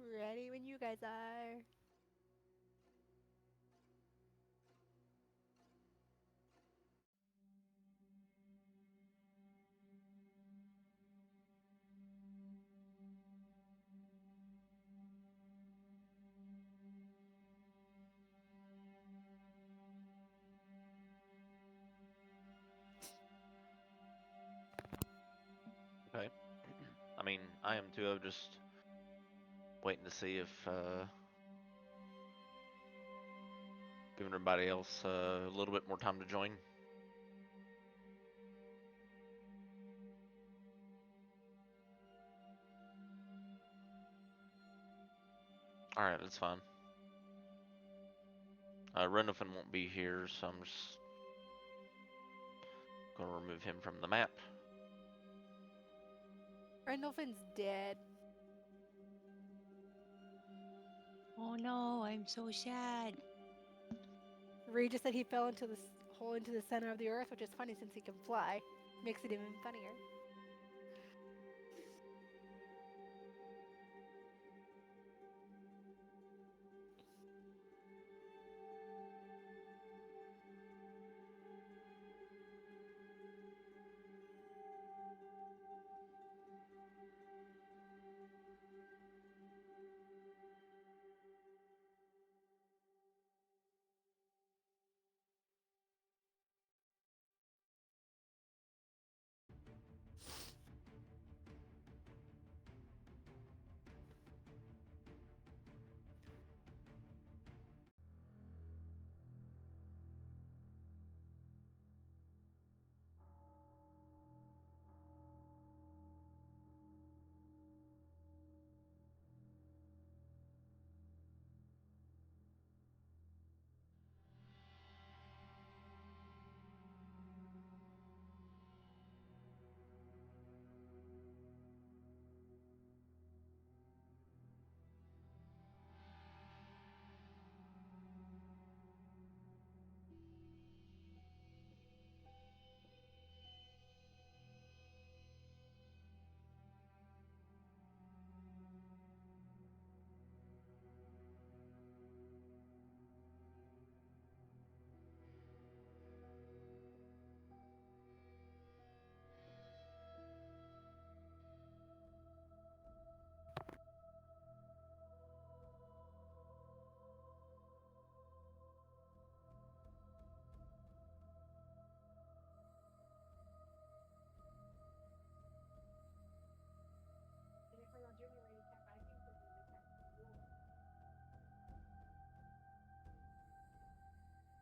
Ready when you guys are. Okay. I mean, I am too. I'm just waiting to see if giving everybody else a little bit more time to join. All right, that's fine. Renofin won't be here, so I'm just gonna remove him from the map. Randolphin's dead. Oh no, I'm so sad. Reed just said he fell into the hole into the center of the earth, which is funny since he can fly. Makes it even funnier.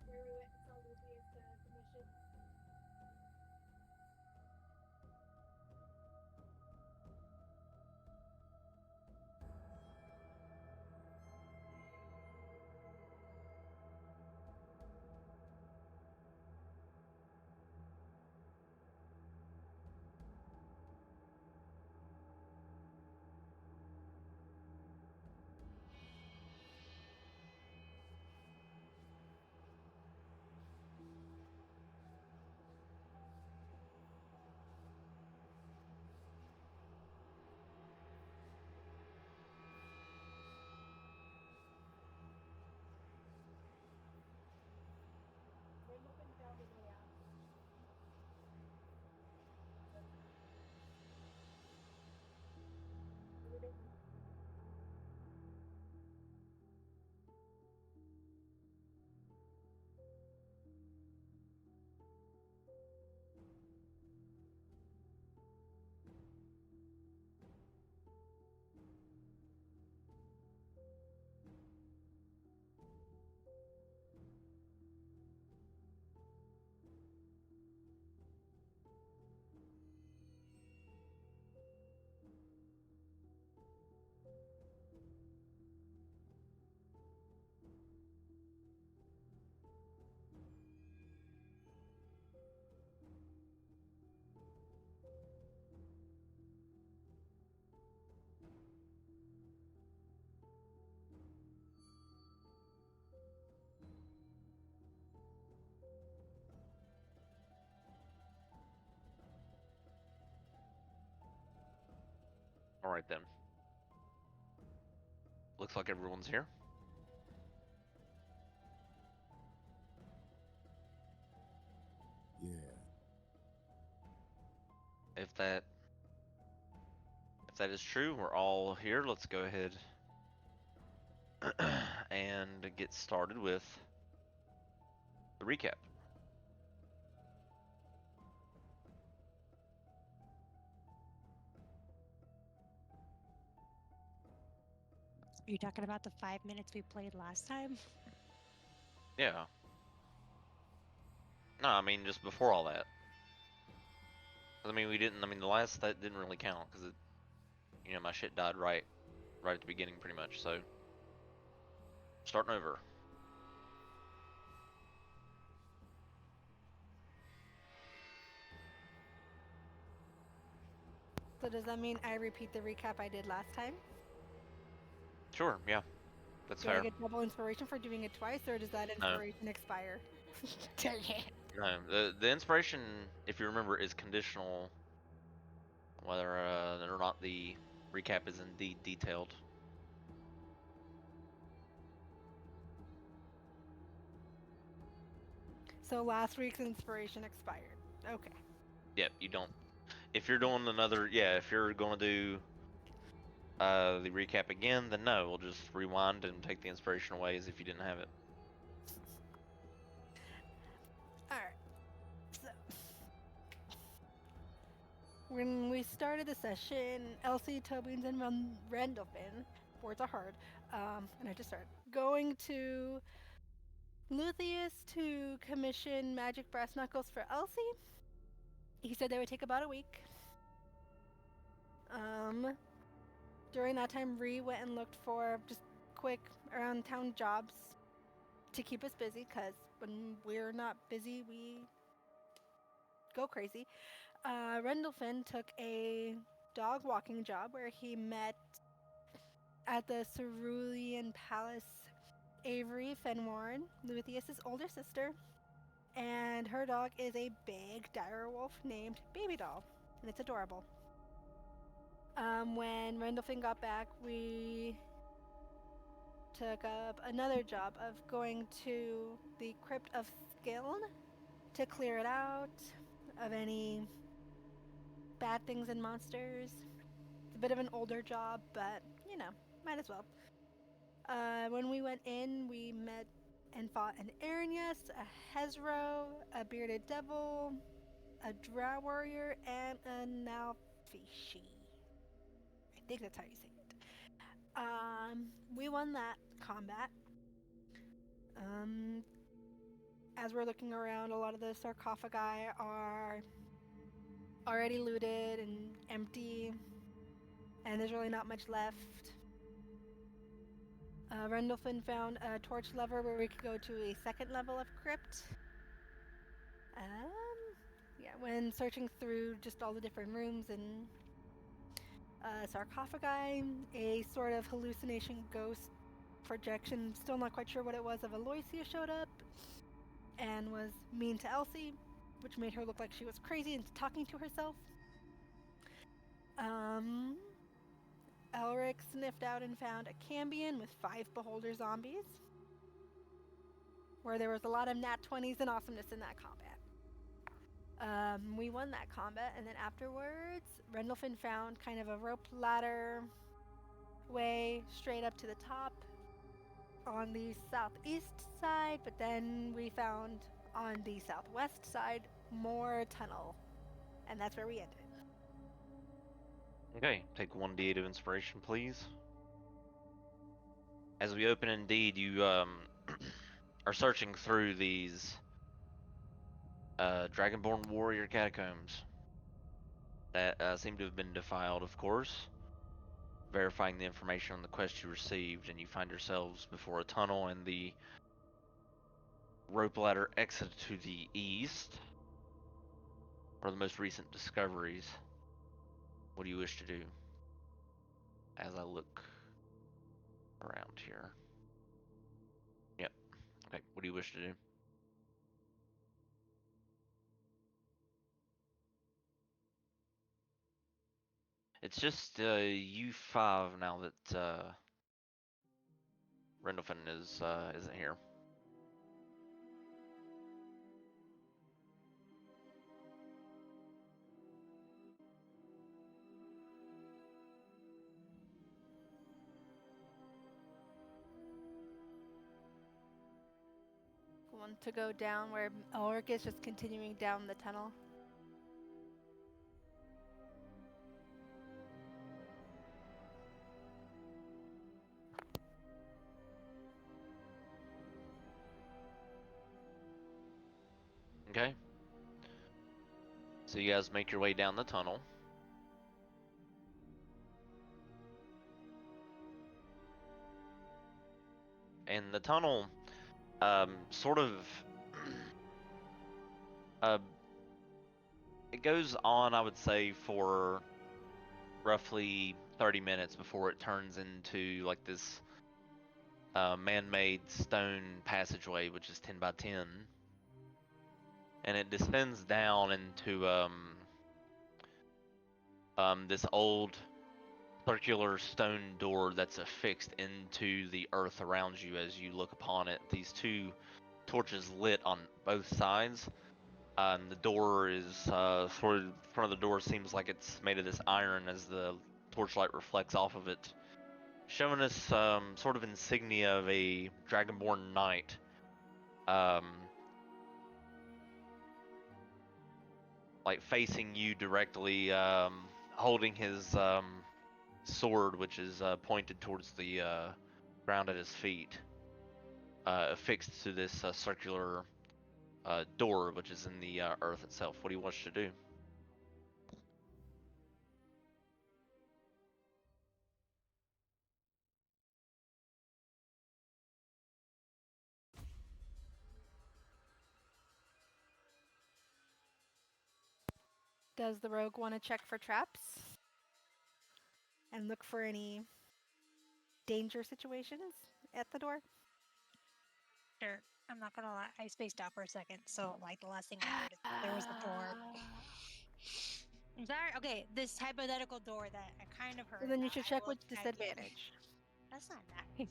Where we went and saw Lupe's commission. Randolphin found a way out. All right then. looks like everyone's here. Yeah. If that is true, we're all here. Let's go ahead and get started with the recap. Are you talking about the 5 minutes we played last time? Yeah. No, I mean just before all that. I mean we didn't. I mean the last that didn't really count because my shit died right at the beginning pretty much. So starting over. So does that mean I repeat the recap I did last time? Sure. Yeah, that's Do I fair. get double inspiration for doing it twice, or does that No, inspiration expire? Dang it. no. The inspiration, if you remember, is conditional whether or not the recap is indeed detailed. So last week's inspiration expired. Okay. Yep, you don't. If you're doing another, yeah, if you're going to do the recap again, then no, we'll just rewind and take the inspiration away as if you didn't have it. Alright. So when we started the session, Elsie, Tobins, and Randolphin, words are hard, and I just started going to Luthieus to commission magic brass knuckles for Elsie. He said they would take about a week. Um, During that time, Ree went and looked for just quick around town jobs to keep us busy, because when we're not busy, we go crazy. Rendolphin took a dog walking job where he met at the Cerulean Palace Avery Fenwarren, Luthieus' older sister, and her dog is a big dire wolf named Baby Doll, and it's adorable. When Rendolphin got back, we took up another job of going to the Crypt of Skiln to clear it out of any bad things and monsters. It's a bit of an older job, but might as well. When we went in, we met and fought an Aranyas, a Hezro, a bearded devil, a drow warrior, and a Nalfishi. I think that's how you say it. We won that combat. Um, as we're looking around, a lot of the sarcophagi are already looted and empty, and there's really not much left. Rendolphin found a torch lever where we could go to a second level of crypt. Yeah, when searching through just all the different rooms and sarcophagi, a sort of hallucination ghost projection, still not quite sure what it was, of Aloysia showed up and was mean to Elsie, which made her look like she was crazy and talking to herself. Um, Elric sniffed out and found a Cambion with 5 beholder zombies, where there was a lot of nat 20s and awesomeness in that combat. We won that combat, and then afterwards, Rendolphin found kind of a rope ladder way straight up to the top on the southeast side, but then we found on the southwest side more tunnel, and that's where we ended. Okay, take 1d8 of inspiration, please. As we open, indeed, you are searching through these Dragonborn warrior catacombs that seem to have been defiled, of course. Verifying the information on the quest you received, and you find yourselves before a tunnel and the rope ladder exit to the east. What are the most recent discoveries? What do you wish to do? As I look around here. Yep. Okay, what do you wish to do? It's just you five now that Rendleton isn't here. Want to go down where Ulrich is, just continuing down the tunnel. Okay. So you guys make your way down the tunnel. And the tunnel, sort of, it goes on, I would say, for roughly 30 minutes before it turns into like this man-made stone passageway, which is 10 by 10. And it descends down into this old circular stone door that's affixed into the earth around you as you look upon it. These two torches lit on both sides. The door is sort of, front of the door seems like it's made of this iron as the torchlight reflects off of it, showing us sort of insignia of a dragonborn knight. Like facing you directly, holding his sword, which is pointed towards the ground at his feet, affixed to this circular door, which is in the earth itself. What do you want to do? Does the rogue want to check for traps and look for any danger situations at the door? Sure. I'm not gonna lie. I spaced out for a second, so like the last thing I heard is there was a door. I'm sorry. Okay, this hypothetical door that I kind of heard. So then you I- should I check with looked at you. disadvantage. That's not nice.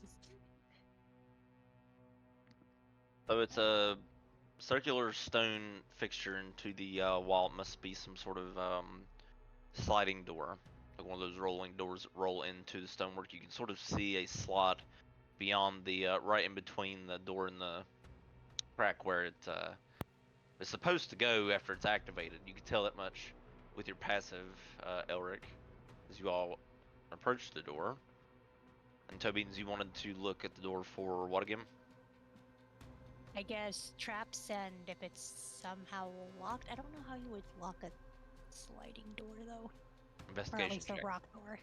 So it's a circular stone fixture into the wall. It must be some sort of sliding door, like one of those rolling doors that roll into the stonework. You can sort of see a slot beyond the right in between the door and the crack where it is supposed to go after it's activated. You can tell that much with your passive, Elric, as you all approach the door. And Tobins, you wanted to look at the door for what again? I guess traps, and if it's somehow locked, I don't know how you would lock a sliding door though, or at Investigation least a check. rock door.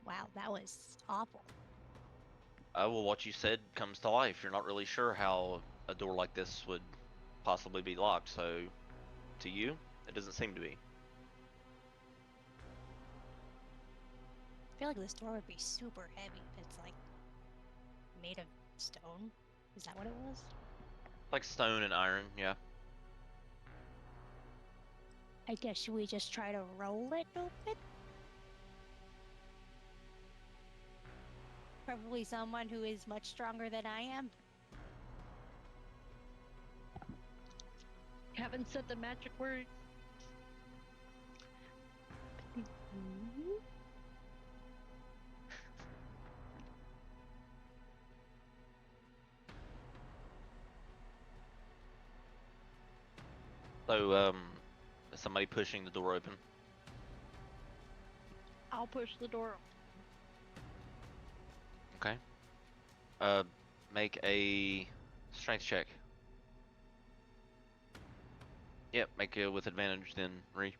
Wow, that was awful. Well, what you said comes to life. You're not really sure how a door like this would possibly be locked, so to you, it doesn't seem to be. I feel like this door would be super heavy if it's like made of stone. Is that what it was? Like stone and iron, yeah. I guess should we just try to roll it open? Probably someone who is much stronger than I am. Haven't said the magic word. So, is somebody pushing the door open? I'll push the door. Okay. Make a strength check. Yep, make it with advantage then, Ree.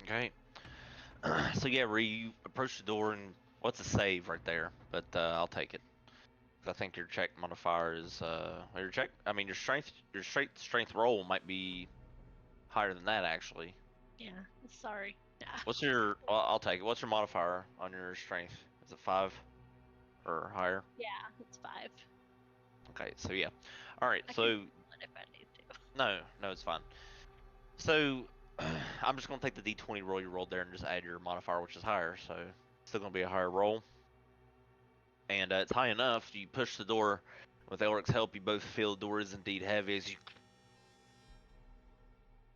Okay. So yeah, Ree, you approach the door and what's a save right there? But I'll take it. 'Cause I think your check modifier is your check. I mean your strength roll might be higher than that actually. Yeah, sorry. What's your? Well, I'll take it. What's your modifier on your strength? Is it 5 or higher? Yeah, it's 5. Okay, so yeah. All right, I so can split if I need to. no, it's fine. So I'm just gonna take the D20 roll you rolled there and just add your modifier, which is higher. So still gonna be a higher roll, and it's high enough. You push the door. With Elric's help, you both feel the door is indeed heavy as you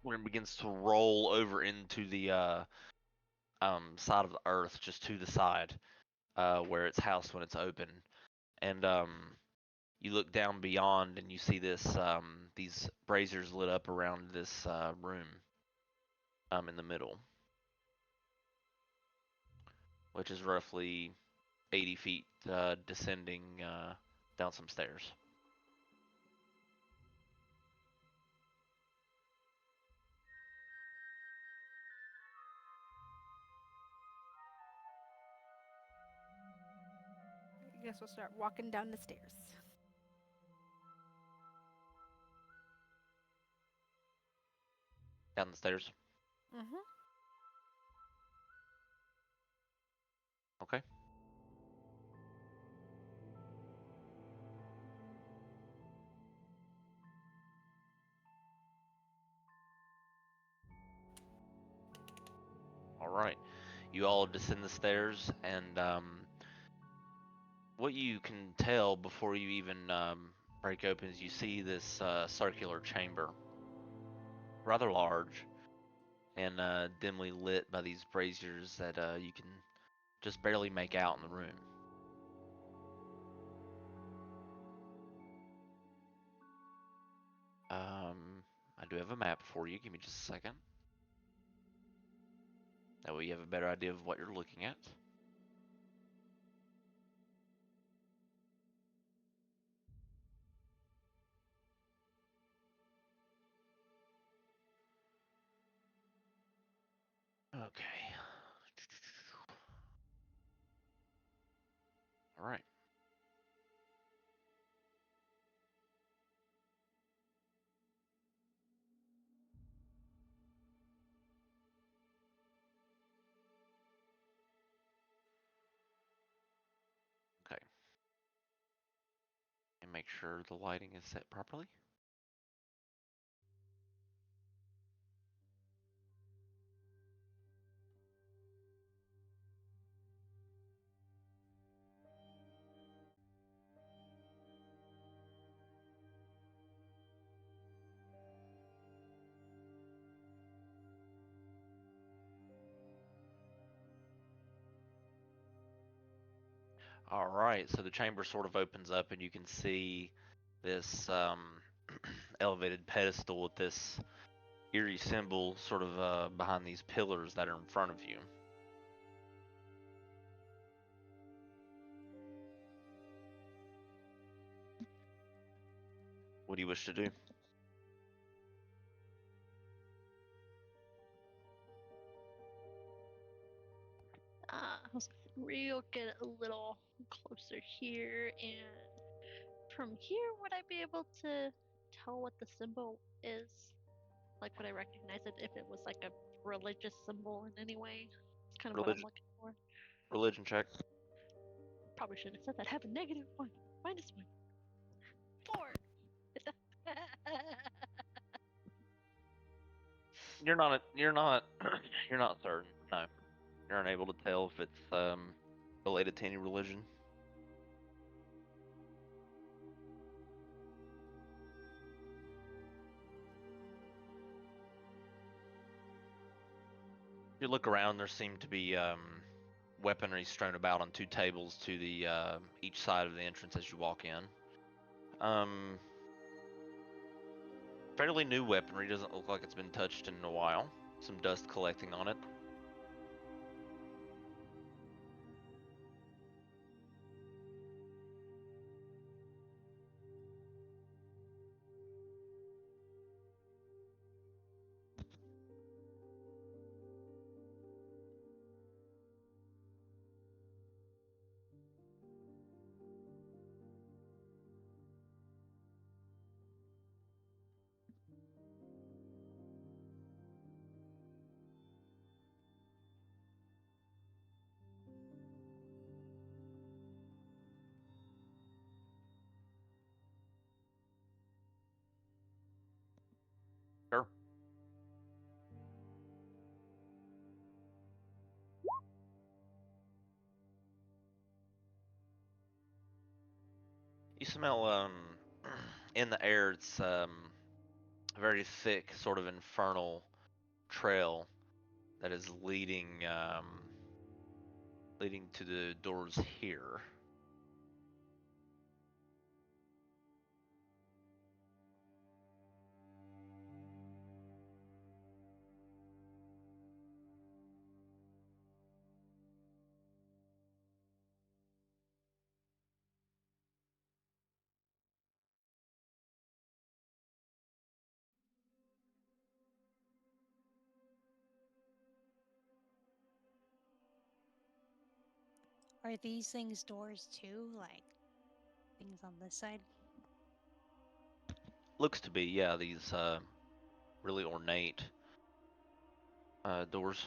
when it begins to roll over into the side of the earth, just to the side where it's housed when it's open, and you look down beyond and you see this these braziers lit up around this room in the middle, which is roughly 80 feet descending down some stairs. I guess we'll start walking down the stairs. Down the stairs. Mm-hmm. Okay. All right. You all descend the stairs, and what you can tell before you even break open is you see this circular chamber, rather large, and dimly lit by these braziers that you can just barely make out in the room. I do have a map for you. Give me just a second. That way you have a better idea of what you're looking at. Okay. All right. Okay. And make sure the lighting is set properly. All right. So the chamber sort of opens up, and you can see this elevated pedestal with this eerie symbol sort of behind these pillars that are in front of you. What do you wish to do? I was real get a little closer here, and from here, would I be able to tell what the symbol is? Like, would I recognize it if it was like a religious symbol in any way? It's kind of what I'm Religion, looking for. religion check. Probably should have said that. Have a negative one, minus one, 4. You're not. You're not certain. No, you're unable to tell if it's related to any religion. You look around. There seem to be weaponry strewn about on two tables to the each side of the entrance as you walk in. Fairly new weaponry. Doesn't look like it's been touched in a while. Some dust collecting on it. smell in the air. It's a very thick, sort of infernal trail that is leading to the doors here. Are these things doors too? Like things on this side? Looks to be, yeah, these really ornate doors.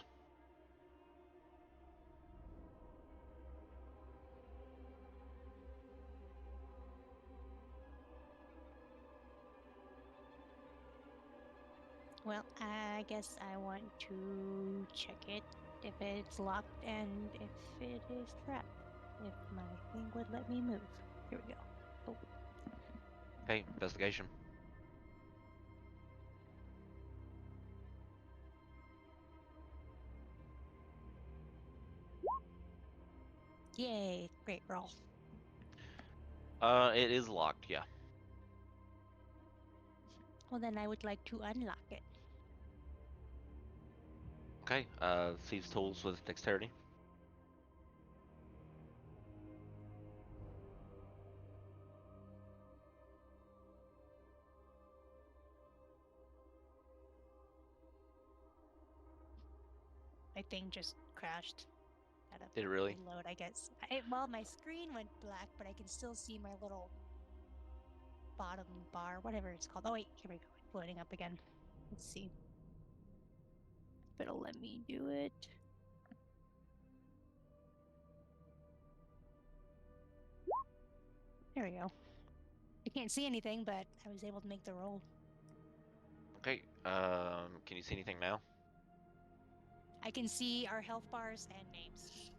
Well, I guess I want to check it if it's locked and if it is trapped. If my thing would let me move. Here we go. Oh. Okay, investigation. Yay! Great roll. It is locked, yeah. Well, then I would like to unlock it. Okay, thieves' tools with dexterity. My thing just crashed. Had a Did it really? load, I guess. Well, my screen went black, but I can still see my little bottom bar, whatever it's called. Oh wait, here we go. It's loading up again. Let's see if it'll let me do it. There we go. I can't see anything, but I was able to make the roll. Okay, can you see anything now? I can see our health bars and names.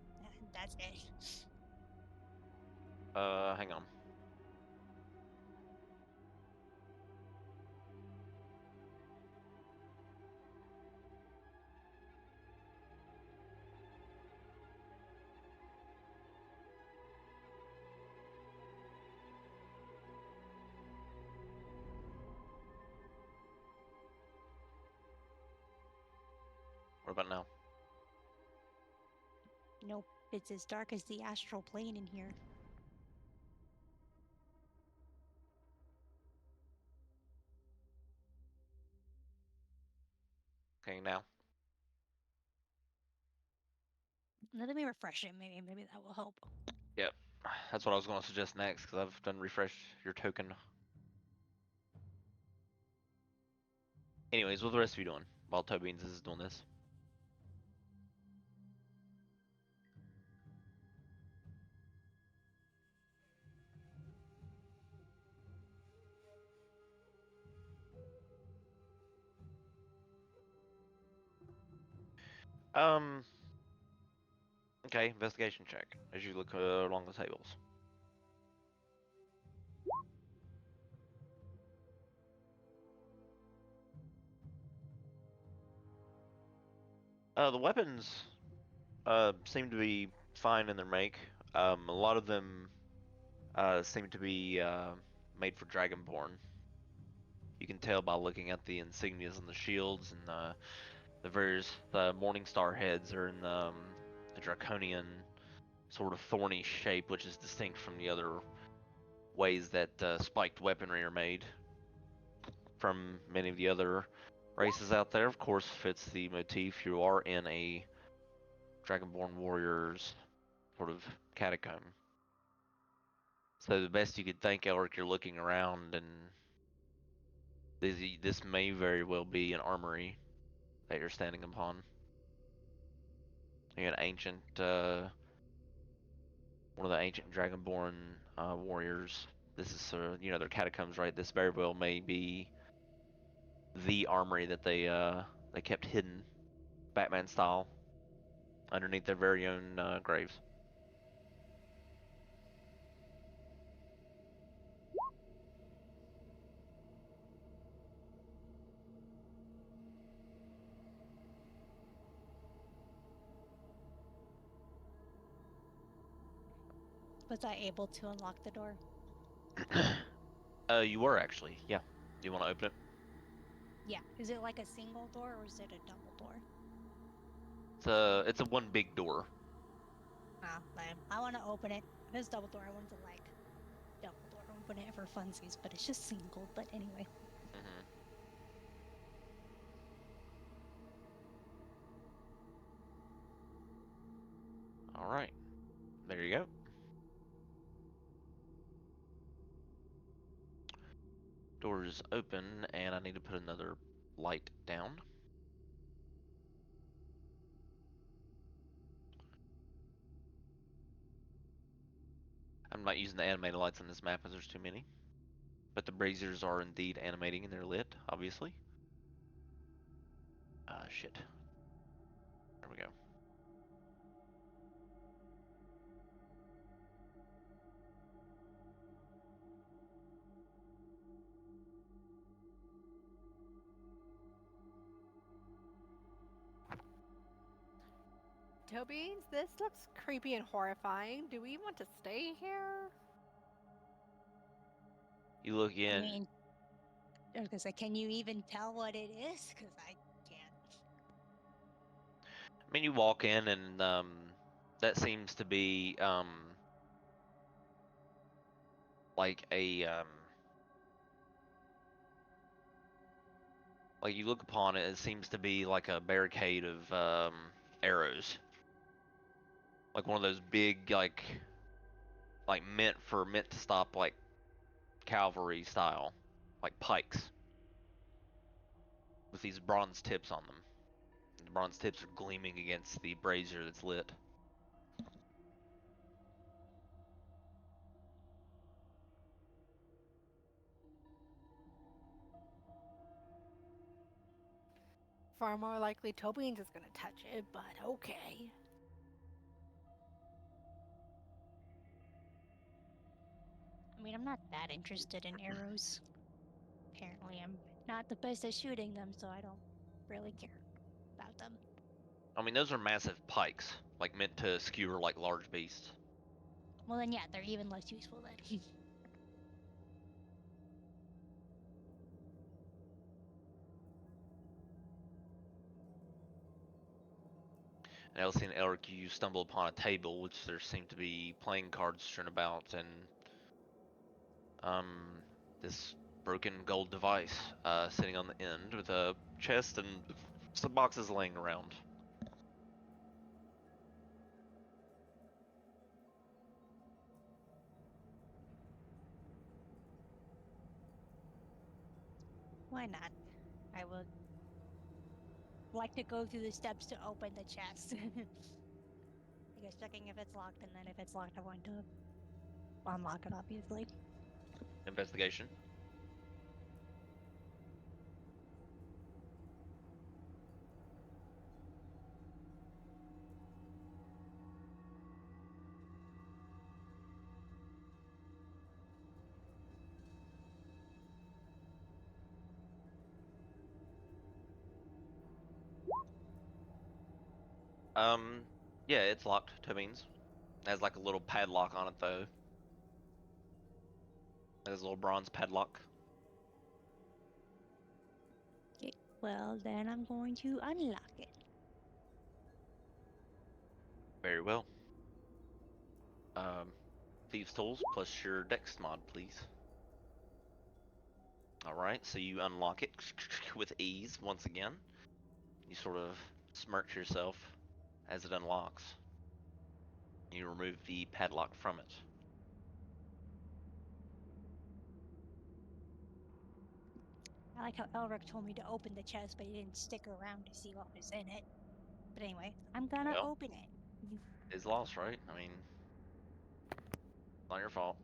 That's it. Hang on. What about now? Nope, it's as dark as the astral plane in here. Okay, now. Let me refresh it. Maybe that will help. Yep, that's what I was going to suggest next, because I've done refresh your token. Anyways, what are the rest of you doing while Tobeans is doing this? Um, okay, investigation check as you look along the tables. The weapons seem to be fine in their make. A lot of them seem to be made for Dragonborn. You can tell by looking at the insignias on the shields and the various Morningstar heads are in a draconian sort of thorny shape, which is distinct from the other ways that spiked weaponry are made from many of the other races out there. Of course, fits the motif. You are in a Dragonborn warriors sort of catacomb. So the best you could think, Elric, you're looking around, and this may very well be an armory that you're standing upon. You're an ancient, one of the ancient Dragonborn warriors. This is, their catacombs, right? This very well may be the armory that they kept hidden, Batman style, underneath their very own graves. Was I able to unlock the door? You were actually, yeah. Do you want to open it? Yeah. Is it like a single door or is it a double door? It's a one big door. Ah, lame. I want to open it. If it's double door, I want to like double door open it for funsies, but it's just single. But anyway. Mm-hmm. All right, there you go. Door is open, and I need to put another light down. I'm not using the animated lights on this map as there's too many. But the braziers are indeed animating and they're lit, obviously. Shit. There we go. Tobies, this looks creepy and horrifying. Do we want to stay here? You look I in. mean, I was gonna say, can you even tell what it is? Because I can't. I mean, you walk in, and that seems to be like a like you look upon it, it seems to be like a barricade of arrows, like one of those big like meant to stop like cavalry style, like pikes with these bronze tips on them. The bronze tips are gleaming against the brazier that's lit. Far more likely Tobies is gonna touch it, but okay. I mean, I'm not that interested in arrows. Apparently, I'm not the best at shooting them, so I don't really care about them. I mean, those are massive pikes, like meant to skewer like large beasts. Well, then, yeah, they're even less useful then. And Elsie and Elric, you stumble upon a table, which there seem to be playing cards strewn about, and this broken gold device sitting on the end with a chest and some boxes laying around. Why not? I would like to go through the steps to open the chest. I guess checking if it's locked, and then if it's locked, I want to unlock it, obviously. Investigation. Um, yeah, it's locked. That means it has like a little padlock on it though. It has a little bronze padlock. Okay, well, then I'm going to unlock it. Very well. Thieves' tools plus your dex mod, please. All right, so you unlock it with ease once again. You sort of smirch yourself as it unlocks. You remove the padlock from it. I like how Elric told me to open the chest, but he didn't stick around to see what was in it. But anyway, I'm gonna Well, open it. it's lost, right? I mean, not your fault.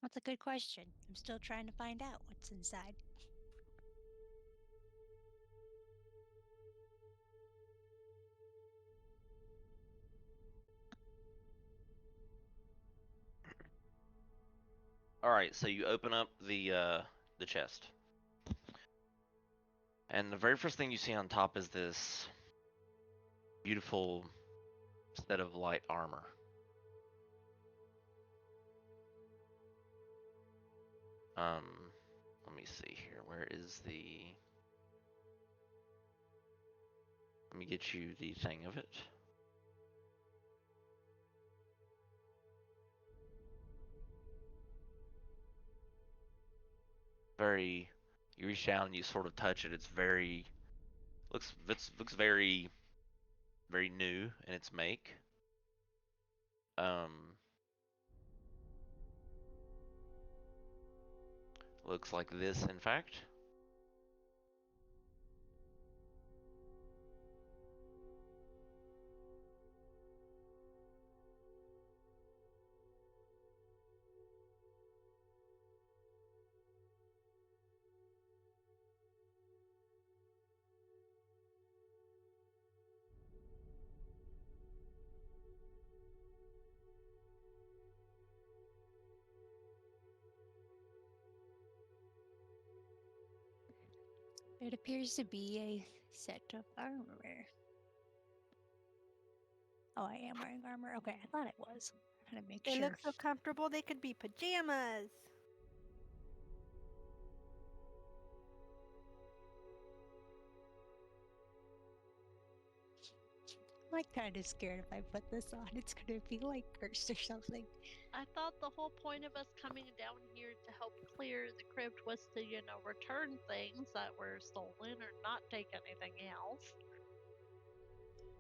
That's a good question. I'm still trying to find out what's inside. All right, so you open up the chest, and the very first thing you see on top is this beautiful set of light armor. Let me see here. Where is the? Let me get you the thing of it. Very. You reach down and you sort of touch it. It's very. Looks very very new in its make. Um, looks like this, in fact. It appears to be a set of armor. Oh, I am wearing armor. Okay, I thought it was. I'm trying to make They sure. look so comfortable, they could be pajamas. I'm like kind of scared if I put this on, it's gonna be like cursed or something. I thought the whole point of us coming down here to help clear the crypt was to, return things that were stolen or not take anything else.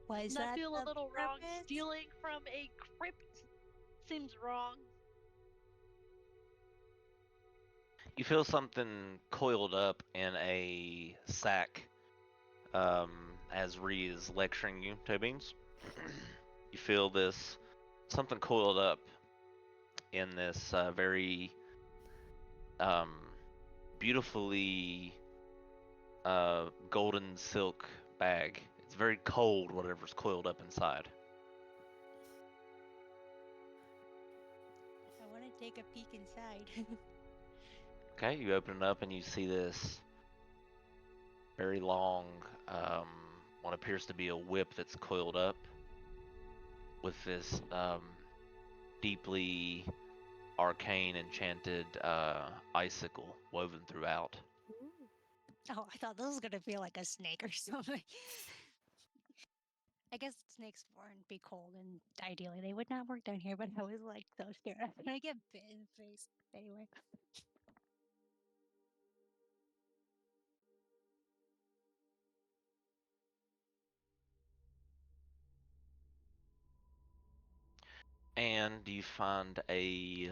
Was And I that feel a the little wrong. purpose? Stealing from a crypt seems wrong. You feel something coiled up in a sack as Ree is lecturing you, Toe Beans. You feel this something coiled up in this very beautifully golden silk bag. It's very cold, whatever's coiled up inside. I want to take a peek inside. Okay, you open it up and you see this very long, what appears to be a whip that's coiled up with this deeply arcane enchanted icicle woven throughout. Oh, I thought this was gonna feel like a snake or something. I guess snakes wouldn't be cold, and ideally they would not work down here. But I was like so scared I'm gonna get bit in the face. Anyway, And you find a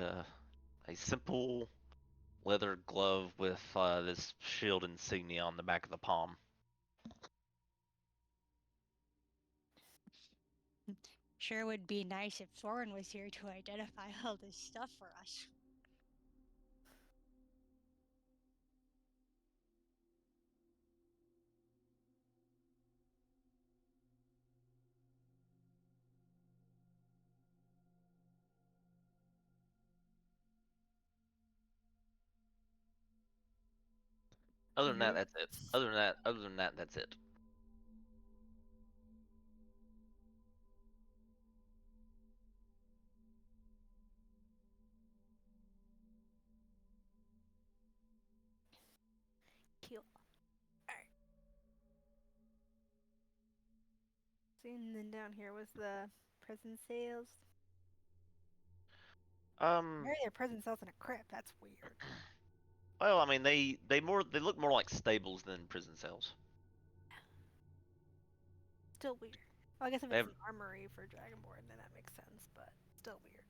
simple leather glove with this shield insignia on the back of the palm. sure would be nice if Soren was here to identify all this stuff for us. Other than that, that's it. Other than that, that's it. Cool. Alright. See, and then down here was the prison cells. Why are there prison cells in a crypt? That's weird. Well, I mean, they look more like stables than prison cells. Still weird. Well, I guess if They it's have, an armory for Dragonborn, then that makes sense, but still weird.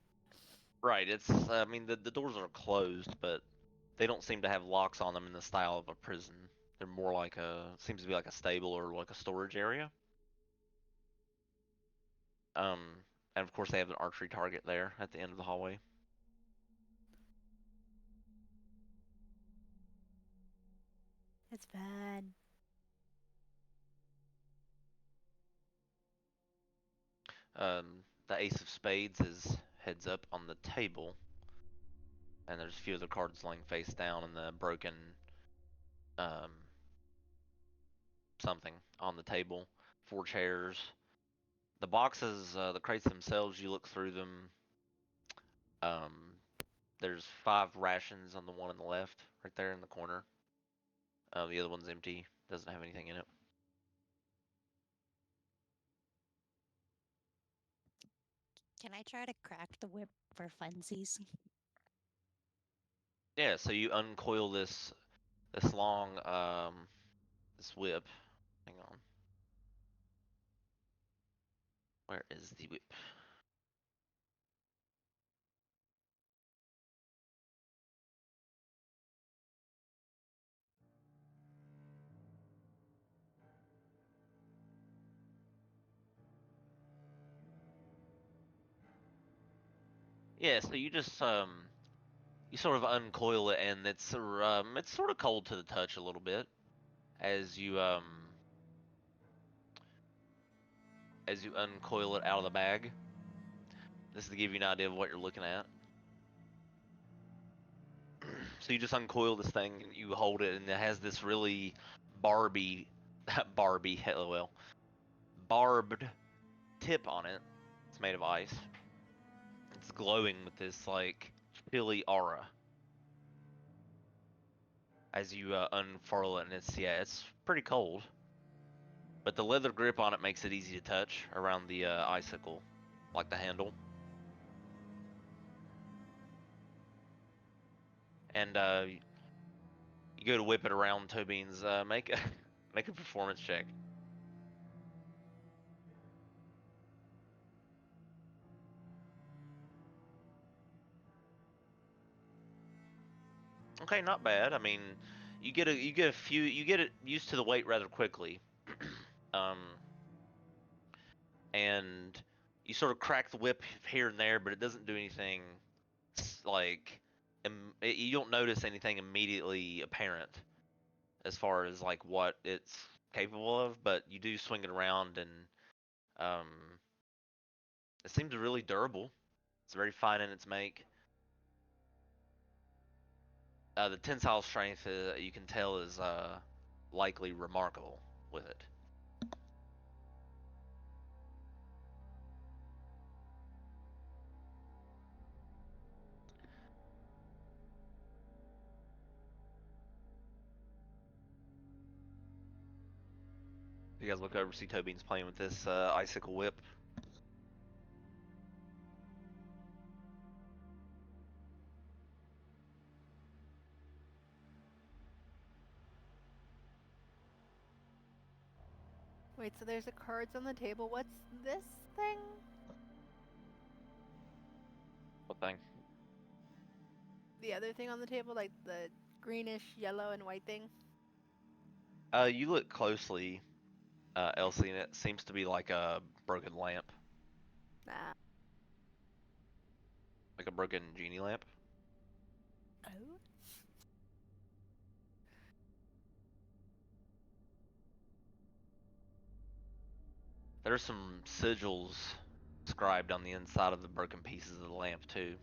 right. It's I mean the doors are closed, but they don't seem to have locks on them in the style of a prison. They're more like seems to be like a stable or like a storage area. Um, and of course they have an archery target there at the end of the hallway. It's fun. The ace of spades is heads up on the table, and there's a few other cards laying face down, and the broken um, something on the table. 4 chairs. The boxes, the crates themselves, you look through them. Um, there's 5 rations on the one on the left, right there in the corner. The other one's empty, doesn't have anything in it. Can I try to crack the whip for funsies? Yeah, so you uncoil this long this whip. Hang on. Where is the whip? Yeah, so you just you sort of uncoil it, and it's sort of cold to the touch a little bit as you uncoil it out of the bag. This is to give you an idea of what you're looking at. So you just uncoil this thing and you hold it, and it has this really Barbie, Barbie, LOL, barbed tip on it. It's made of ice. It's glowing with this like chilly aura as you unfurl it, and it's pretty cold. But the leather grip on it makes it easy to touch around the icicle, like the handle. And you go to whip it around, Tobeans. Make a make a performance check. Okay, not bad. I mean, you get it used to the weight rather quickly. um, and you sort of crack the whip here and there, but it doesn't do anything like you don't notice anything immediately apparent as far as like what it's capable of, but you do swing it around, and um, it seems really durable. It's very fine in its make. The tensile strength, you can tell, is likely remarkable with it. You guys look over, see Tobean's playing with this icicle whip. Wait, so there's the cards on the table. What's this thing? What thing? The other thing on the table, like the greenish, yellow, and white thing? You look closely, Elsie, and it seems to be like a broken lamp, Nah. like a broken genie lamp. Oh? There's some sigils scribed on the inside of the broken pieces of the lamp too.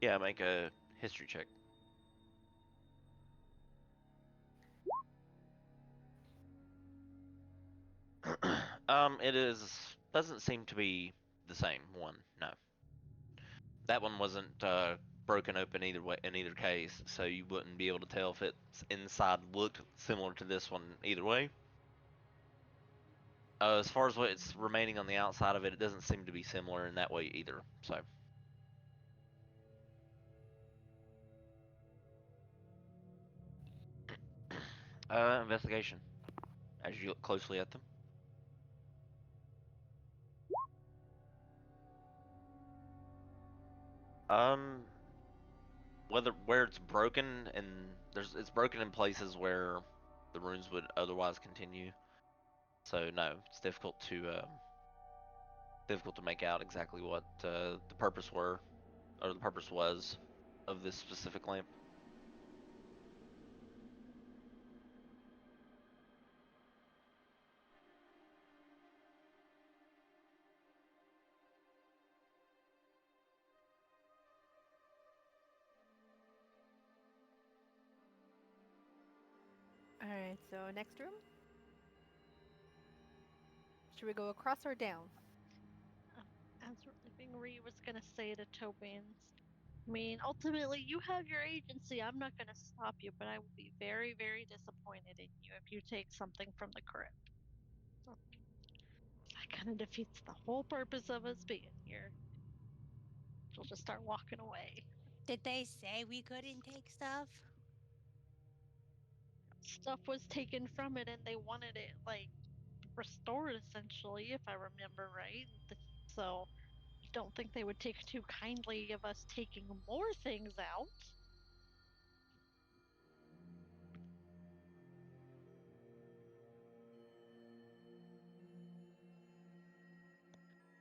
Yeah, make a history check. It doesn't seem to be the same one. No, that one wasn't broken open either way in either case, so you wouldn't be able to tell if its inside looked similar to this one either way. As far as what's remaining on the outside of it, it doesn't seem to be similar in that way either. So, investigation as you look closely at them. Um, where it's broken and it's broken in places where the runes would otherwise continue. So no, it's difficult to make out exactly what the purpose were or the purpose was of this specific lamp. Alright, so next room? Should we go across or down? As we're leaving, Ree was gonna say to Tobins, I mean, ultimately, you have your agency. I'm not gonna stop you, but I will be very, very disappointed in you if you take something from the crypt. That kind of defeats the whole purpose of us being here. She'll just start walking away. Did they say we couldn't take stuff? Stuff was taken from it and they wanted it, like, restored essentially, if I remember right. So, I don't think they would take too kindly of us taking more things out.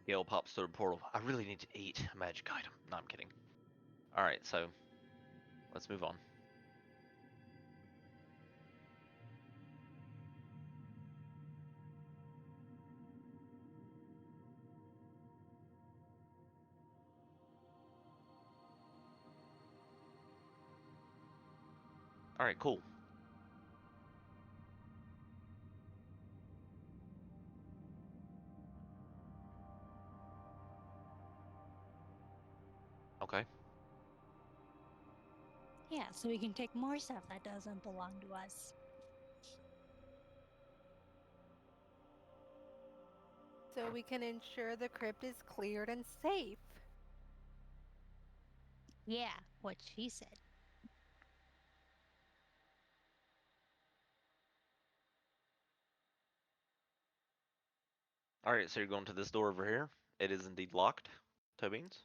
Gale pops through a portal. I really need to eat a magic item. No, I'm kidding. Alright, so let's move on. Alright, cool. Okay. Yeah, so we can take more stuff that doesn't belong to us. So we can ensure the crypt is cleared and safe. Yeah, what she said. Alright, so you're going to this door over here. It is indeed locked, Tobins.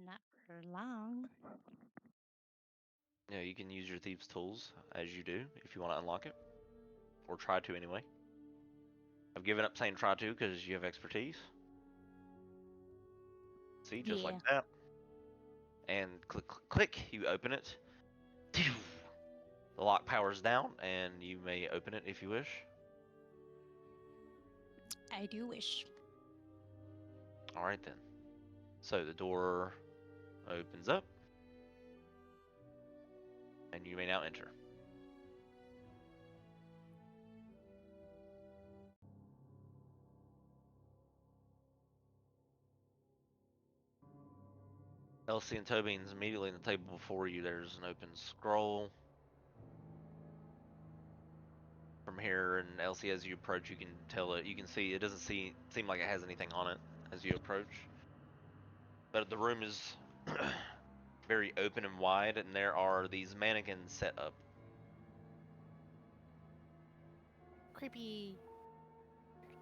Not for long. Yeah, you can use your thieves' tools as you do if you want to unlock it. Or try to anyway. I've given up saying try to because you have expertise. See, just like Yeah. that. And click, click, click, you open it. The lock powers down, and you may open it if you wish. I do wish. Alright then. So the door opens up, and you may now enter. Elsie and Tobin's immediately on the table before you. There's an open scroll. From here, and Elsie, as you approach, you can tell it. You can see it doesn't seem like it has anything on it as you approach. But the room is very open and wide, and there are these mannequins set up. Creepy.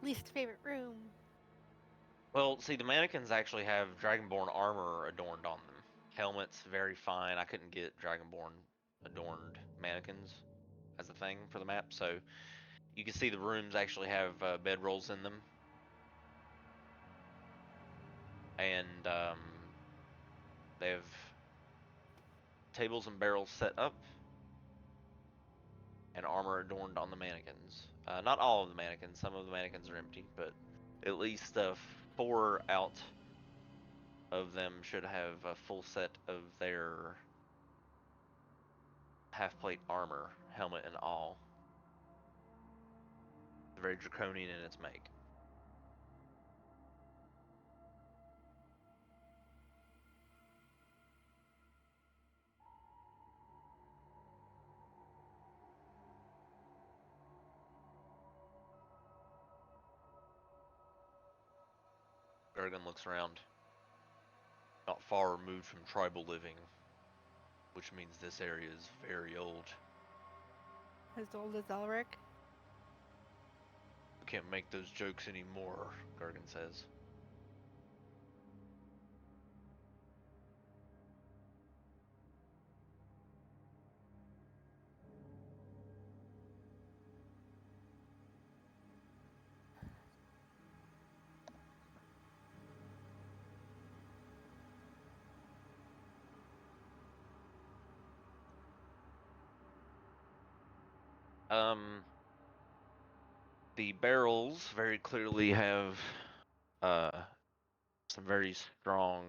Least favorite room. Well, see, the mannequins actually have Dragonborn armor adorned on them. Helmets, very fine. I couldn't get Dragonborn adorned mannequins as a thing for the map, so you can see the rooms actually have bedrolls in them. And they have tables and barrels set up and armor adorned on the mannequins. Not all of the mannequins. Some of the mannequins are empty, but at least 4 out of them should have a full set of their half-plate armor, helmet and all. Very draconian in its make. Gergen looks around. Not far removed from tribal living, which means this area is very old. As old as Elric. We can't make those jokes anymore, Gergen says. The barrels very clearly have some very strong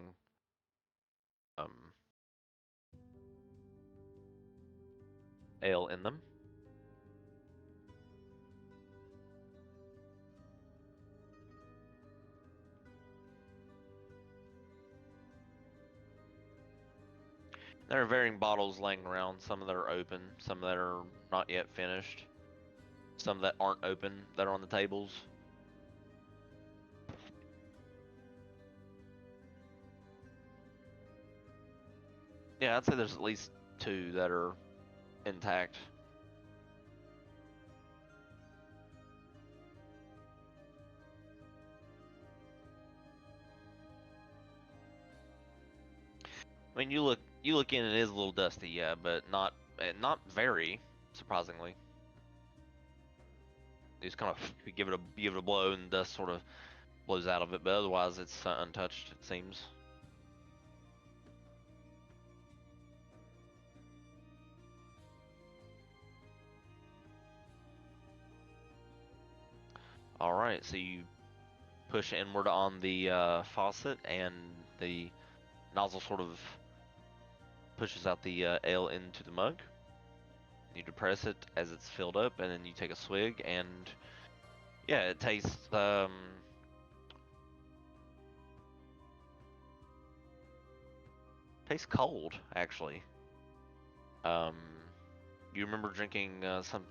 ale in them. There are varying bottles laying around, some that are open, some that are not yet finished, some that aren't open that are on the tables. Yeah, I'd say there's at least 2 that are intact. I mean, you look in, it is a little dusty, yeah, but not very surprisingly. You just kind of give it a blow, and dust sort of blows out of it, but otherwise it's untouched, it seems. All right, so you push inward on the faucet, and the nozzle sort of pushes out the ale into the mug. You depress it as it's filled up, and then you take a swig, and yeah, it tastes cold actually. Um, you remember drinking some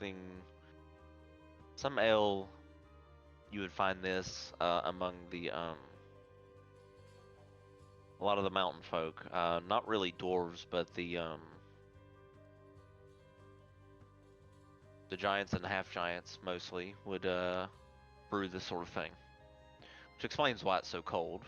ale. You would find this among a lot of the mountain folk. Not really dwarves, but the giants and half giants mostly would brew this sort of thing, which explains why it's so cold.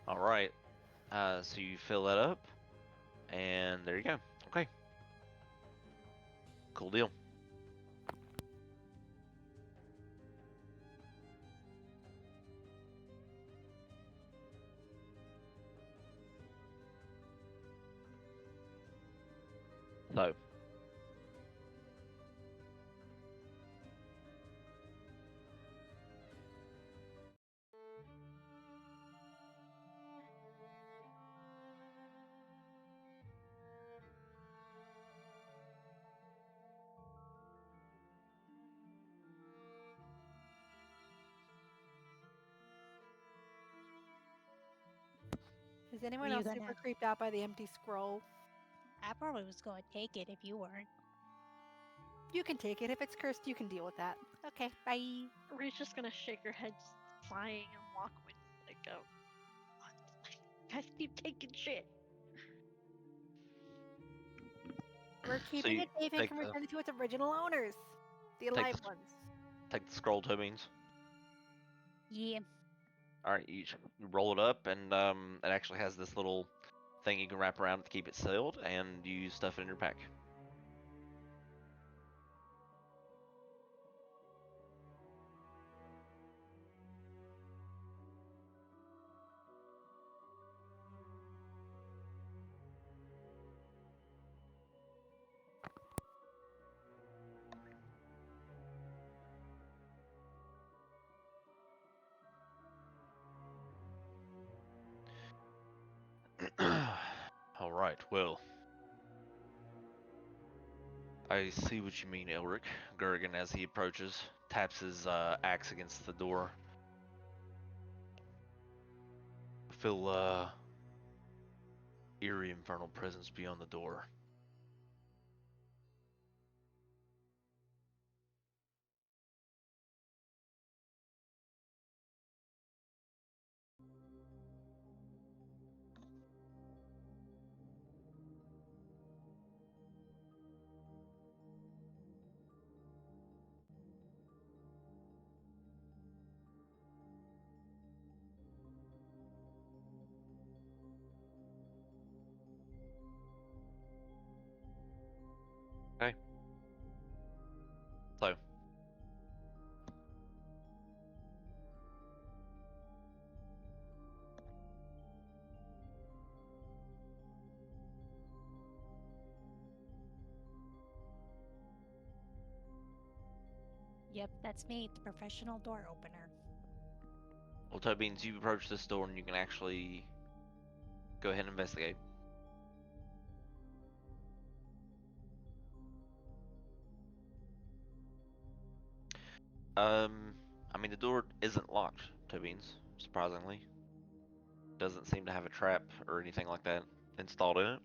All right, so you fill that up, and there you go. Okay, cool deal. So, Is anyone Were you else gonna? super creeped out by the empty scroll? I probably was going to take it if you weren't. You can take it. If it's cursed, you can deal with that. Okay, bye. Ree's just gonna shake her head, sighing, and walk away. Like, oh, what? Guys keep taking shit. We're so keeping you it safe and take can the return it to its original owners, the take alive the ones. take the scroll toe beans. Yeah. All right, you roll it up, and it actually has this little thing you can wrap around to keep it sealed, and you stuff it in your pack. All right, well, I see what you mean, Elric. Gurgan, as he approaches, taps his axe against the door. I feel eerie infernal presence beyond the door. Yep, that's me, the professional door opener. Well, Toe Beans, you approach this door and you can actually go ahead and investigate. I mean, the door isn't locked, Toe Beans, surprisingly. Doesn't seem to have a trap or anything like that installed in it.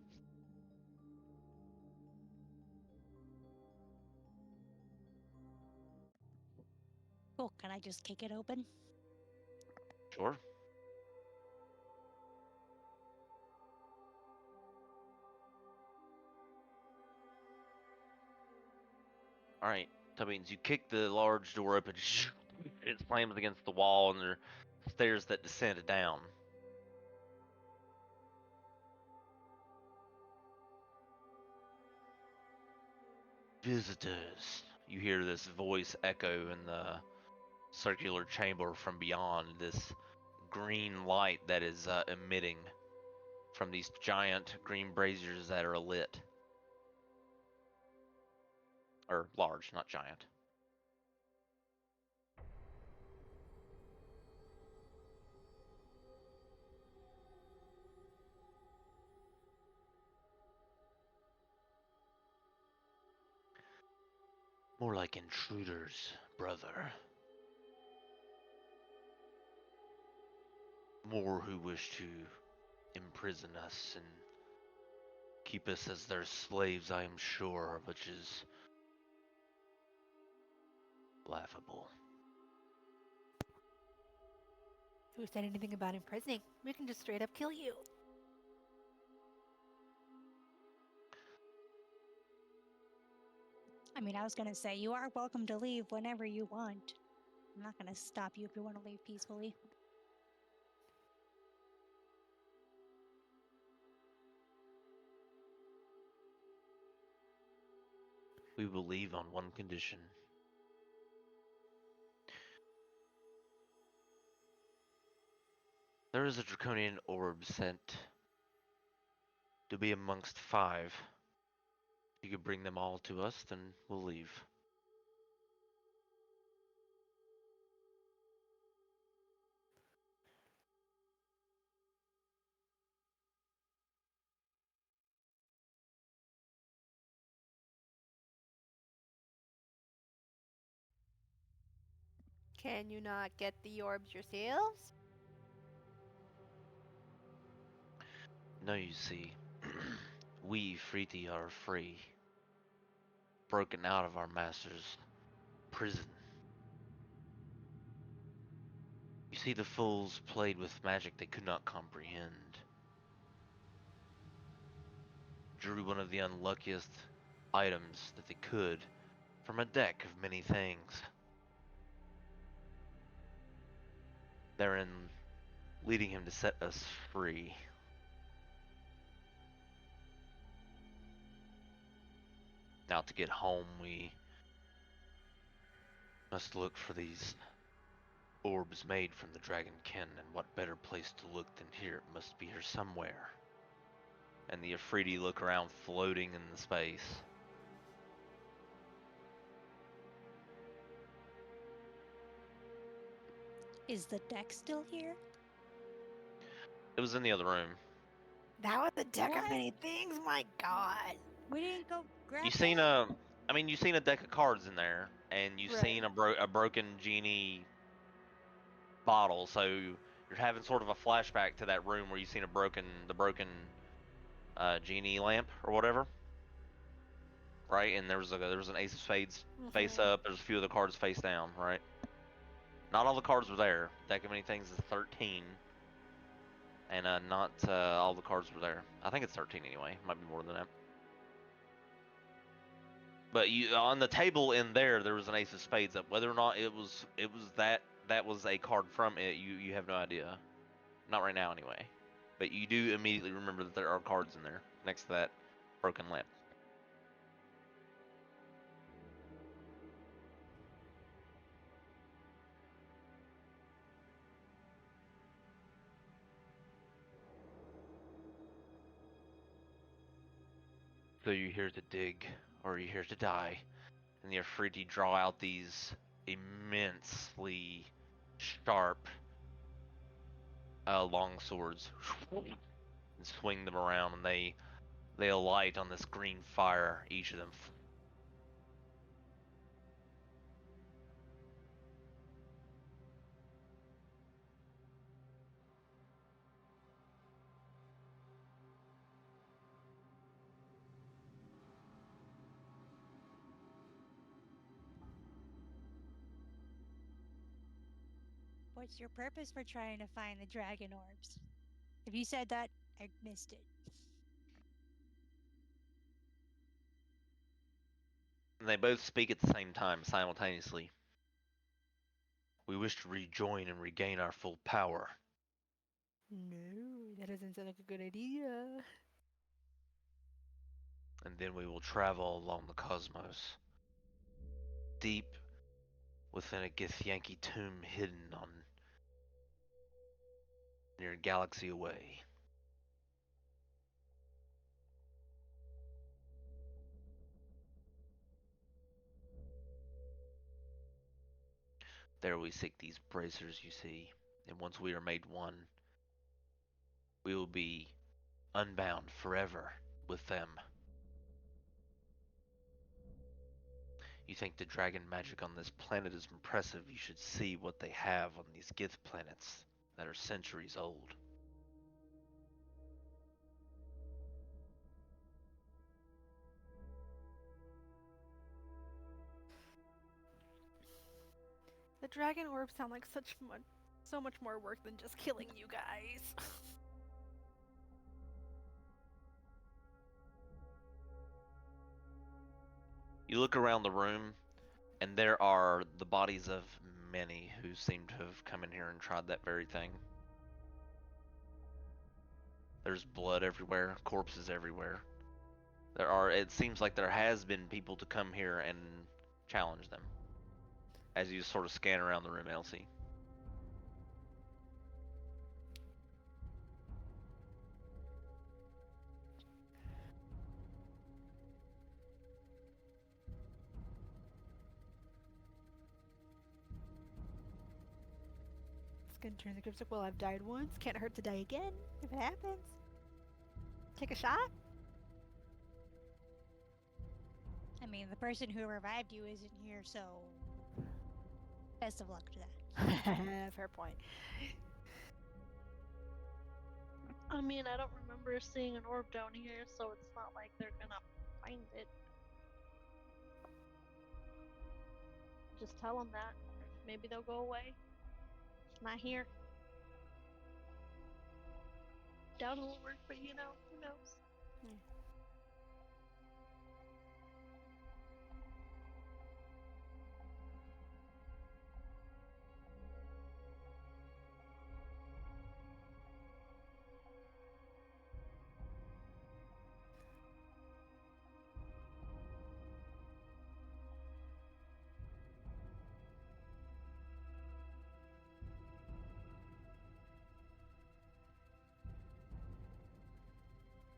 Cool, can I just kick it open? Sure. Alright, Toe Beans, you kick the large door open. It slams against the wall and there are stairs that descend down. Visitors. You hear this voice echo in the circular chamber from beyond, this green light that is emitting from these giant green braziers that are lit. Or large, not giant. More like intruders, brother. More who wish to imprison us and keep us as their slaves, I am sure, which is laughable. Who said anything about imprisoning? We can just straight up kill you. I mean, I was gonna say, you are welcome to leave whenever you want. I'm not gonna stop you if you want to leave peacefully. We will leave on one condition. There is a draconian orb sent to be amongst 5. If you could bring them all to us, then we'll leave. Can you not get the orbs yourselves? No, you see, we, Freeti, are free. Broken out of our master's prison. You see, the fools played with magic they could not comprehend. Drew one of the unluckiest items that they could from a deck of many things. Therein leading him to set us free. Now to get home, we must look for these orbs made from the dragonkin, and what better place to look than here? It must be here somewhere. And the Afridi look around, floating in the space. Is the deck still here? It was in the other room. That was a deck of What? many things, my god. We didn't go grab You seen that? you seen a deck of cards in there, and you Right. seen a broken genie bottle. So you're having sort of a flashback to that room where you seen the broken genie lamp or whatever, right? And there was an ace of spades face up. There's a few of the cards face down, right? Not all the cards were there. Deck of many things is 13, and not all the cards were there. I think it's 13 anyway. Might be more than that. But you on the table in there, there was an ace of spades up. Whether or not it was that was a card from it, you have no idea. Not right now, anyway. But you do immediately remember that there are cards in there next to that broken lamp. So you're here to dig, or you're here to die, and you're free to draw out these immensely sharp long swords and swing them around, and they alight on this green fire, each of them. What's your purpose for trying to find the dragon orbs? If you said that, I missed it. And they both speak at the same time, simultaneously. We wish to rejoin and regain our full power. No, that doesn't sound like a good idea. And then we will travel along the cosmos, deep within a Githyanki tomb hidden on near a galaxy away. There we seek these bracers you see, and once we are made one, we will be unbound forever with them. You think the dragon magic on this planet is impressive, you should see what they have on these Gith planets that are centuries old. The dragon orbs sound like so much more work than just killing you guys. You look around the room, and there are the bodies of many who seem to have come in here and tried that very thing. There's blood everywhere, corpses everywhere. It seems like there has been people to come here and challenge them. As you sort of scan around the room, Elsie. It's gonna turn the cryptic. Well, I've died once. Can't hurt to die again if it happens. Take a shot. I mean, the person who revived you isn't here, so best of luck to that. Fair point. I mean, I don't remember seeing an orb down here, so it's not like they're gonna find it. Just tell them that. Maybe they'll go away. It's not here. Doubt it'll work, but you know, who knows?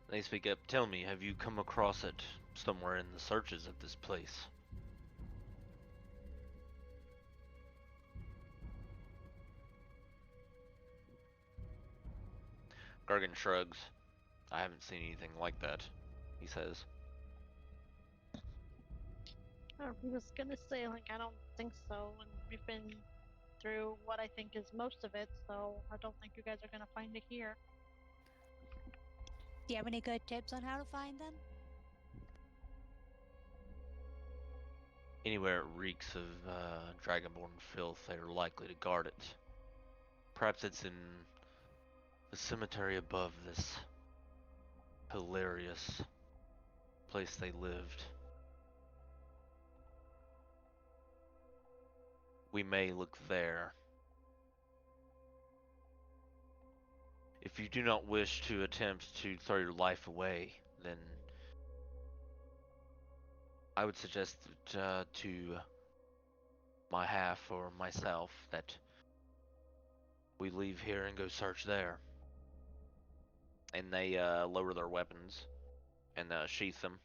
They speak up. Tell me, have you come across it somewhere in the searches of this place? Gargan shrugs. I haven't seen anything like that, he says. I was gonna say, like, I don't think so, and we've been through what I think is most of it, so I don't think you guys are gonna find it here. Do you have any good tips on how to find them? Anywhere it reeks of dragonborn filth, they are likely to guard it. Perhaps it's in the cemetery above this hilarious place they lived. We may look there. If you do not wish to attempt to throw your life away, then I would suggest to my half or myself that we leave here and go search there. And they lower their weapons and sheath them.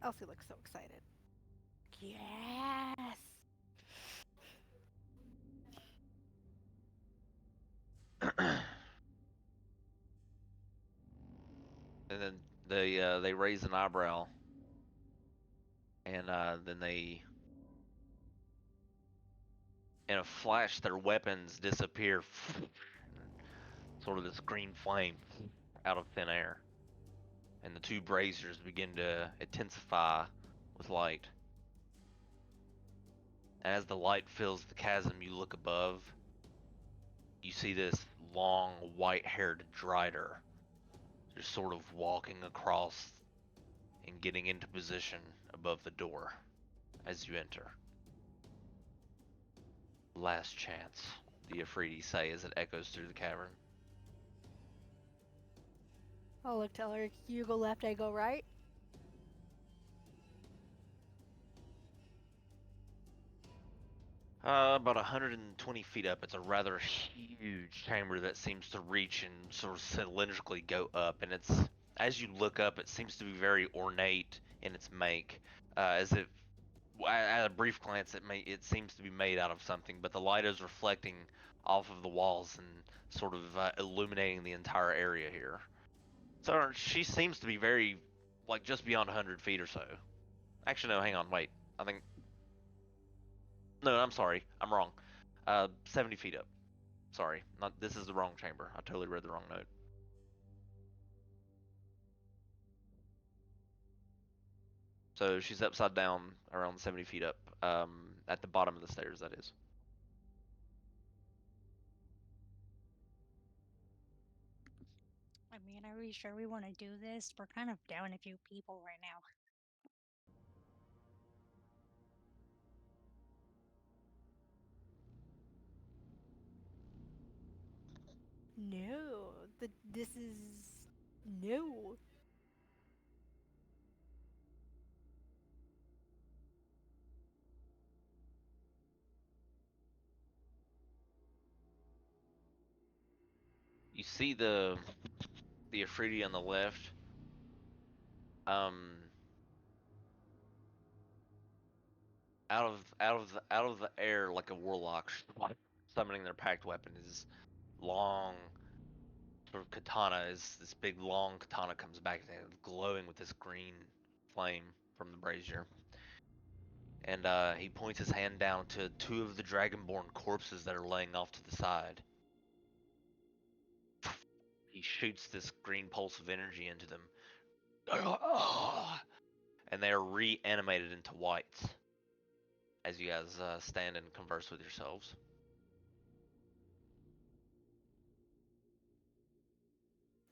Elsie looks so excited. Yes! And then they raise an eyebrow, and then they, in a flash, their weapons disappear. Sort of this green flame out of thin air, and the two braziers begin to intensify with light. As the light fills the chasm, you look above. You see this long, white-haired drider just sort of walking across and getting into position above the door as you enter. Last chance, the Afridi say as it echoes through the cavern. I'll look, tell her, you go left, I go right. About 120 feet up, it's a rather huge chamber that seems to reach and sort of cylindrically go up. And it's, as you look up, it seems to be very ornate in its make, as if, at a brief glance, it seems to be made out of something. But the light is reflecting off of the walls and sort of illuminating the entire area here. So she seems to be very, like, just beyond 100 feet or so. Actually, no, hang on, wait. I think. No, I'm sorry. I'm wrong. 70 feet up. Sorry. This is the wrong chamber. I totally read the wrong note. So she's upside down around 70 feet up. At the bottom of the stairs, that is. I mean, are we sure we want to do this? We're kind of down a few people right now. No, this is no. You see the Afridi on the left. Um, out of the air like a warlock summoning their packed weapon is long sort of katana. Is this big long katana comes back and it's glowing with this green flame from the brazier. And he points his hand down to two of the dragonborn corpses that are laying off to the side. He shoots this green pulse of energy into them, and they are reanimated into whites as you guys stand and converse with yourselves.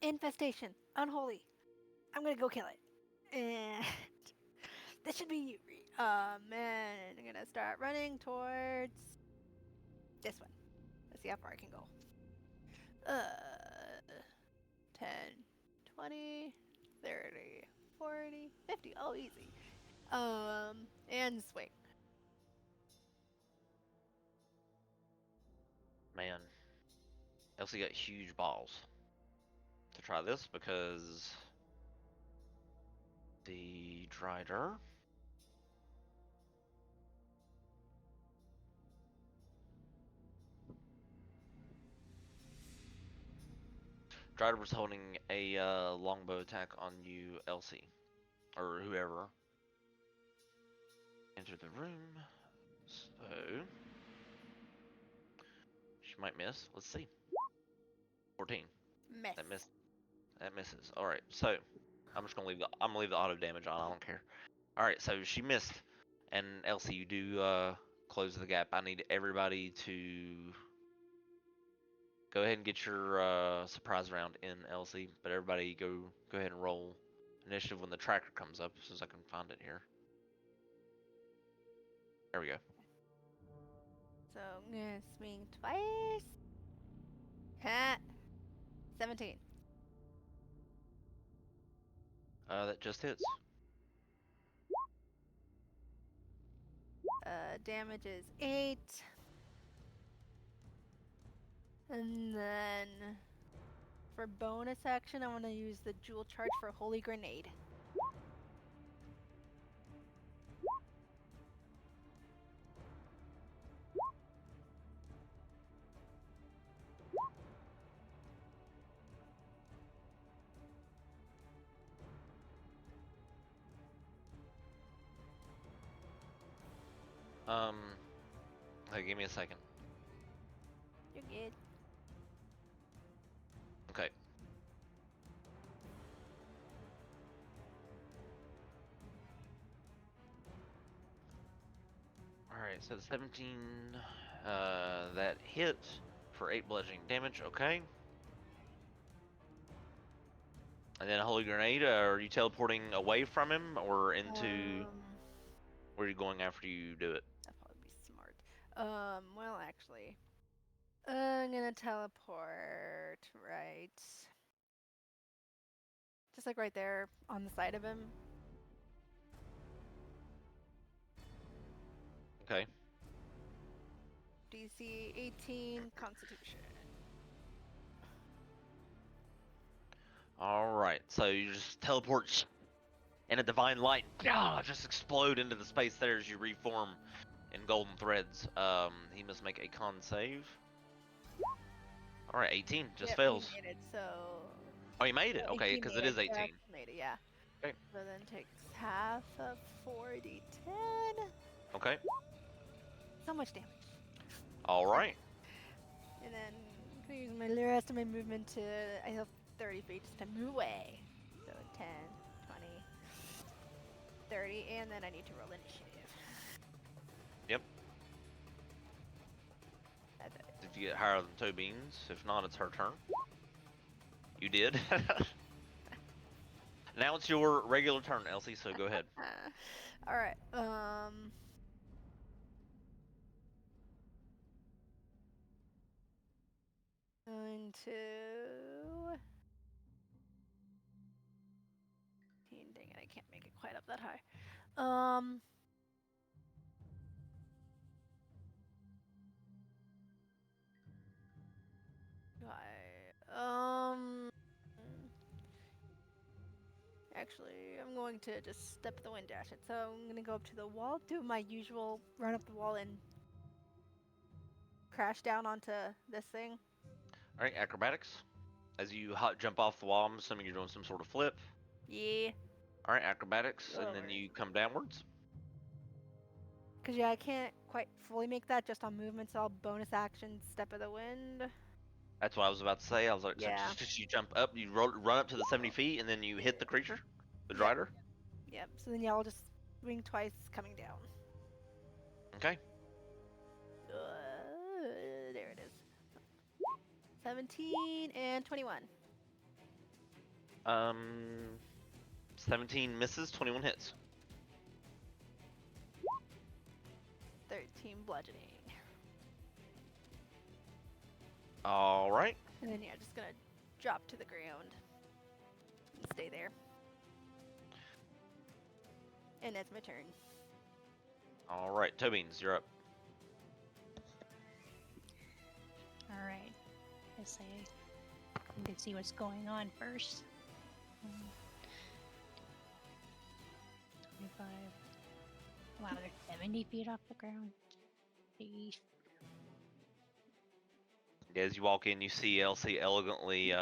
Infestation. Unholy. I'm gonna go kill it. And this should be you. And I'm gonna start running towards this one. Let's see how far I can go. 10, 20, 30, 40, 50. Oh, easy. And swing. Man, Elsie got huge balls to try this because the Drider Drider was holding a longbow attack on you, Elsie, or whoever entered the room. So she might miss. Let's see. 14. Miss. That miss. That misses. All right. So I'm just gonna leave the auto damage on. I don't care. All right. So she missed, and Elsie, you do close the gap. I need everybody to go ahead and get your surprise round in, Elsie. But everybody go ahead and roll initiative when the tracker comes up, as soon as I can find it here. There we go. So I'm gonna swing twice. Ha! 17. That just hits. Damage is 8. And then for bonus action, I want to use the jewel charge for Holy Grenade. Hey, give me a second. You're good. Okay. Alright, so the 17, that hit for 8 bludgeoning damage, okay. And then a holy grenade, are you teleporting away from him or into where are you going after you do it? That'd probably be smart. Well, actually, I'm gonna teleport right, just like right there on the side of him. Okay. DC 18 Constitution. Alright, so you just teleport and a divine light just explode into the space there as you reform in golden threads. He must make a con save. Alright, 18, just Yep, fails. he made it. So Oh, you made it? he Okay, because made it is So 18. made it, yeah. Okay. So then takes half of 4d10. Okay. So much damage. Alright. And then I'm gonna use my rest of my movement to, I have 30 feet just to move away. So 10, 20, 30, and then I need to roll initiative. Yep. That's it. Did you get higher than Toe Beans? If not, it's her turn. You did. Now it's your regular turn, Elsie, so go ahead. Alright, going to... Dang it, I can't make it quite up that high. Do actually, I'm going to just step the wind dash it. So I'm gonna go up to the wall, do my usual run up the wall and crash down onto this thing. Alright, acrobatics. As you jump off the wall, I'm assuming you're doing some sort of flip. Yeah. Alright, acrobatics, and then Alright. you come downwards. Cause yeah, I can't quite fully make that just on movement, so I'll bonus action step of the wind. That's what I was about to say. I was like, so Yeah. just you jump up, you run up to the 70 feet, and then you hit the creature, the Yep. Drider. Yep. So then yeah, I'll just swing twice coming down. Okay. There it is. 17 and 21. 17 misses, 21 hits. 13 bludgeoning. All right. And then yeah, just gonna drop to the ground and stay there. And that's my turn. All right, Tobeans, you're up. All right. I say we can see what's going on first. 25. Wow, they're 70 feet off the ground. Jeez. As you walk in, you see Elsie elegantly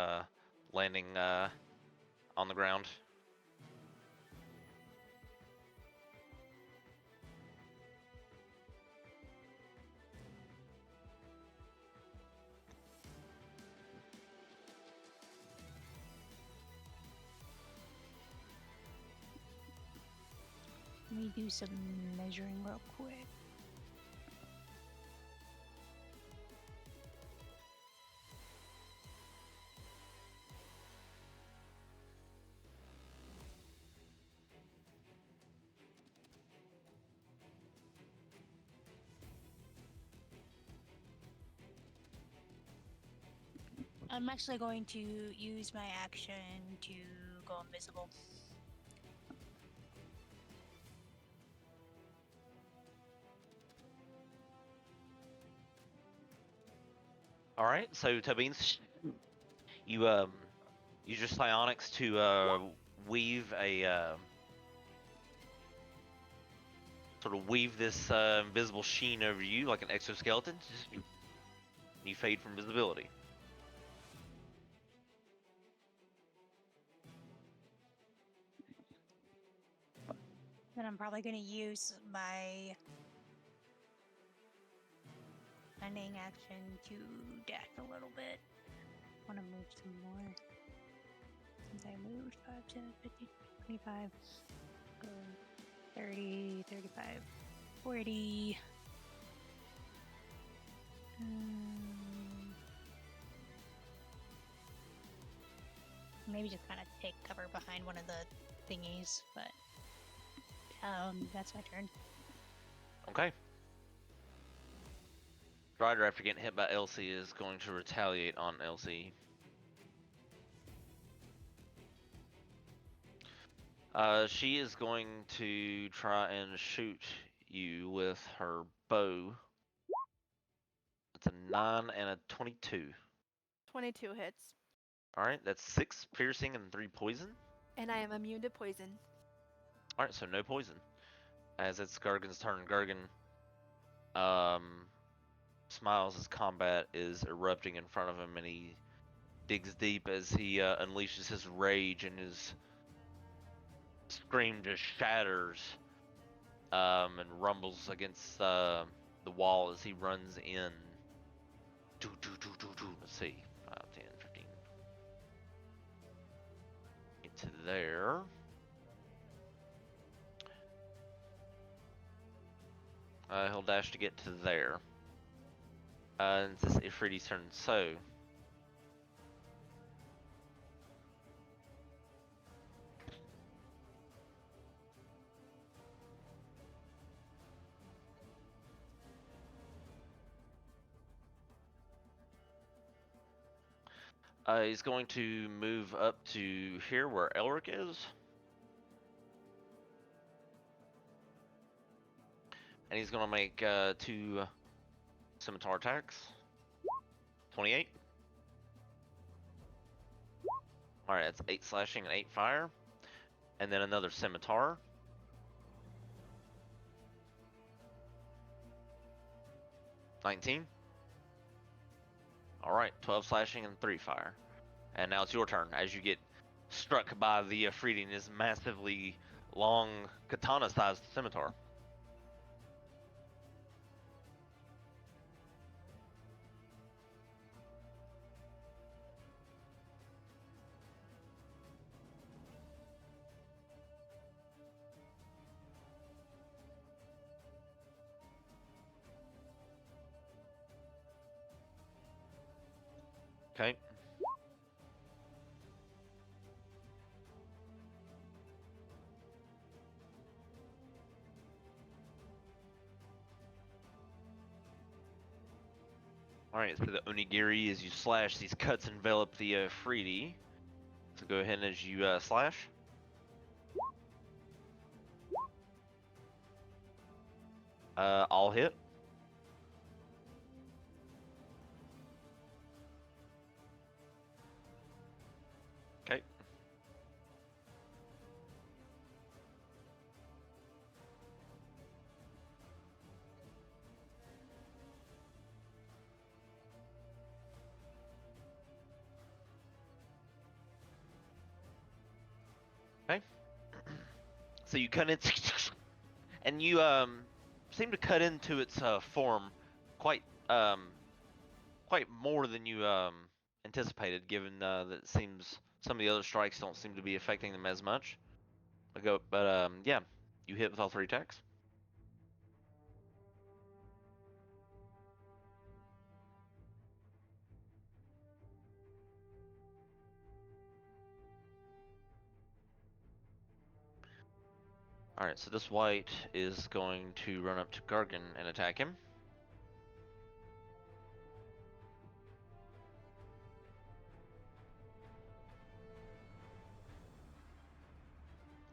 landing on the ground. Let me do some measuring real quick. I'm actually going to use my action to go invisible. All right, so Tobeans, you use your psionics to weave a sort of weave this invisible sheen over you like an exoskeleton. You fade from visibility. Then I'm probably going to use my spending action to dash a little bit. Want to move some more. Since I moved 5, 10, 15, 25, 30, 35, 40. Maybe just kind of take cover behind one of the thingies, but that's my turn. Okay. Strider, after getting hit by Elsie, is going to retaliate on Elsie. She is going to try and shoot you with her bow. It's a 9 and a 22. 22 hits. Alright, that's 6 piercing and 3 poison. And I am immune to poison. Alright, so no poison. As it's Gargan's turn, Gargan smiles as combat is erupting in front of him, and he digs deep as he unleashes his rage, and his scream just shatters and rumbles against the wall as he runs in. Let's see, 5, 10, 15. Into there. He'll dash to get to there. And it's Ifriti's turn, so he's going to move up to here where Elric is. And he's going to make 2 scimitar attacks. 28. Alright, that's 8 slashing and 8 fire. And then another scimitar. 19. Alright, 12 slashing and 3 fire. And now it's your turn as you get struck by the Ifriti and his massively long katana-sized scimitar. Okay. Alright, so the onigiri, as you slash, these cuts envelop the Ifriti. So go ahead and as you slash. All hit. Okay. Okay. So you cut it, and you seem to cut into its form quite quite more than you anticipated, given that it seems some of the other strikes don't seem to be affecting them as much. But yeah, you hit with all 3 attacks. Alright, so this white is going to run up to Gargan and attack him.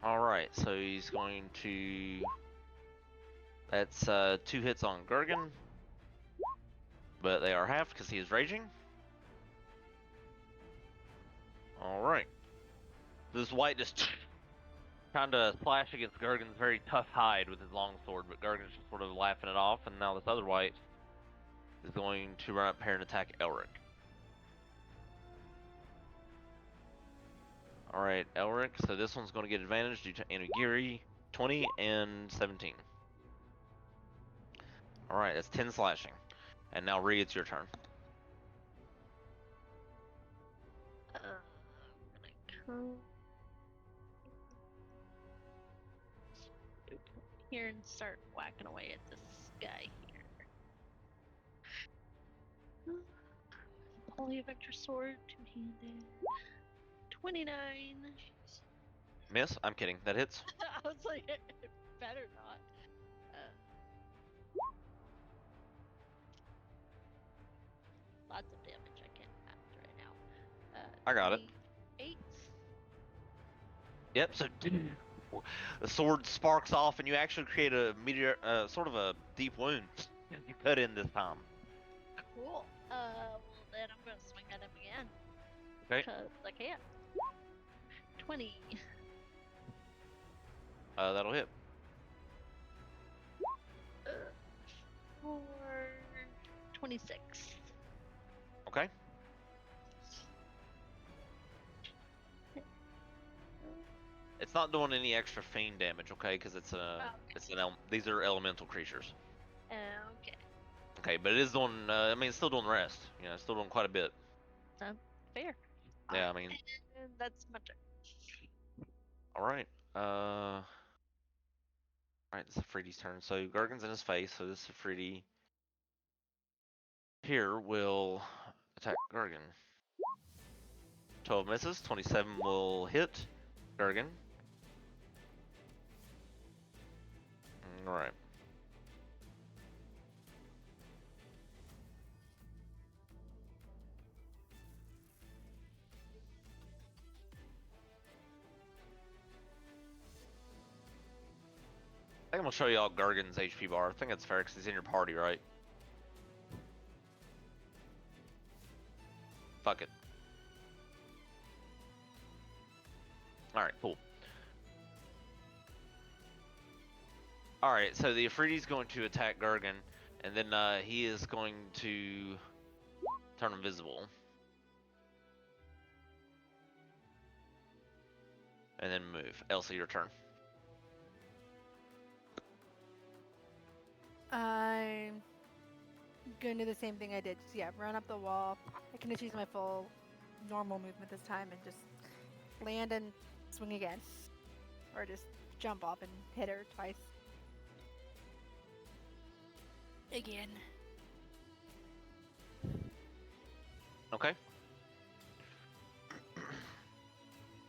Alright, so he's going to... That's 2 hits on Gargan, but they are half because he is raging. Alright. This white just trying to slash against Gargan's very tough hide with his longsword, but Gargan's just sort of laughing it off, and now this other white is going to run up here and attack Elric. Alright, Elric, so this one's going to get advantage due to Anugiri, 20 and 17. Alright, that's 10 slashing. And now, Ree, it's your turn. I'm gonna come here and start whacking away at this guy here. Polyvector sword, two-handed. 29. Miss? I'm kidding. That hits. I was like, it better not. Lots of damage. I can't math right now. I got it. 28. Yep. So the sword sparks off, and you actually create a meteor, sort of a deep wound. You cut in this time. Cool. Well then I'm gonna swing at him again. Okay. 'Cause I can. 20. That'll hit. For 26. Okay. It's not doing any extra fiend damage, okay? Because it's these are elemental creatures. Okay. Okay, but it is doing. I mean, it's still doing the rest. You know, it's still doing quite a bit. Sounds fair. Yeah, I mean. And that's my turn. All right. All right. This is Freddy's turn. So Gargan's in his face. So this is Freddy. Here will attack Gargan. 12 misses. 27 will hit Gargan. All right. I think I'm gonna show y'all Gargan's HP bar. I think that's fair because he's in your party, right? Fuck it. Alright, cool. Alright, so the Afridi's going to attack Gargan, and then he is going to turn invisible. And then move. Elsa, your turn. I'm gonna do the same thing I did. Just, yeah, run up the wall. I can just use my full normal movement this time and just land and swing again. Or just jump off and hit her twice. Again. Okay.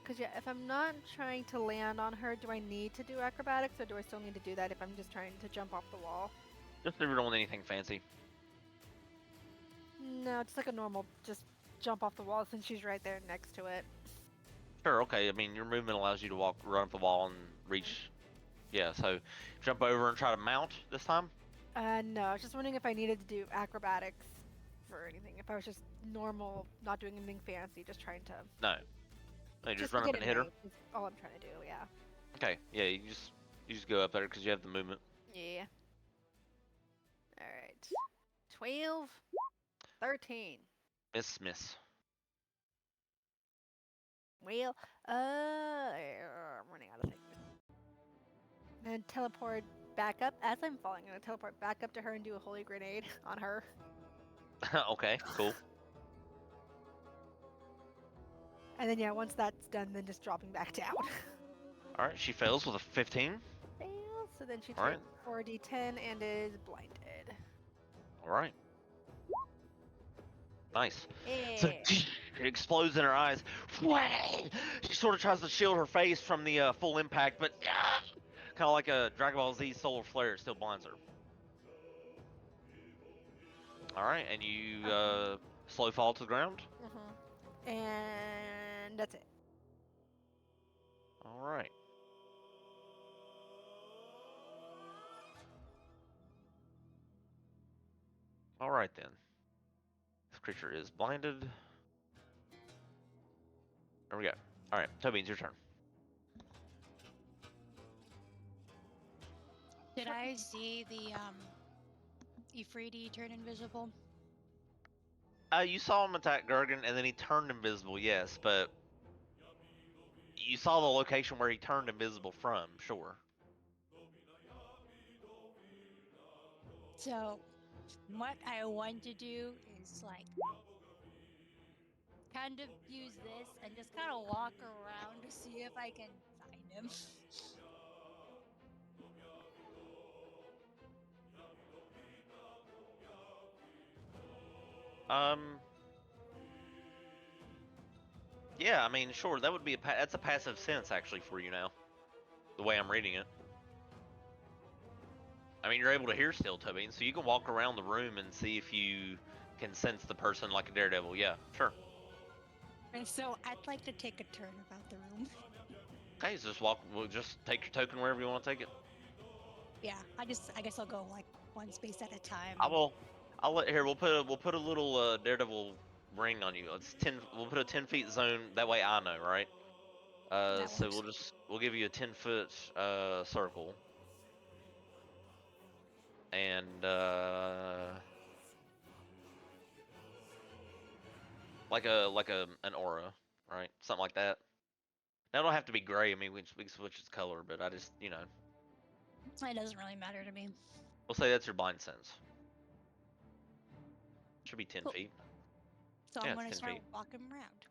Because, yeah, if I'm not trying to land on her, do I need to do acrobatics or do I still need to do that if I'm just trying to jump off the wall? Just if you're doing anything fancy. No, it's like a normal, just jump off the wall since she's right there next to it. Sure, okay. I mean, your movement allows you to run up the wall and reach. Yeah, so jump over and try to mount this time? No, I was just wondering if I needed to do acrobatics for anything. If I was just normal, not doing anything fancy, just trying to... No. No, you just run up and hit her? Is all I'm trying to do, yeah. Okay, yeah, you just go up there because you have the movement. Yeah. Alright. 12. 13. Miss. Well, I'm running out of things. I'm gonna teleport back up as I'm falling. I'm gonna teleport back up to her and do a holy grenade on her. Okay, cool. And then, yeah, once that's done, then just dropping back down. Alright, she fails with a 15. Fail, so then she takes Alright. 4d10 and is blinded. Alright. Nice. Yeah. So it explodes in her eyes. She sort of tries to shield her face from the full impact, but kind of like a Dragon Ball Z solar flare, it still blinds her. Alright, and you slow fall to the ground? Mm-hmm. And that's it. Alright. Alright then. This creature is blinded. There we go. Alright, Toby, it's your turn. Did I see the Ifriti turn invisible? You saw him attack Gergen, and then he turned invisible, yes, but you saw the location where he turned invisible from, sure. So What I want to do is like kind of use this and just kind of walk around to see if I can find him. Um. Yeah, I mean, sure, that would be that's a passive sense actually for you now. The way I'm reading it. I mean, you're able to hear steel toe beans, so you can walk around the room and see if you can sense the person like a daredevil. Yeah, sure. And so I'd like to take a turn about the room. Okay, so just walk. We'll just take your token wherever you want to take it. Yeah, I guess I'll go like one space at a time. I will. I'll let here. We'll put a little daredevil ring on you. It's 10. We'll put a 10 feet zone. That way I know, right? That So works. we'll give you a 10 foot circle, and like an aura, right? Something like that. Now, it don't have to be gray. I mean, we can switch its color, but I just It doesn't really matter to me. we'll say that's your blind sense. Should be 10 Cool. feet. So Yeah, I'm it's gonna 10 start feet. walking around.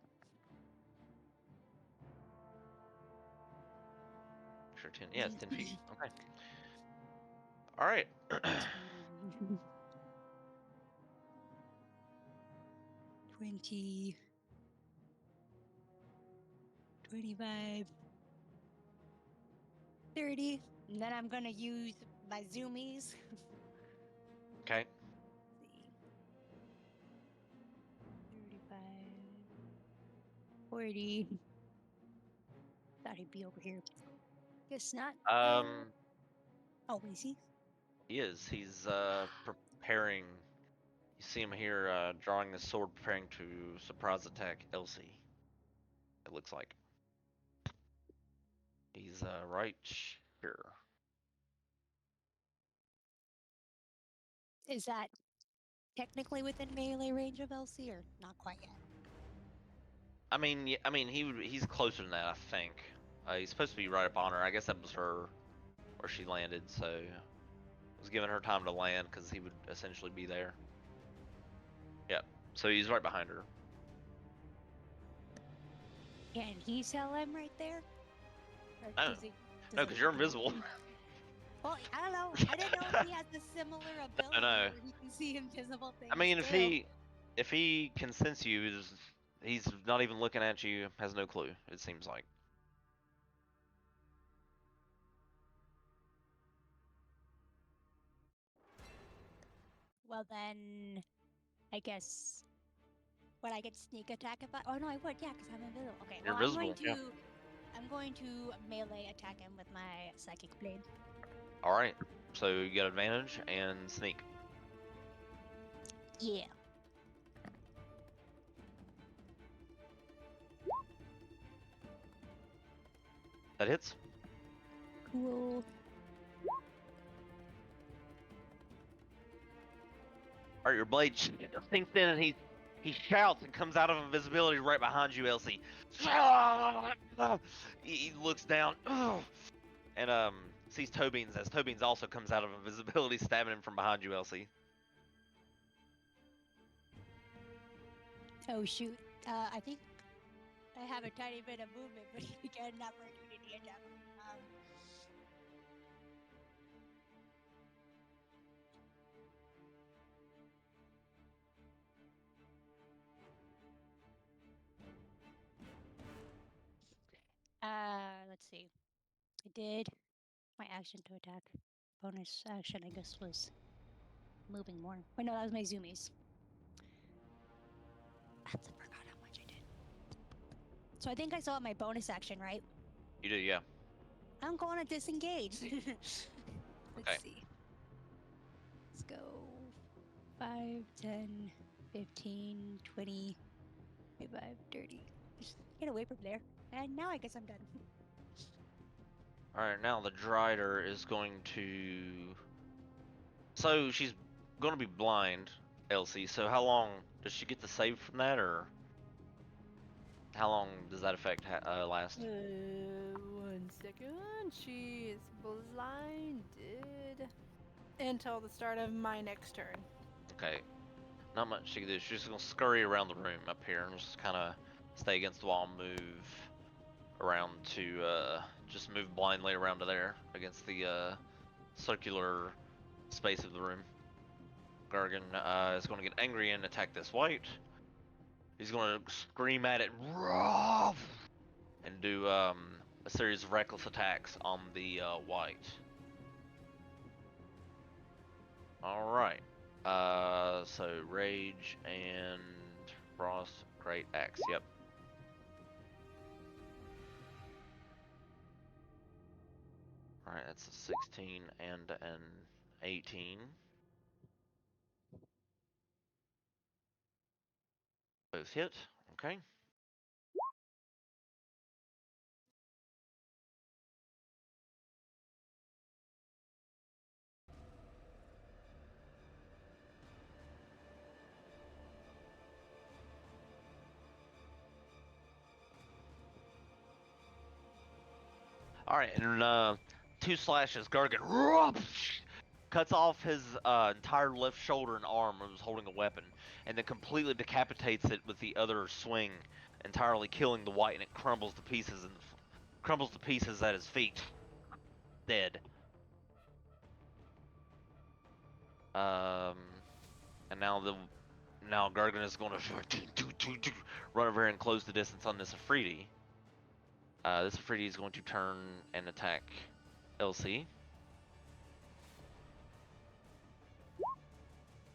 Sure, 10. Yeah, it's 10 feet. Okay. All right. 20, 25, 30. And then I'm gonna use my zoomies. Okay. 35, 40. Thought he'd be over here. Guess not. Um, Oh, is he? he is. He's preparing. You see him here drawing the sword, preparing to surprise attack Elsie. It looks like he's right here. Is that technically within melee range of Elsie, or not quite yet? I mean, he's closer than that, I think. He's supposed to be right up on her. I guess that was her where she landed, so I was giving her time to land because he would essentially be there. Yep. So he's right behind her. Can he tell I'm right there? Or No, does he, no, does because it you're have to be- invisible. Well, I don't know. I didn't know if he has the similar ability no. where he can see invisible things. I mean, too. if he can sense you, he's not even looking at you. Has no clue. It seems like. Well, then, I guess. Would I get sneak attack if I? Oh no, I would. Yeah, because I'm invisible. Okay. You're Well, invisible. Yeah. I'm going to melee attack him with my psychic blade. All right. So you get advantage and sneak. Yeah. That hits. Cool. All right, your blade sinks in, and he shouts and comes out of invisibility right behind you, Elsie. He looks down and sees Toe Beans as Toe Beans also comes out of invisibility, stabbing him from behind you, Elsie. Oh shoot. I think I have a tiny bit of movement, but again, not opportunity attack. Let's see. I did my action to attack. Bonus action, I guess, was moving more. Wait, no, that was my zoomies. I forgot how much I did. So I think I still have my bonus action, right? You do, yeah. I'm going to disengage. Let's Okay. see. Let's go 5, 10, 15, 20, 25, 30. Just get away from there. And now I guess I'm done. All right, now the Drider is going to. So she's going to be blind, Elsie. So how long does she get to save from that, or how long does that effect last? 1 second. She is blinded until the start of my next turn. Okay. Not much she can do. She's just gonna scurry around the room up here and just kind of stay against the wall and move around to just move blindly around to there against the circular space of the room. Gargan is going to get angry and attack this white. He's going to scream at it and do a series of reckless attacks on the white. All right. So rage and frost, great axe. Yep. All right, that's a 16 and an 18. Both hit. Okay. All right, and 2 slashes. Gargan cuts off his entire left shoulder and arm and was holding a weapon, and then completely decapitates it with the other swing, entirely killing the white, and it crumbles to pieces at his feet, dead. And now Gargan is going to run over here and close the distance on this Afridi. This Afridi is going to turn and attack LC.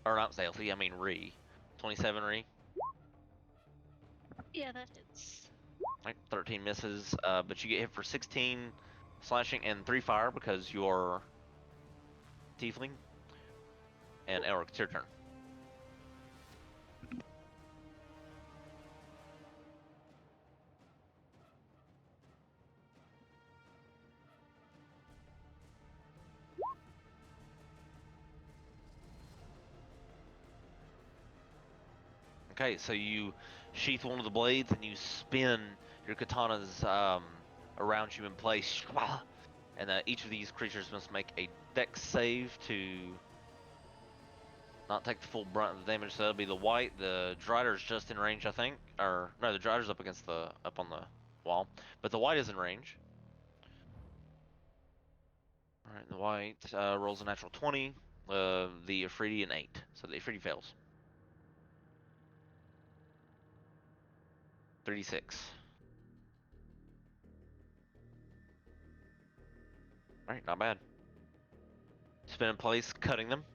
Or not say LC, I mean Ree. 27 Ree. Yeah, that hits. Right, 13 misses, but you get hit for 16 slashing and 3 fire because you're tiefling. And Elric, it's your turn. Okay, so you sheath one of the blades and you spin your katanas around you in place. And each of these creatures must make a dex save to not take the full brunt of the damage. So that'll be the white. The Drider's just in range, I think. Or no, the Drider's up on the wall, but the white is in range. All right, the white rolls a natural 20. The Afridi an 8, so the Afridi fails. 36. All right, not bad. Spin in place, cutting them.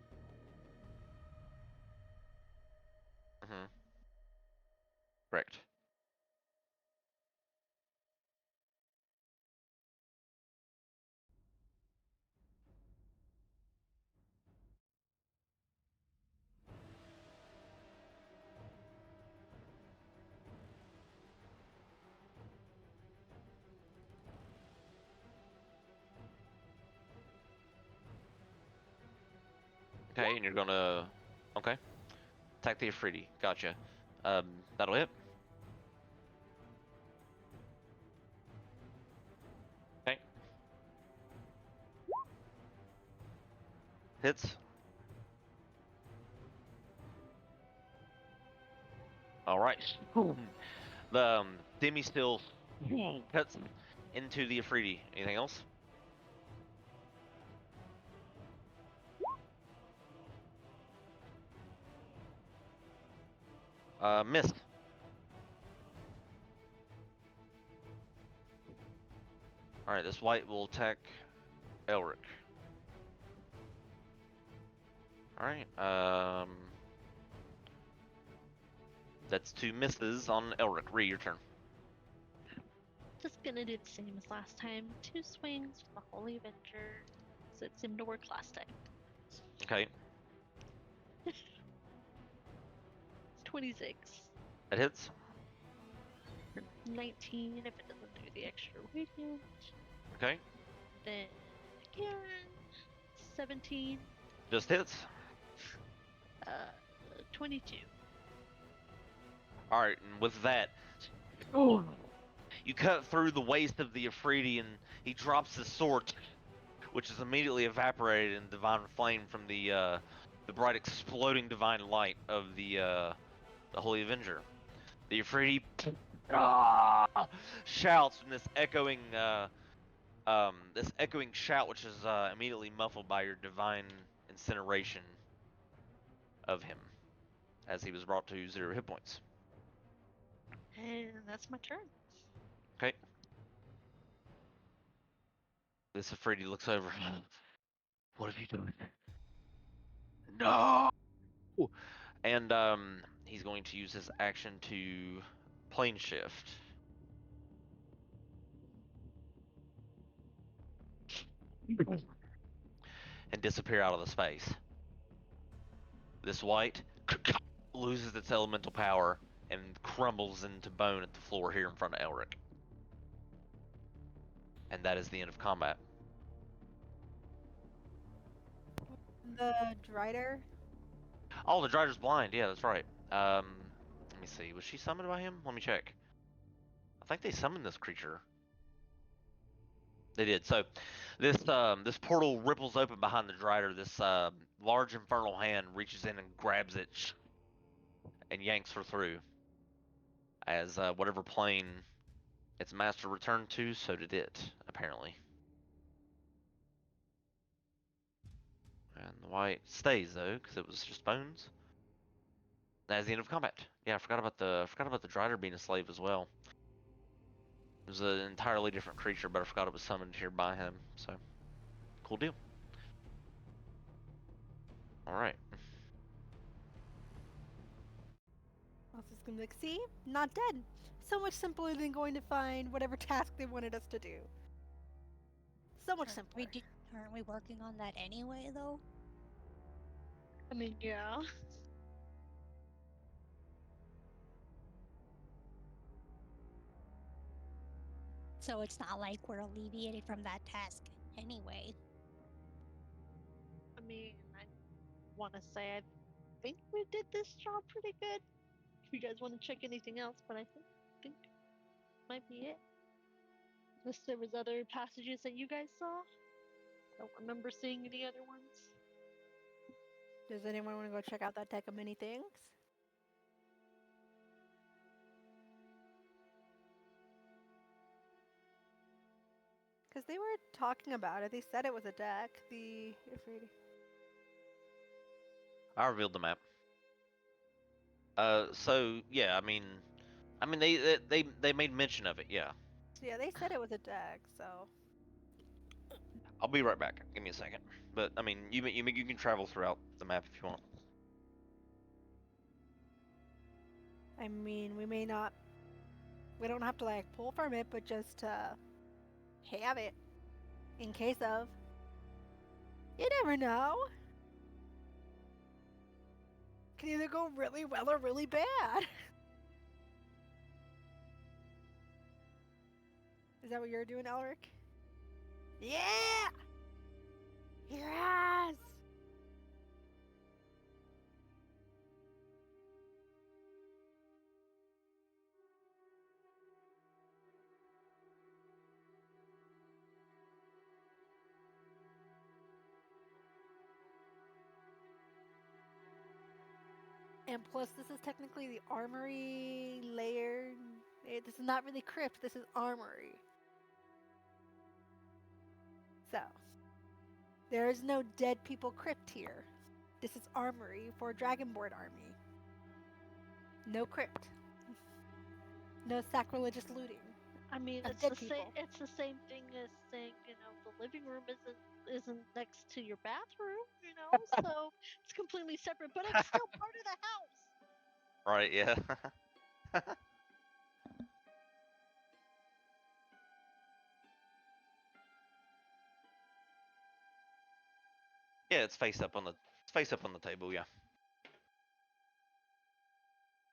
Correct. Okay, and you're gonna... Okay. Attack the Afridi. Gotcha. That'll hit. Okay. Hits. Alright. The Demi still cuts into the Afridi. Anything else? Missed. Alright, this white will attack Elric. Alright, that's 2 misses on Elric. Ree, your turn. Just gonna do the same as last time. 2 swings for the Holy Avenger. So it seemed to work last time. Okay, 26. that hits. 19 if it doesn't do the extra radiant. Okay, Then again, 17. just hits. 22. Alright, and with that, you cut through the waist of the Afridi and he drops his sword, which is immediately evaporated in divine flame from the the bright exploding divine light of the Holy Avenger. The Ifriti shouts in this echoing shout, which is immediately muffled by your divine incineration of him, as he was brought to 0 hit points. And that's my turn. Okay. This Ifriti looks over. What have you done? No! And he's going to use his action to plane shift. And disappear out of the space. This white loses its elemental power and crumbles into bone at the floor here in front of Elric. And that is the end of combat. The Drider. Oh, the Drider's blind. Yeah, that's right. Let me see. Was she summoned by him? Let me check. I think they summoned this creature. They did. So, this portal ripples open behind the Drider. This large infernal hand reaches in and grabs it and yanks her through. As whatever plane its master returned to, so did it, apparently. And the white stays though, because it was just bones. That is the end of combat. Yeah, I forgot about the Drider being a slave as well. It was an entirely different creature, but I forgot it was summoned here by him. So, cool deal. All right. I was just gonna be like, see, not dead. So much simpler than going to find whatever task they wanted us to do. So much simpler. Aren't we working on that anyway, though? I mean, yeah. So it's not like we're alleviated from that task anyway. I mean, I want to say I think we did this job pretty good. If you guys want to check anything else, but I think might be it. Unless there was other passages that you guys saw. I don't remember seeing any other ones. Does anyone want to go check out that deck of many things? Because they were talking about it. They said it was a deck. The I revealed the map. So yeah, I mean, they made mention of it. Yeah. Yeah, they said it was a deck. So I'll be right back. Give me a second. But I mean, you can travel throughout the map if you want. I mean, we don't have to like pull from it, but just have it in case of. You never know. Can either go really well or really bad. Is that what you're doing, Elric? Yeah! Yes! And plus, this is technically the armory layer. This is not really crypt, this is armory. So, there is no dead people crypt here. This is armory for Dragonborn army. No crypt. No sacrilegious looting. I mean, Of it's dead the same. people. It's the same thing as saying, the living room isn't next to your bathroom. So it's completely separate, but it's still part of the house. Right? Yeah. Yeah, it's face up on the table. Yeah.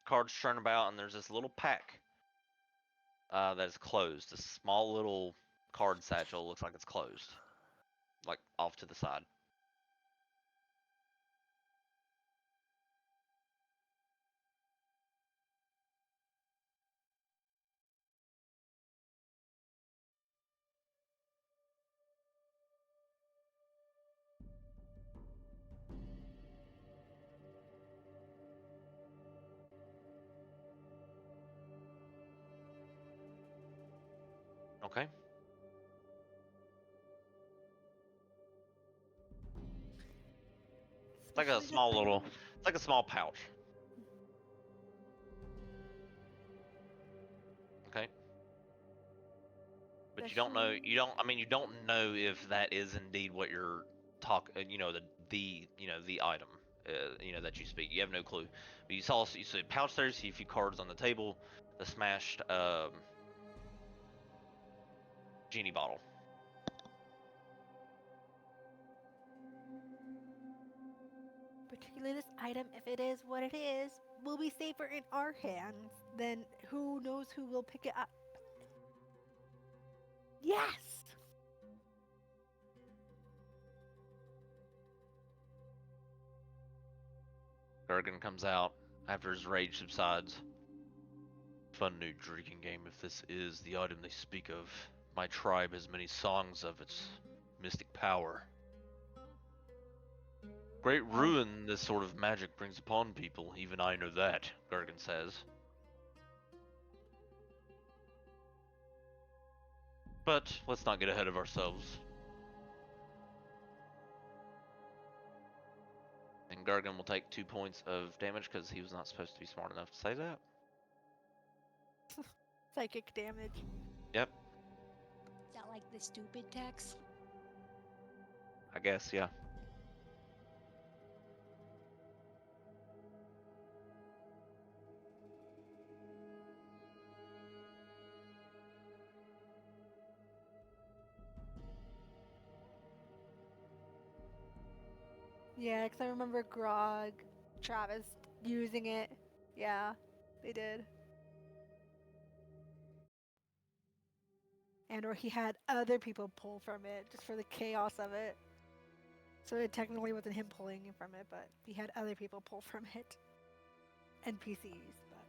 Cards turn about, and there's this little pack that is closed. A small little card satchel looks like it's closed, like off to the side. Okay. It's like a Especially the small little. item. It's like a small pouch. Okay. But you don't know. Especially. You don't. I mean, you don't know if that is indeed what you're You know, the item. You know that you speak. You have no clue. But you see a pouch there. You see a few cards on the table. The smashed genie bottle. Particularly this item, if it is what it is, will be safer in our hands than who knows who will pick it up. Yes! Gergen comes out after his rage subsides. Fun new drinking game if this is the item they speak of. My tribe has many songs of its mystic power. Great ruin this sort of magic brings upon people, even I know that, Gergen says. But let's not get ahead of ourselves. And Gergen will take 2 points of damage because he was not supposed to be smart enough to say that. Psychic damage. Yep, Is that like the stupid text? I guess, yeah. Yeah, because I remember Grog, Travis using it. Yeah, they did. And or he had other people pull from it just for the chaos of it. So it technically wasn't him pulling from it, but he had other people pull from it. NPCs, but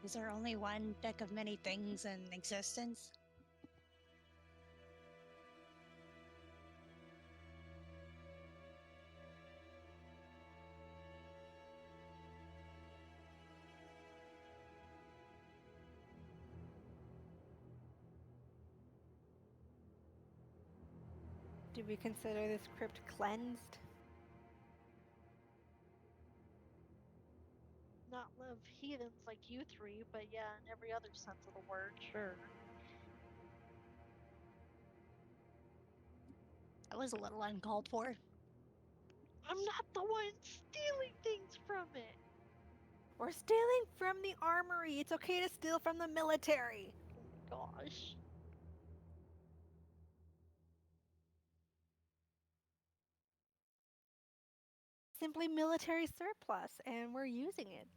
Is there only one deck of many things in existence? do we consider this crypt cleansed? Not live heathens like you three, but yeah, in every other sense of the word, sure. That was a little uncalled for. I'm not the one stealing things from it. We're stealing from the armory. It's okay to steal from the military. Oh my gosh. Simply military surplus, and we're using it.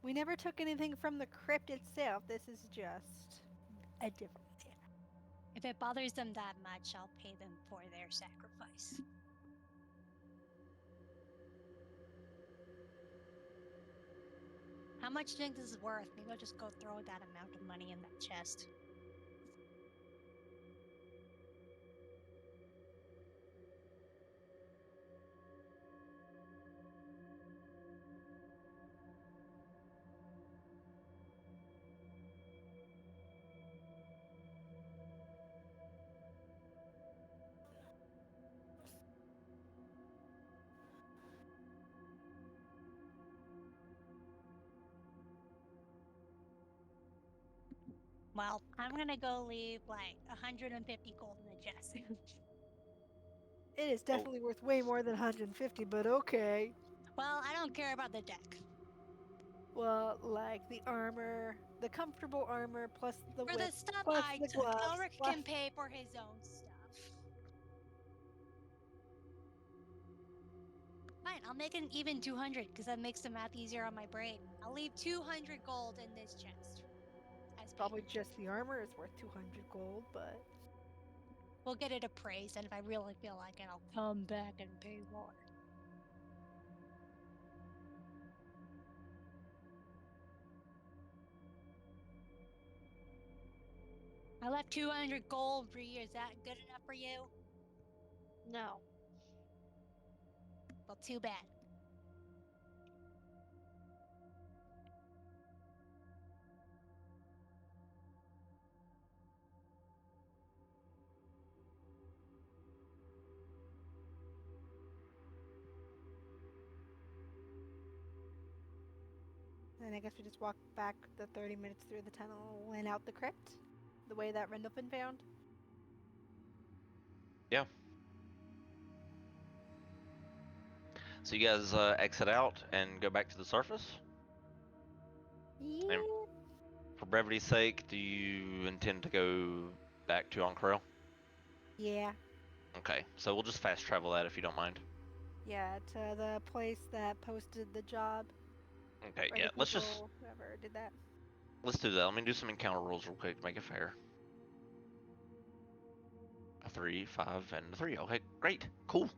We never took anything from the crypt itself. This is just a different. If it bothers them that much, I'll pay them for their sacrifice. How much do you think this is worth? Maybe I'll just go throw that amount of money in that chest. Well, I'm gonna go leave like 150 gold in the chest. It is definitely worth way more than 150, but okay. Well, I don't care about the deck. Well, like the armor, the comfortable armor, plus the For whip, the stuff plus I the took, gloves, Elric plus... can pay for his own stuff. Fine, I'll make an even 200 because that makes the math easier on my brain. I'll leave 200 gold in this chest as Probably just the armor is worth 200 gold, but We'll get it appraised, and if I really feel like it, I'll come back and pay more. I left 200 gold for you. Is that good enough for you? No. Well, too bad. then I guess we just walk back the 30 minutes through the tunnel and out the crypt, the way that Rendlefin found. Yeah. So you guys exit out and go back to the surface? Yeah. For brevity's sake, do you intend to go back to Ank'Harel? Yeah. Okay, so we'll just fast travel that if you don't mind. Yeah, to the place that posted the job. Okay, Or yeah, the people, whoever did that. let's do that. Let me do some encounter rules real quick to make it fair. A 3, 5, and a 3. Okay, great, cool.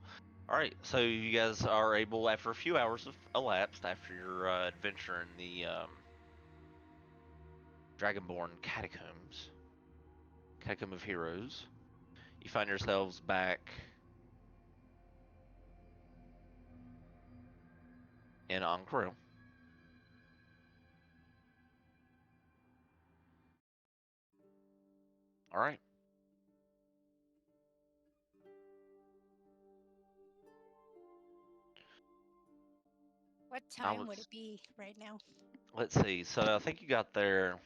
All right, so you guys are able, after a few hours have elapsed after your adventure in the Dragonborn Catacombs, Catacomb of Heroes, you find yourselves back in Ank'Harel. All right. What time would it be right now? Let's see. So I think you got there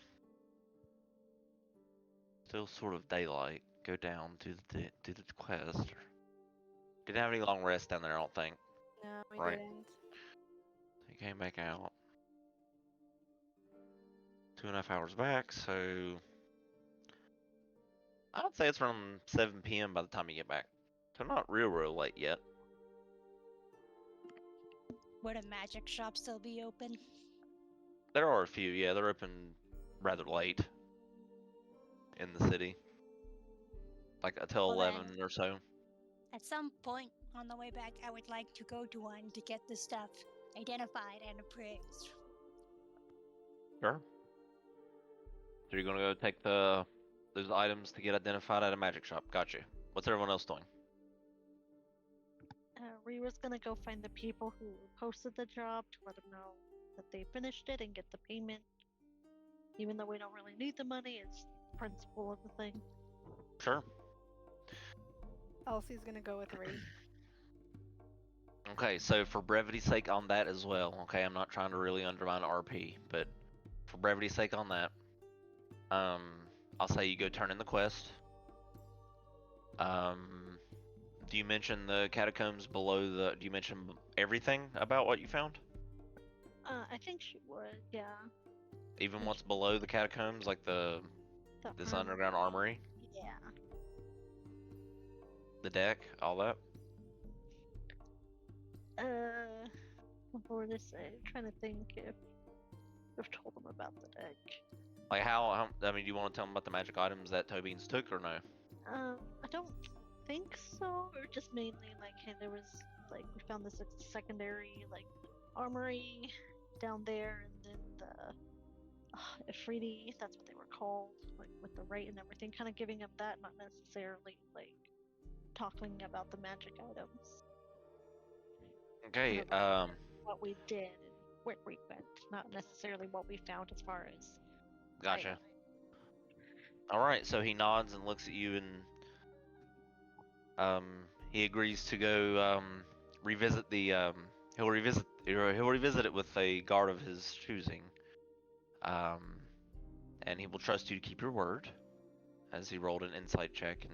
still sort of daylight. Go down to the quest. Didn't have any long rest down there, I don't think. No, we Right. didn't. So you came back out. 2.5 hours back, so I would say it's around 7 p.m. by the time you get back. So not real late yet. Would a magic shop still be open? There are a few, yeah, they're open rather late in the city. Like until Well, 11 then, or so. at some point on the way back, I would like to go to one to get the stuff identified and appraised. Sure. So you're gonna go take those items to get identified at a magic shop. Gotcha. What's everyone else doing? Rewa's gonna go find the people who posted the job to let them know that they finished it and get the payment. Even though we don't really need the money, it's the principle of the thing. Sure. Elsie's gonna go with Ree. Okay, so for brevity's sake on that as well, okay, I'm not trying to really undermine RP, but for brevity's sake on that, I'll say you go turn in the quest. Do you mention the catacombs below do you mention everything about what you found? I think she would, yeah. Even what's below the catacombs, like this underground armory, Yeah. the deck, all that? What were they say? Trying to think if we've told them about the deck. Like how I mean, do you want to tell them about the magic items that Tobeans took or no? I don't think so. Or just mainly like, hey, there was like we found this secondary like armory down there, and then the Ifriti, that's what they were called, like with the rate and everything, kind of giving them that, not necessarily like talking about the magic items. Okay, Kind of what we did and where we went, not necessarily what we found as far as. gotcha. All right, so he nods and looks at you, and he agrees to go revisit the he'll revisit it with a guard of his choosing, and he will trust you to keep your word, as he rolled an insight check, and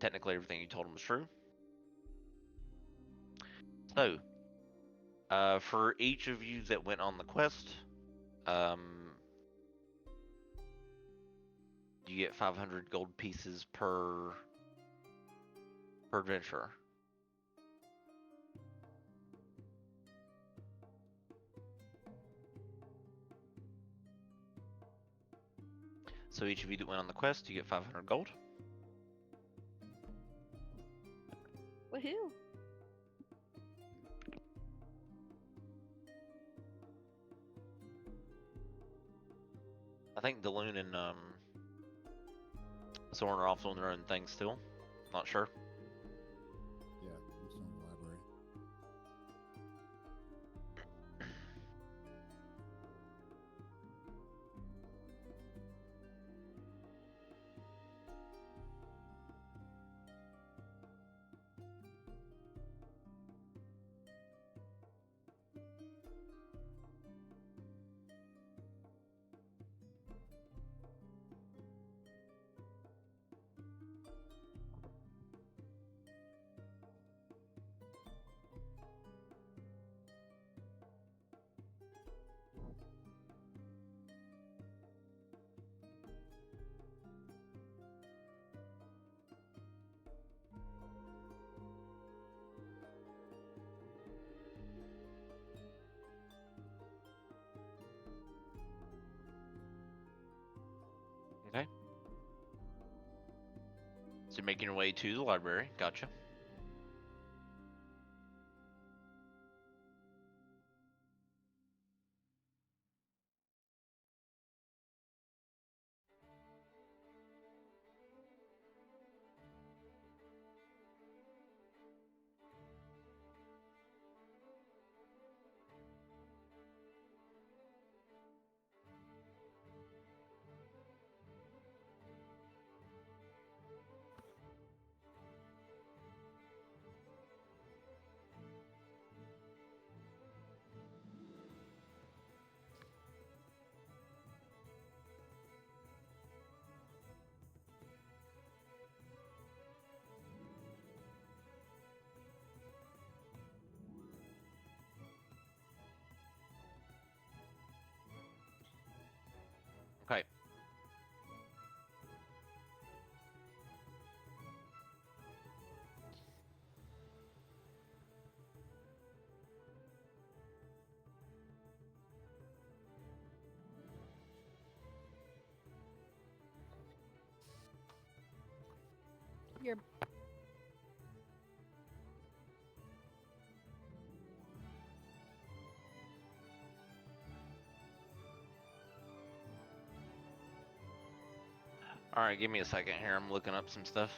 technically everything you told him was true. So, for each of you that went on the quest, you get 500 gold pieces per adventurer. So each of you that went on the quest, you get 500 gold. Woohoo! I think Daloon and Soren are off on their own thing still. Not sure. Yeah, I'm still in the library. Okay. So you're making your way to the library. Gotcha. Okay. You're Alright, give me a second here. I'm looking up some stuff.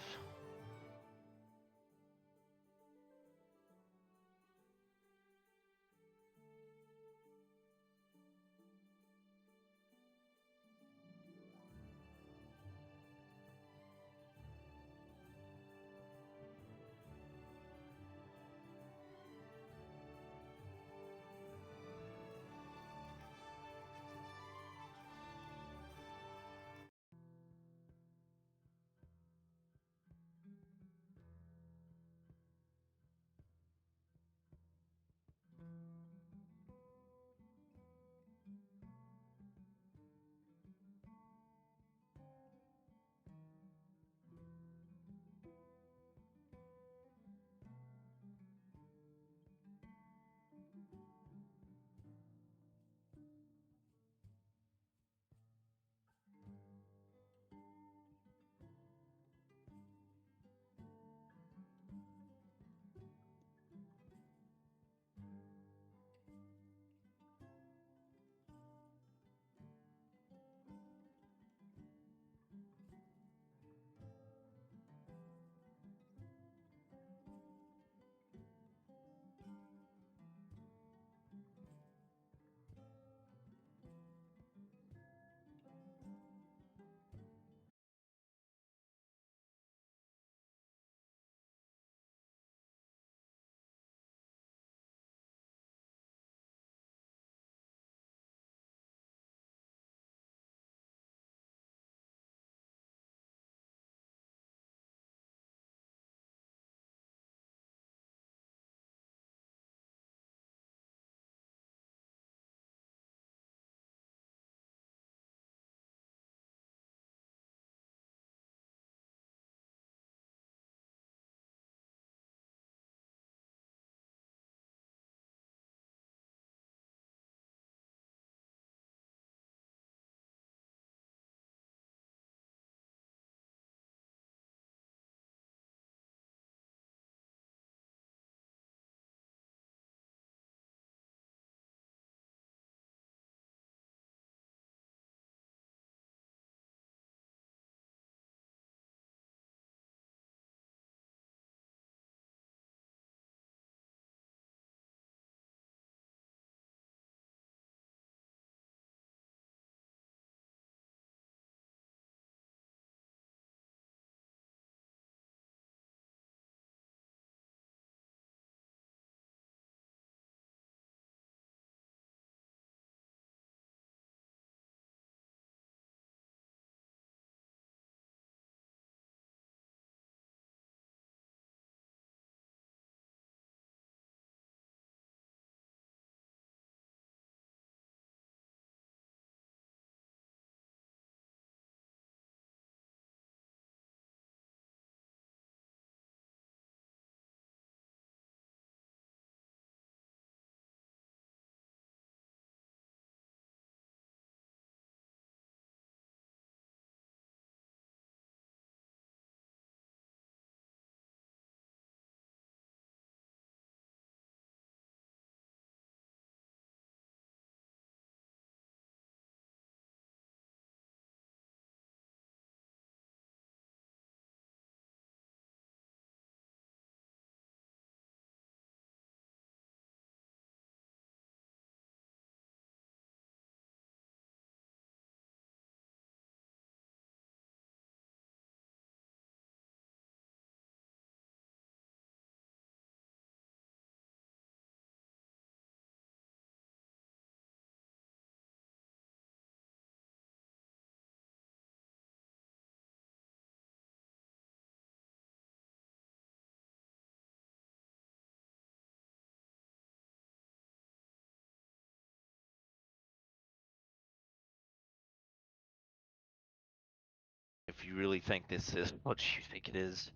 if you really think this is what you think it is.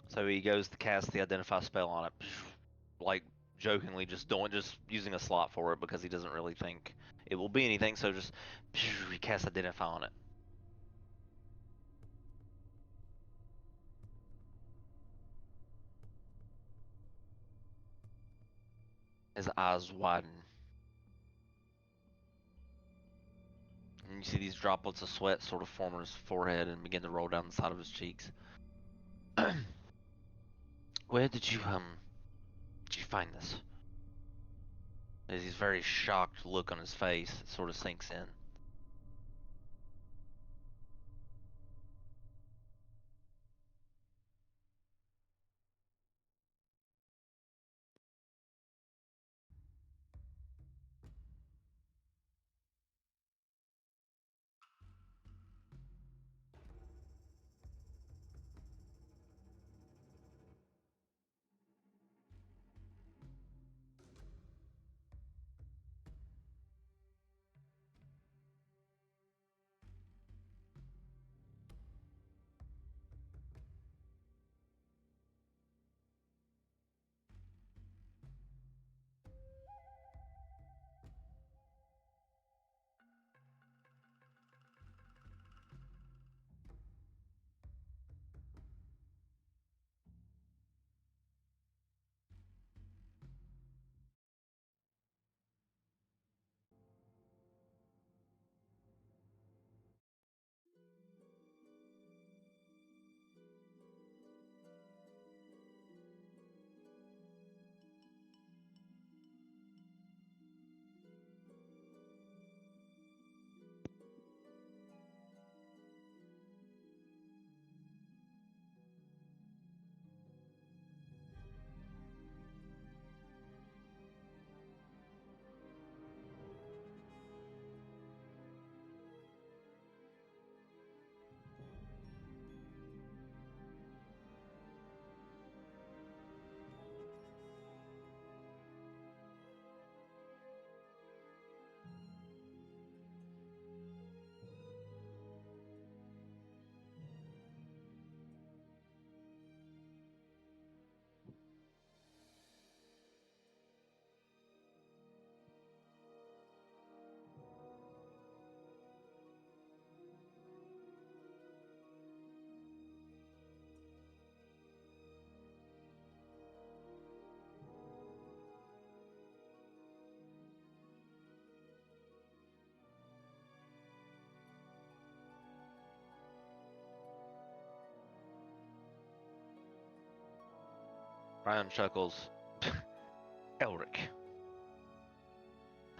So he goes to cast the identify spell on it, like jokingly, just using a slot for it because he doesn't really think it will be anything. So just he casts identify on it. His eyes widen, and you see these droplets of sweat sort of form on his forehead and begin to roll down the side of his cheeks. Where did you find this? There's this very shocked look on his face that sort of sinks in. Brian chuckles. Elric.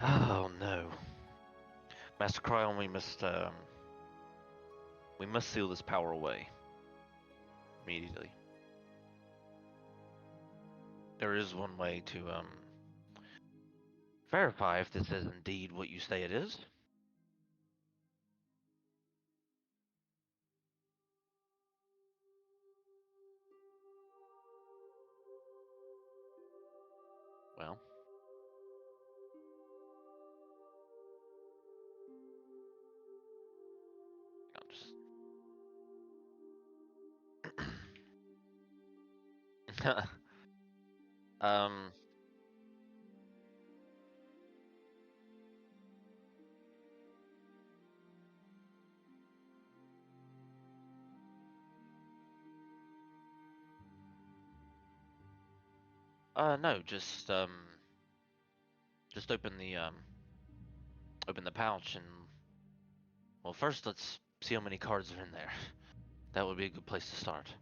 Oh no. Master Cryon, we must seal this power away. Immediately. There is one way to, verify if this is indeed what you say it is. Well, I'll just... um... no, just open the pouch and, well, first let's see how many cards are in there. That would be a good place to start.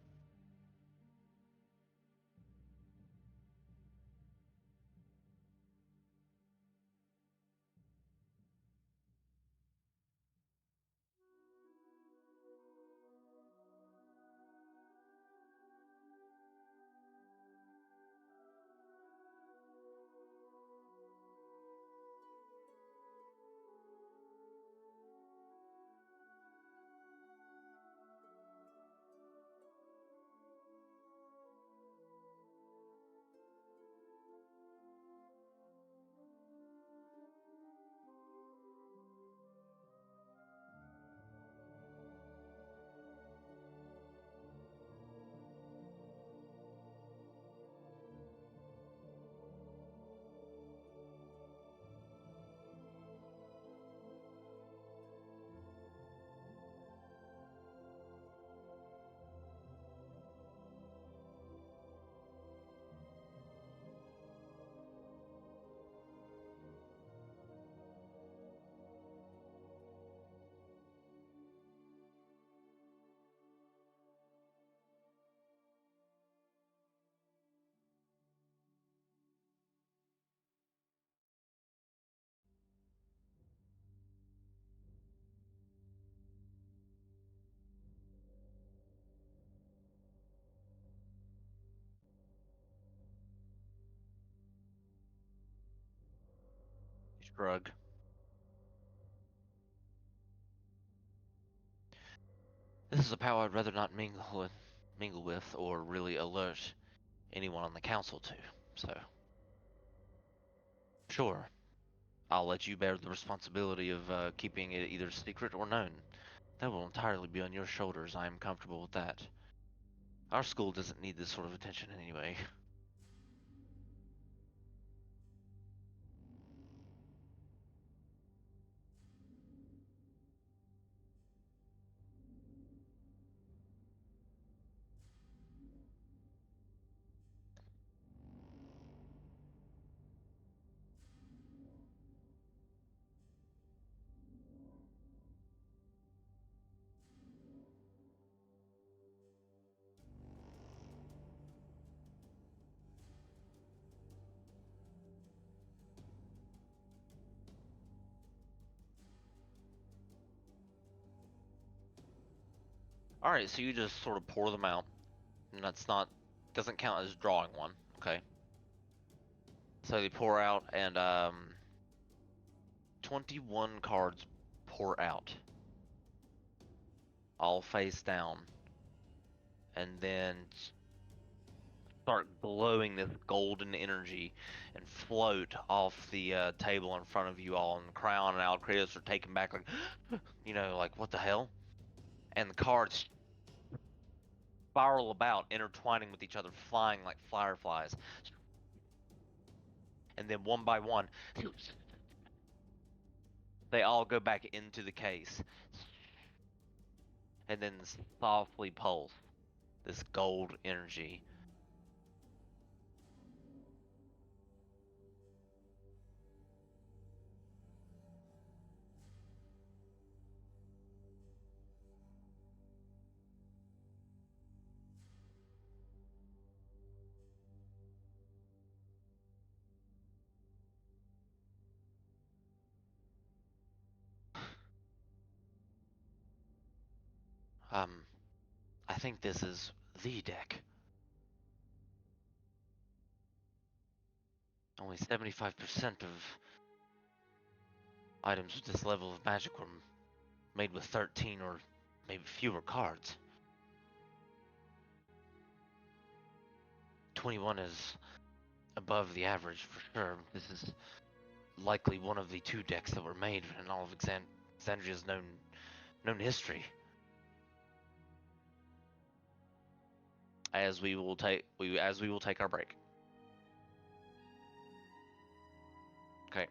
Shrug. This is a power I'd rather not mingle with or really alert anyone on the council to. So, sure, I'll let you bear the responsibility of keeping it either secret or known. That will entirely be on your shoulders. I am comfortable with that. Our school doesn't need this sort of attention anyway. Alright, so you just sort of pour them out. And that's not, doesn't count as drawing one, okay? So they pour out, and 21 cards pour out. All face down. And then start glowing this golden energy and float off the table in front of you all. And Crown and Alcreus are taken back like, like, what the hell? And the cards spiral about, intertwining with each other, flying like fireflies. And then one by one, they all go back into the case. And then softly pulse this gold energy. I think this is the deck. Only 75% of items with this level of magic were made with 13 or maybe fewer cards. 21 is above the average for sure. This is likely one of the 2 decks that were made in all of Xandria's known history. As we will take our break. Okay.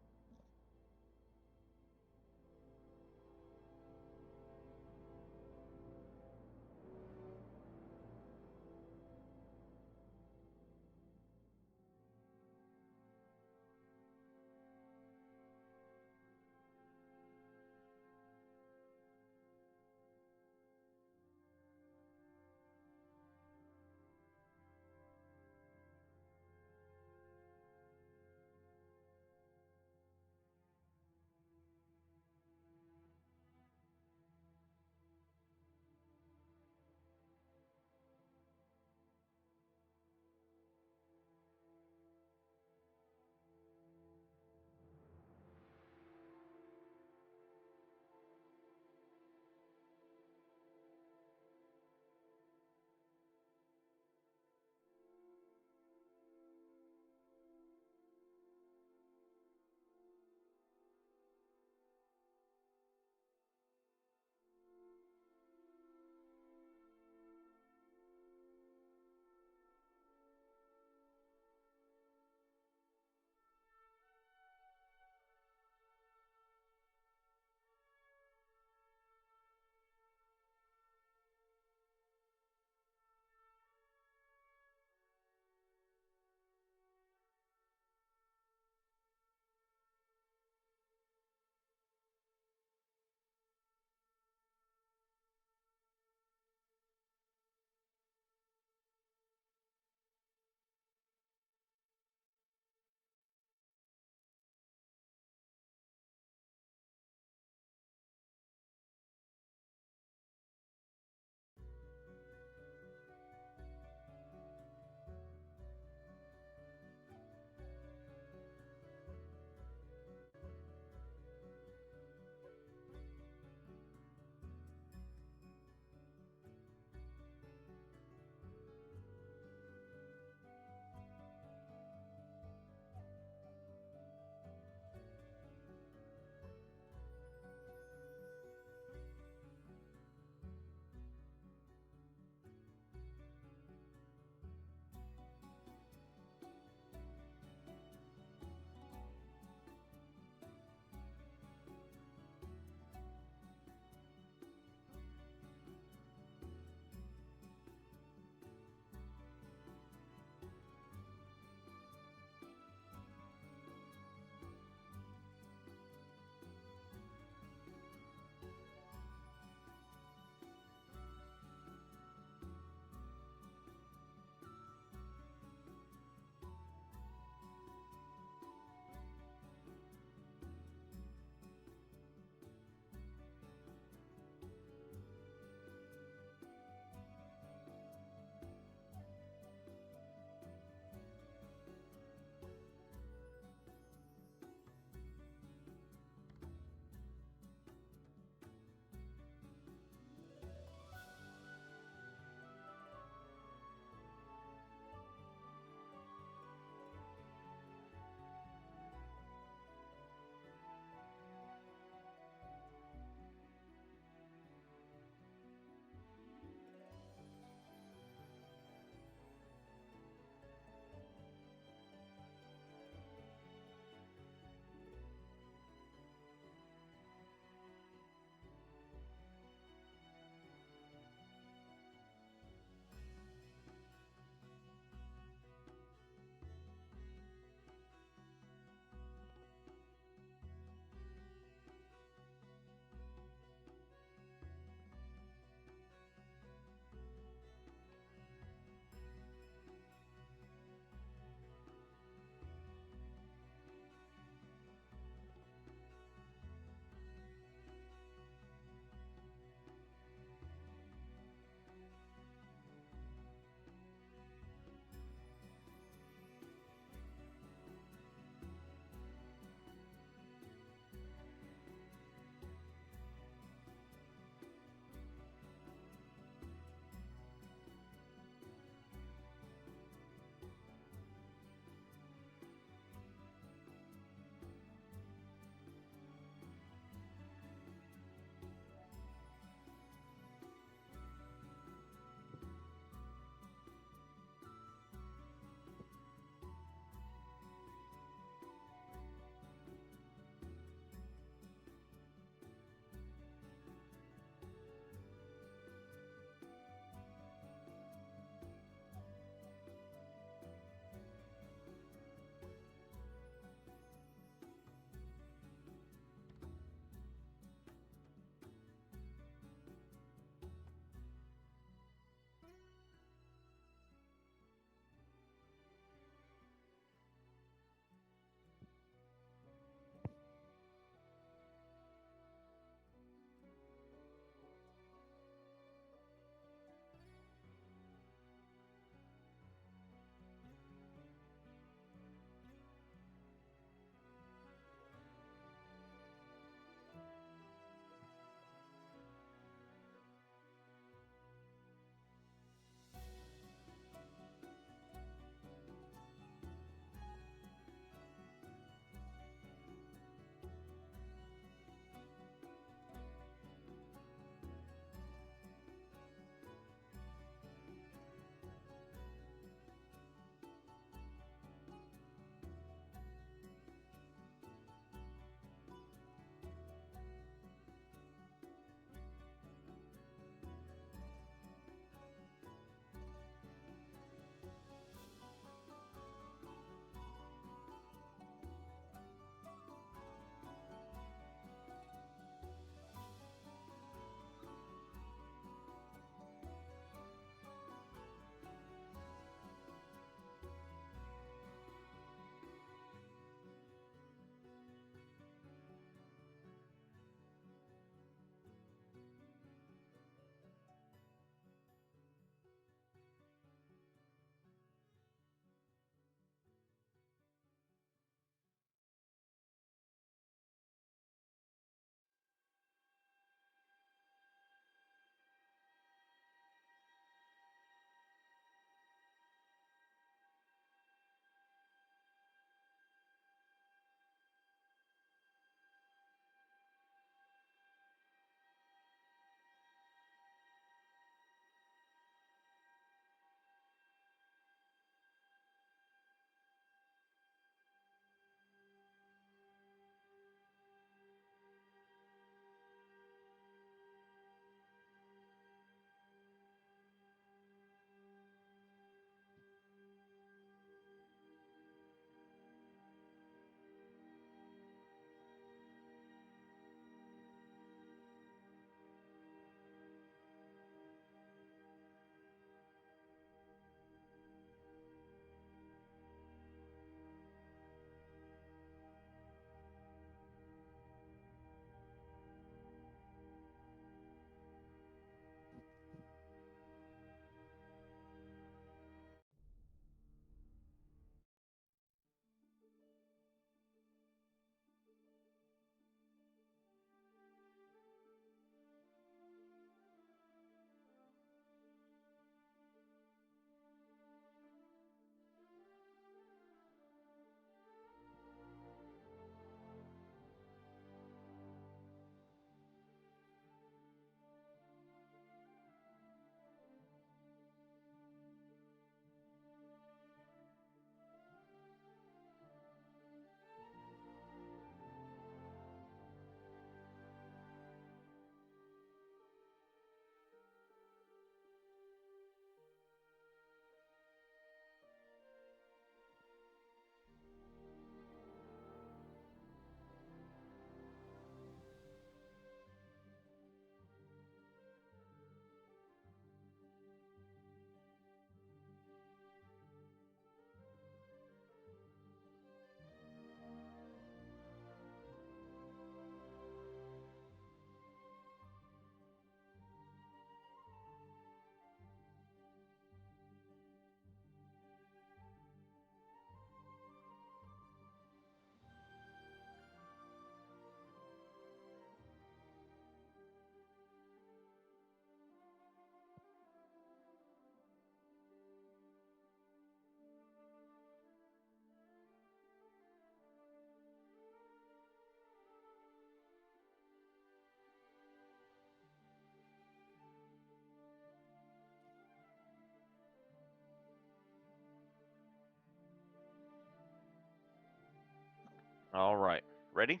All right. Ready?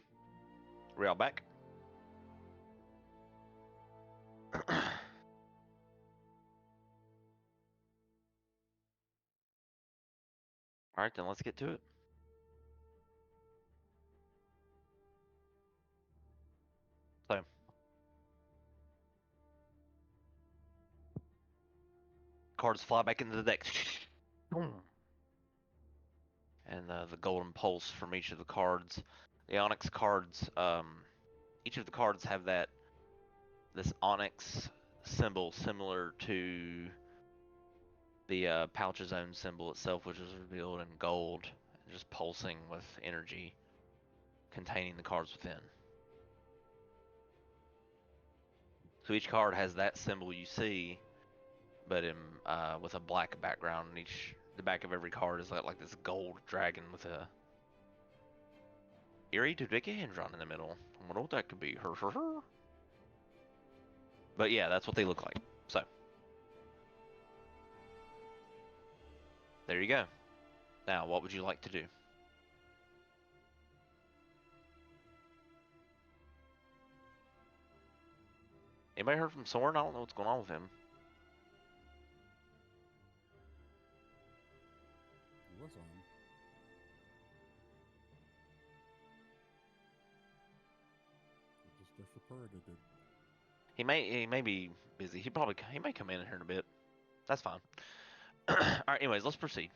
We all back? All right, then let's get to it. So, cards fly back into the deck. And the golden pulse from each of the cards. The onyx cards, each of the cards have this onyx symbol similar to the pouch's own symbol itself, which is revealed in gold, just pulsing with energy containing the cards within. So each card has that symbol you see, but with a black background. And the back of every card is like this gold dragon with a eerie dodecahedron in the middle. I wonder what that could be. But yeah, that's what they look like. So there you go. Now, what would you like to do? Anybody heard from Soren? I don't know what's going on with him. He was on. He just disappeared. He may be busy. He may come in here in a bit. That's fine. All right. Anyways, let's proceed.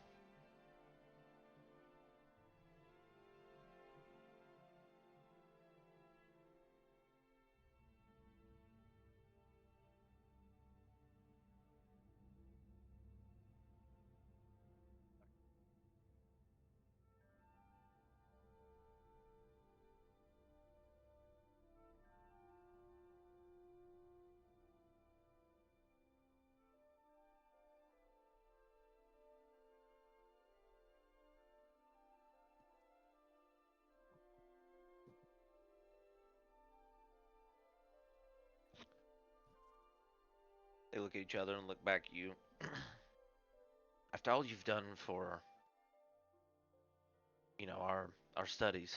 They look at each other and look back at you. After all you've done for, our studies,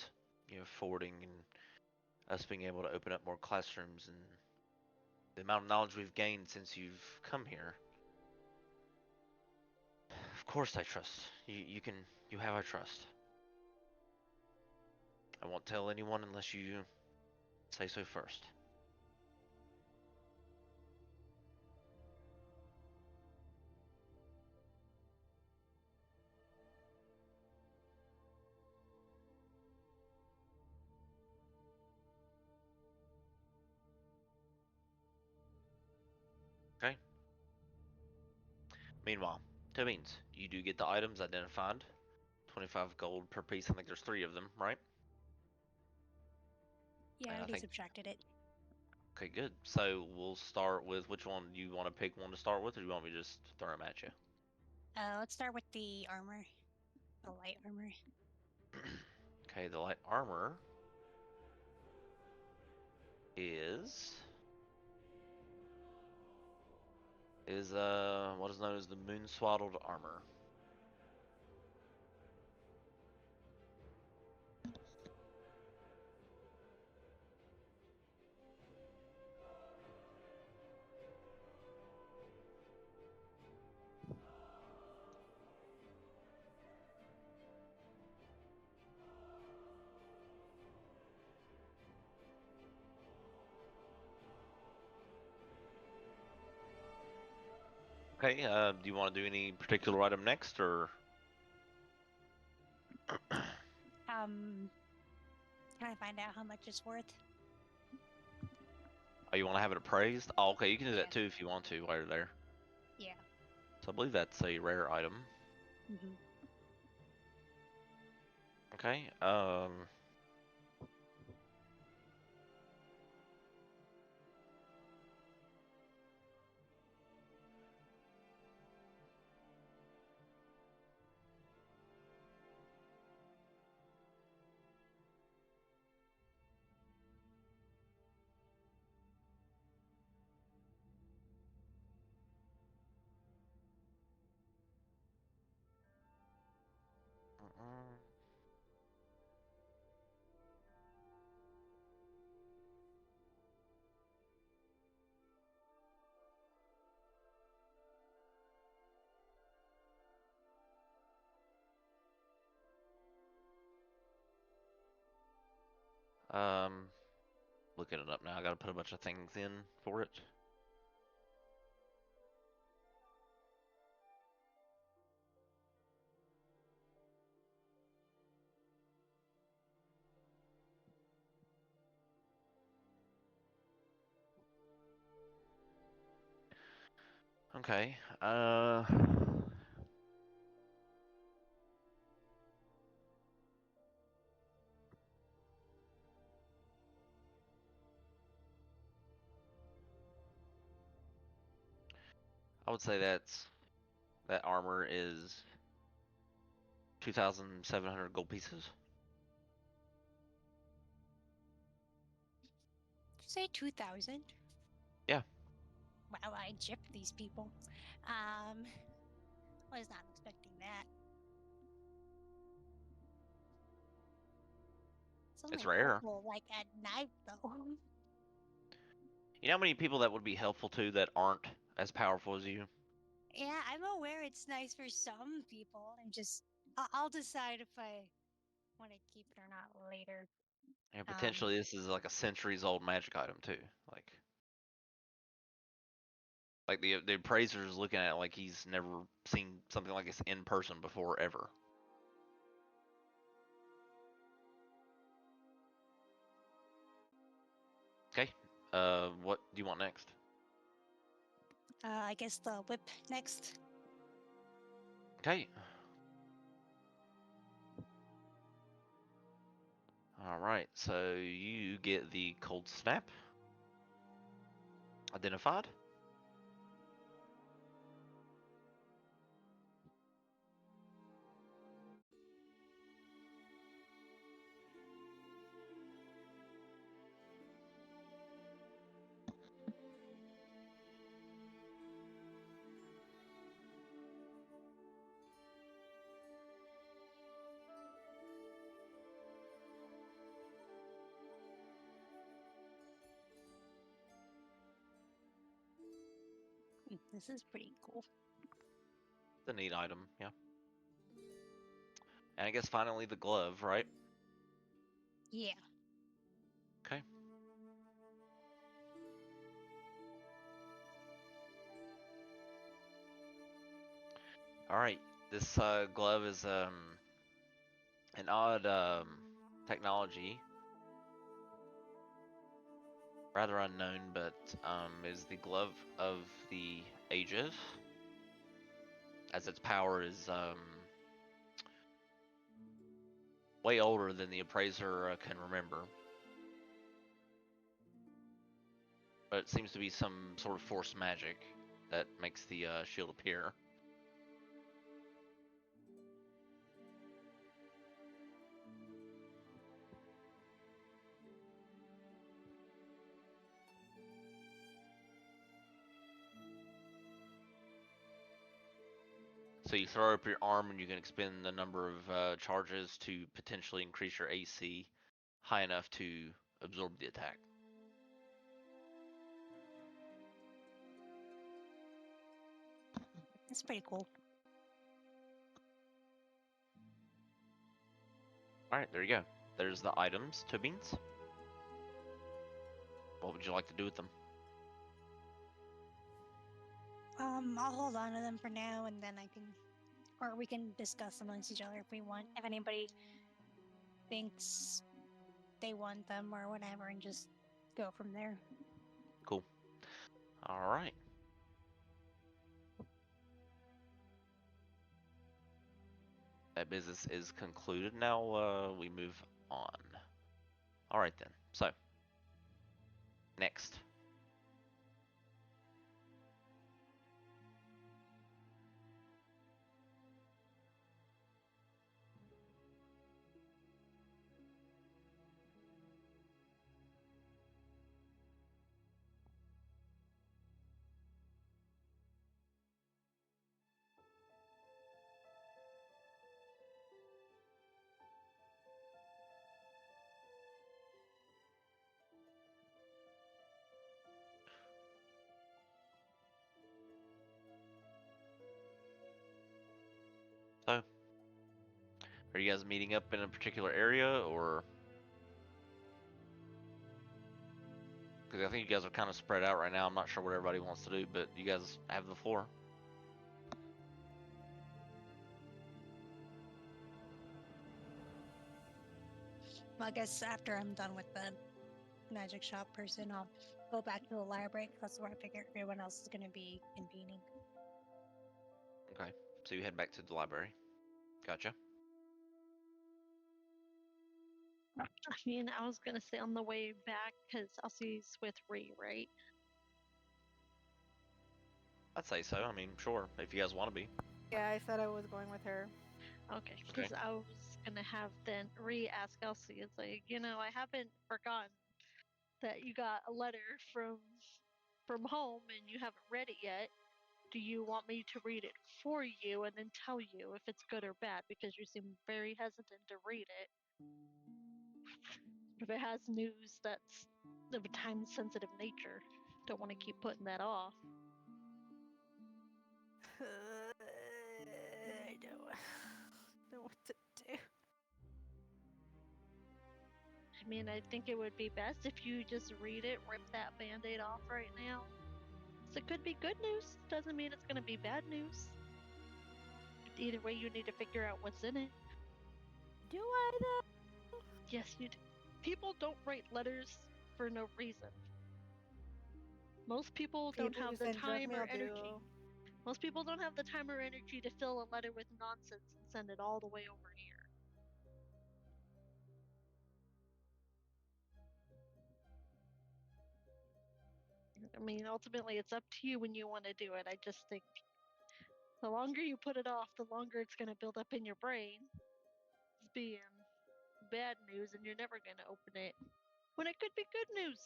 forwarding and us being able to open up more classrooms and the amount of knowledge we've gained since you've come here. Of course I trust. You have our trust. I won't tell anyone unless you say so first. Okay? Meanwhile, that means you do get the items identified. 25 gold per piece. I think there's 3 of them, right? Yeah, I And I already think, subtracted it. okay, good. So we'll start with which one do you want to pick one to start with, or do you want me to just throw them at you? Let's start with the armor, the light armor. Okay, the light armor is what is known as the moon swaddled armor. Okay, do you want to do any particular item next, or Can I find out how much it's worth? oh, you want to have it appraised? Oh, okay, you can do Yeah. that too if you want to while you're there. Yeah. So I believe that's a rare item. Mm-hmm. Okay, Um, looking it up now. I gotta put a bunch of things in for it. Okay. I would say that armor is 2,700 gold pieces. Did you say 2,000? Yeah. Wow, I gypped these people. Was not expecting that. It's only It's rare. helpful, like, at night, though. You know how many people that would be helpful to that aren't as powerful as you? Yeah, I'm aware it's nice for some people. I'll decide if I want to keep it or not later. And potentially this is like a centuries old magic item too. Like the appraiser's looking at it like he's never seen something like this in person before ever. Okay. What do you want next? I guess the whip next. Okay. All right. So you get the cold snap identified. This is pretty cool. It's a neat item, yeah. And I guess finally the glove, right? Yeah. Okay. All right. This glove is an odd technology, rather unknown, but is the glove of the ages, as its power is way older than the appraiser can remember. But it seems to be some sort of force magic that makes the shield appear. So you throw up your arm and you can expend the number of charges to potentially increase your AC high enough to absorb the attack. That's pretty cool. Alright, there you go. There's the items, Tubbings. What would you like to do with them? I'll hold on to them for now, and then or we can discuss amongst each other if we want. If anybody thinks they want them or whatever, and just go from there. Cool. Alright. That business is concluded. Now we move on. Alright then. So, next. So, are you guys meeting up in a particular area or? Because I think you guys are kind of spread out right now. I'm not sure what everybody wants to do, but you guys have the floor. Well, I guess after I'm done with the magic shop person, I'll go back to the library because that's where I figure everyone else is going to be convening. Okay. So you head back to the library. Gotcha. I mean, I was gonna say on the way back because Elsie's with Ree, right? I'd say so. I mean, sure, if you guys want to be. Yeah, I said I was going with her. Okay, because I was gonna have then Ree ask Elsie. It's like, I haven't forgotten that you got a letter from home and you haven't read it yet. Do you want me to read it for you and then tell you if it's good or bad? Because you seem very hesitant to read it. If it has news that's of a time sensitive nature, don't want to keep putting that off. I don't know what to do. I mean, I think it would be best if you just read it, rip that band aid off right now. So it could be good news, doesn't mean it's going to be bad news. Either way, you need to figure out what's in it. Do I though? Yes, you do. People don't write letters for no reason. Most people don't People who have the send junk time or mail energy. do. Most people don't have the time or energy to fill a letter with nonsense and send it all the way over here. I mean, ultimately, it's up to you when you want to do it. I just think the longer you put it off, the longer it's going to build up in your brain as being bad news, and you're never going to open it when it could be good news.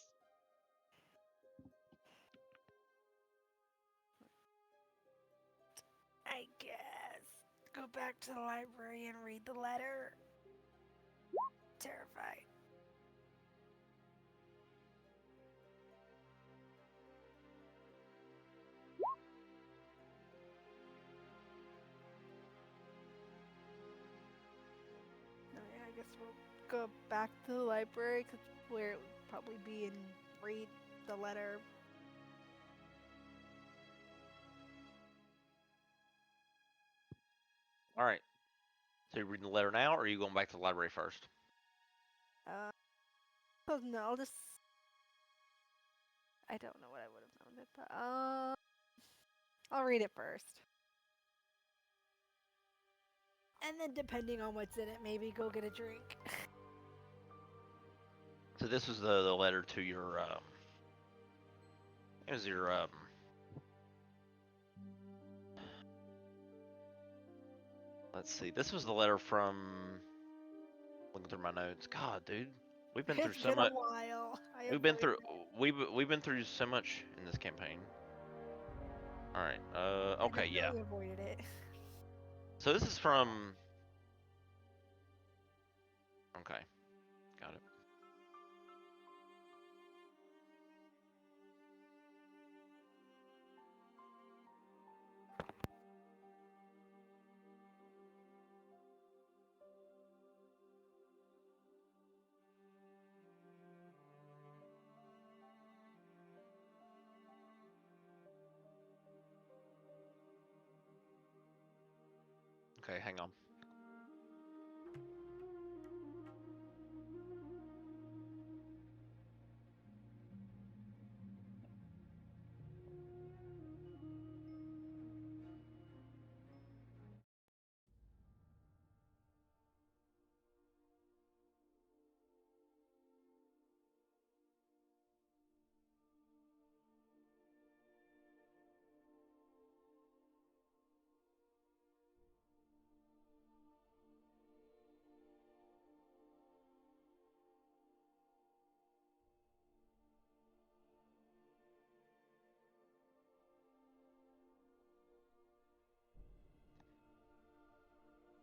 I guess. Go back to the library and read the letter. Terrified. Oh, yeah, I guess we'll go back to the library because where it would probably be and read the letter. All right. So you're reading the letter now, or are you going back to the library first? Oh no, I'll just. I don't know what I would have known it, but I'll read it first. And then depending on what's in it, maybe go get a drink. So this was the letter to your it was your let's see. This was the letter from looking through my notes. God, dude. We've been through It's so been a much. while. We've been through we've been through so much in this campaign. All right. Okay, I yeah. definitely avoided it. So this is from okay. Got it. Okay, hang on.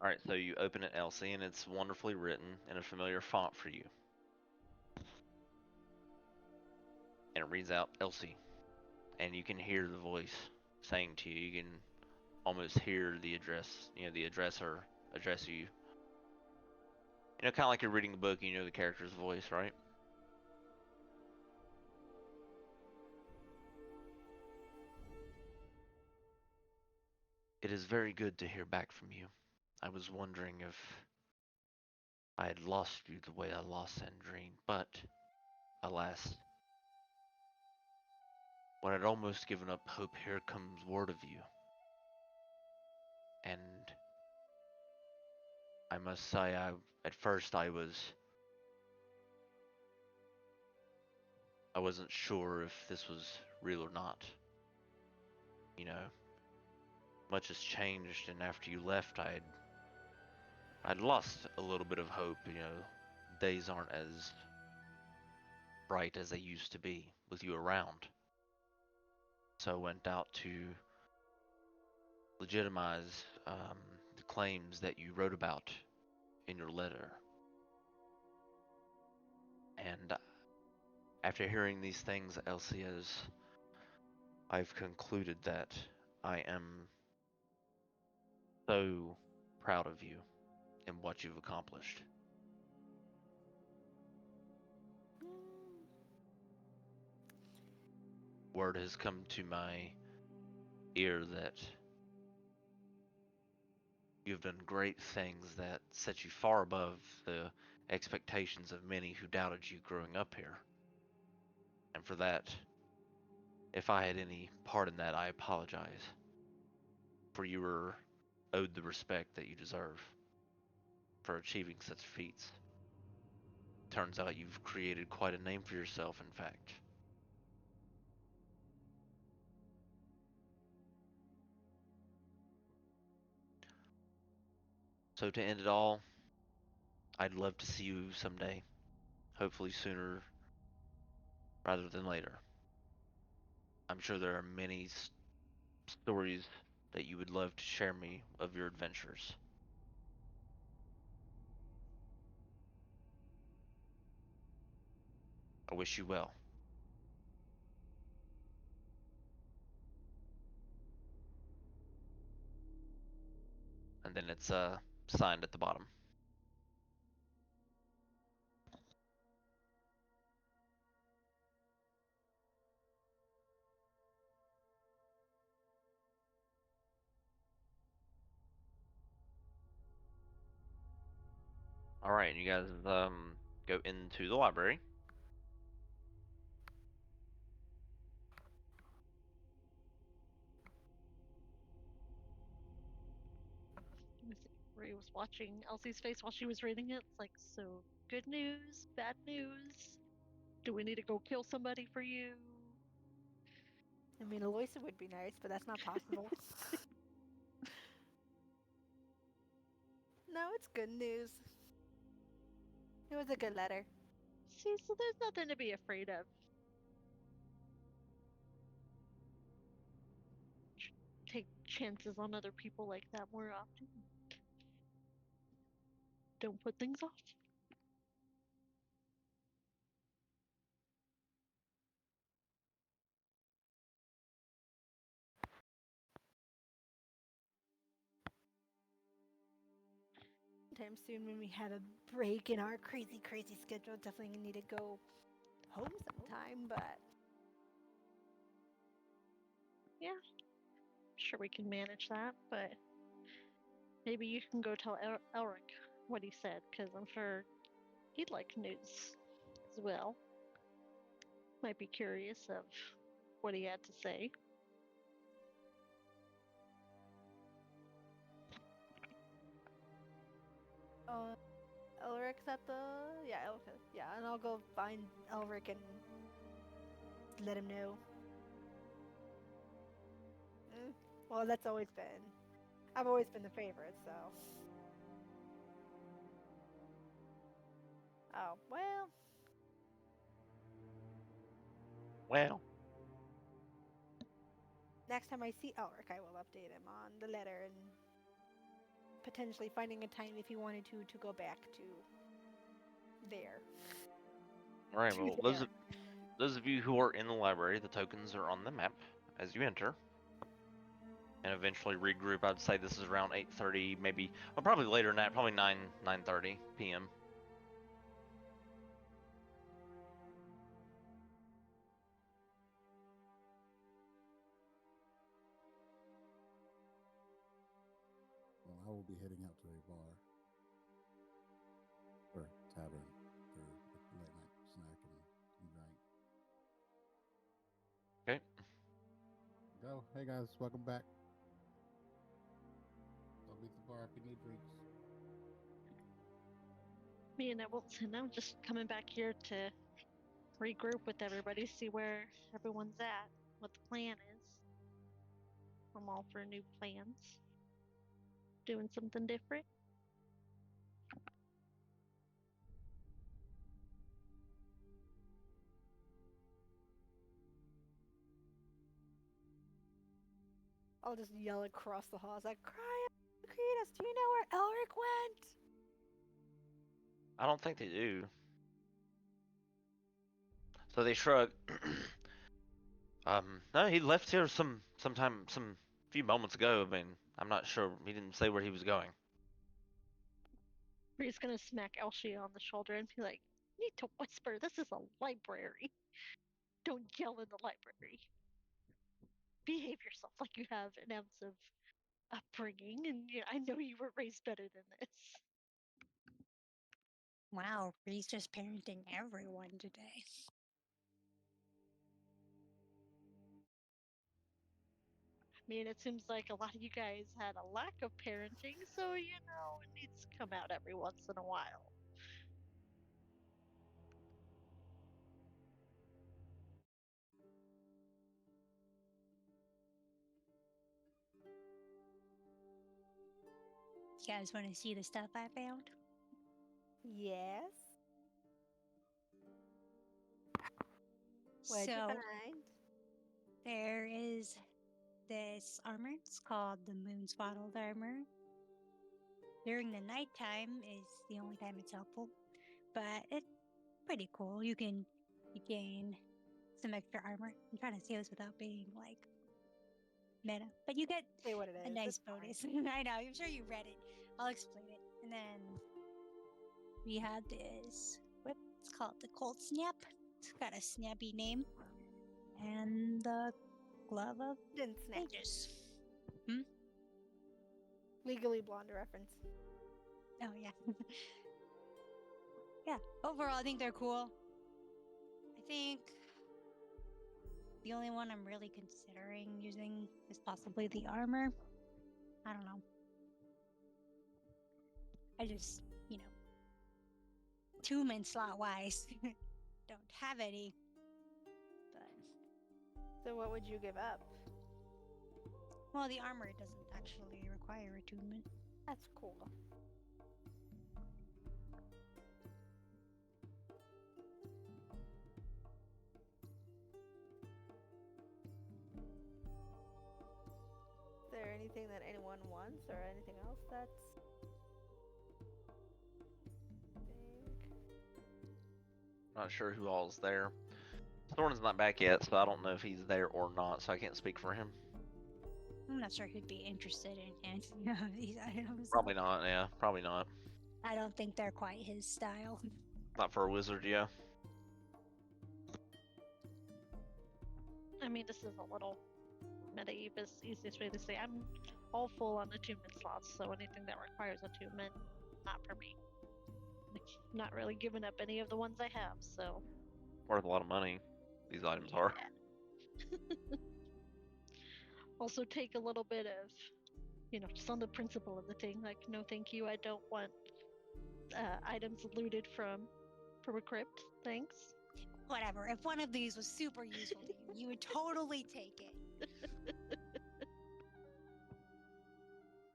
All right, so you open it, Elsie, and it's wonderfully written in a familiar font for you. And it reads out Elsie, and you can hear the voice saying to you. You can almost hear the address, the addresser address you. Kind of like you're reading a book, you know the character's voice, right? It is very good to hear back from you. I was wondering if I had lost you the way I lost Sandrine, but alas, when I'd almost given up hope, here comes word of you. And I must say, at first I wasn't sure if this was real or not. You know, much has changed, and after you left, I'd lost a little bit of hope. Days aren't as bright as they used to be with you around. So I went out to legitimize the claims that you wrote about in your letter. And after hearing these things, Elsias, I've concluded that I am so proud of you and what you've accomplished. Word has come to my ear that you've done great things that set you far above the expectations of many who doubted you growing up here. And for that, if I had any part in that, I apologize. For you were owed the respect that you deserve for achieving such feats. Turns out you've created quite a name for yourself, in fact. So to end it all, I'd love to see you someday. Hopefully sooner rather than later. I'm sure there are many stories that you would love to share me of your adventures. I wish you well. And then it's signed at the bottom. All right, you guys go into the library. Ray was watching Elsie's face while she was reading it. It's like, so good news, bad news. Do we need to go kill somebody for you? I mean, Aloysia would be nice, but that's not possible. No, it's good news. It was a good letter. See, so there's nothing to be afraid of. Take chances on other people like that more often. Don't put things off. Sometime soon when we have a break in our crazy, crazy schedule, definitely need to go home sometime, but Yeah, sure we can manage that, but maybe you can go tell Elric what he said, because I'm sure he'd like news as well. Might be curious of what he had to say. Elric's at the okay. Yeah, and I'll go find Elric and let him know. Well, that's always been. I've always been the favorite, so. Oh well. Well, Next time I see Elric, I will update him on the letter and potentially finding a time if he wanted to go back to there. all right. To Well, there. those of you who are in the library, the tokens are on the map as you enter. And eventually regroup. I'd say this is around 8:30, maybe, well, probably later than that, probably 9:30 p.m. will be heading out to a bar or tavern for a late night snack and drink. Okay. Go. Hey guys, welcome back. Don't leave the bar if you need drinks. Me and Wilson, I'm just coming back here to regroup with everybody, see where everyone's at, what the plan is. I'm all for new plans. Doing something different. I'll just yell across the hall. It's like, Cretus, do you know where Elric went? I don't think they do. So they shrug. No, he left here some few moments ago. I mean, I'm not sure. He didn't say where he was going. He's gonna smack Elshie on the shoulder and be like, "You need to whisper. This is a library. Don't yell in the library. Behave yourself like you have an ounce of upbringing, and I know you were raised better than this." Wow, he's just parenting everyone today. I mean, it seems like a lot of you guys had a lack of parenting, so it needs to come out every once in a while. You guys want to see the stuff I found? Yes. What'd you So find? there is this armor. It's called the Moon Swaddled armor. During the nighttime is the only time it's helpful, but it's pretty cool. You gain some extra armor. I'm trying to say this without being like meta, but you get Say what it a is. nice It's fine. bonus. I know. I'm sure you read it. I'll explain it. And then we have this whip. It's called the Cold Snap. It's got a snappy name. And the Glove of Didn't snap. Ages. Legally Blonde reference. Oh, yeah. Yeah. Overall, I think they're cool. I think the only one I'm really considering using is possibly the armor. I don't know. I just, attunement slot wise, don't have any. But, So what would you give up? well, the armor doesn't actually require attunement. That's cool. Is there anything that anyone wants or anything else that's... Not sure who all's there. Thorn's not back yet, so I don't know if he's there or not, so I can't speak for him. I'm not sure who'd be interested in any of these items. Probably not, yeah. Probably not. I don't think they're quite his style. Not for a wizard, yeah. I mean, this is a little medieval, is the easiest way to say. I'm all full on attunement slots, so anything that requires attunement, not for me. Not really giving up any of the ones I have, so. Worth a lot of money, these items are. Also take a little bit of, just on the principle of the thing, like, no thank you, I don't want items looted from a crypt, thanks. Whatever. If one of these was super useful to you, you would totally take it.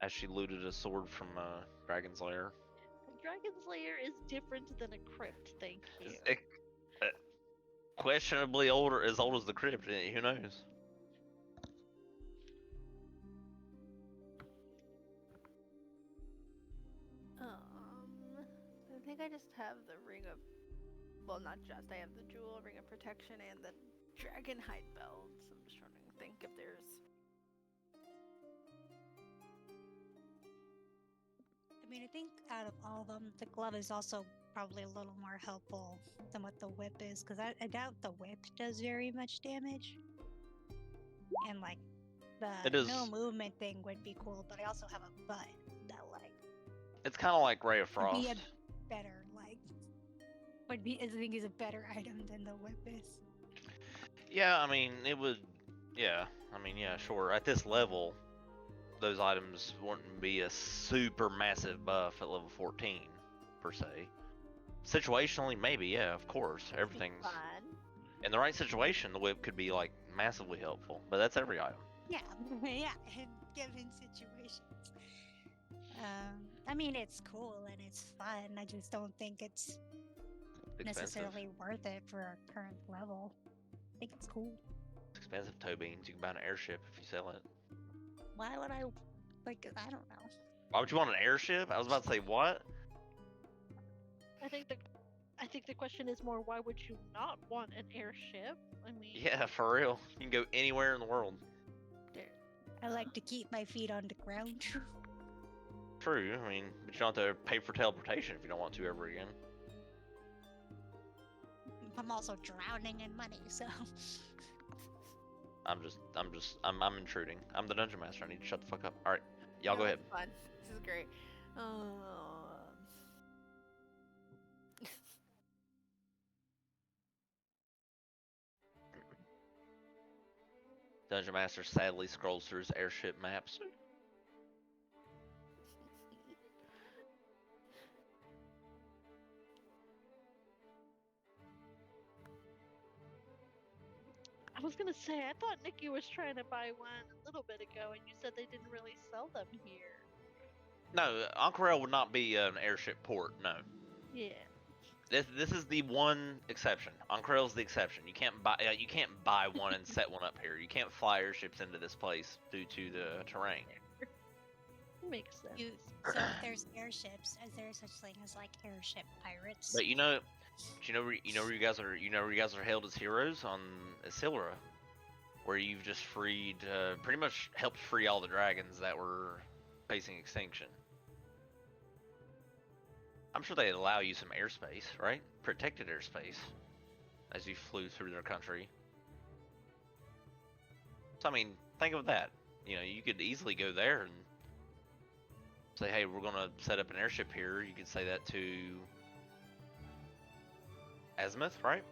As she looted a sword from Dragon's Lair. A Dragon's Lair is different than a crypt, thank you. Questionably older, as old as the crypt, who knows? I think I just have the ring of... Well, not just. I have the jewel, ring of protection, and the dragon hide belt. So I'm just trying to think if there's... I mean, I think out of all of them, the glove is also probably a little more helpful than what the whip is, because I doubt the whip does very much damage. And like the It is... no movement thing would be cool, but I also have a butt that It's kind of like Ray of Would be Frost. a better, like, would be, I think is a better item than the whip is. Yeah, I mean, it would. Yeah, I mean, yeah, sure. At this level, those items wouldn't be a super massive buff at level 14, per se. Situationally, maybe, yeah, of course. Everything's Fun. in the right situation. The whip could be like massively helpful, but that's every item. Yeah, yeah, in given situations. I mean, it's cool and it's fun. I just don't think it's Expensive. necessarily worth it for our current level. I think it's cool. It's expensive toe beans. You can buy an airship if you sell it. Why would I, like, I don't know. Why would you want an airship? I was about to say what? I think the question is more, why would you not want an airship? I mean, Yeah, for real. You can go anywhere in the world. I like to keep my feet on the ground. True. I mean, but you don't have to pay for teleportation if you don't want to ever again. I'm also drowning in money, so. I'm intruding. I'm the dungeon master. I need to shut the fuck up. All right, y'all go No, ahead. it's fun. This is great. Dungeon master sadly scrolls through his airship maps. I was gonna say, I thought Nikki was trying to buy one a little bit ago, and you said they didn't really sell them here. No, Ank'Harel would not be an airship port. No. Yeah. This is the one exception. Ank'Harel's the exception. You can't buy one and set one up here. You can't fly airships into this place due to the terrain. Makes sense. So if there's airships, is there such thing as like airship pirates? But you know where you guys are hailed as heroes on Isilra, where you've just freed, pretty much helped free all the dragons that were facing extinction. I'm sure they'd allow you some airspace, right? Protected airspace, as you flew through their country. So I mean, think of that. You know, you could easily go there and say, "Hey, we're gonna set up an airship here." You could say that to Azimuth, right?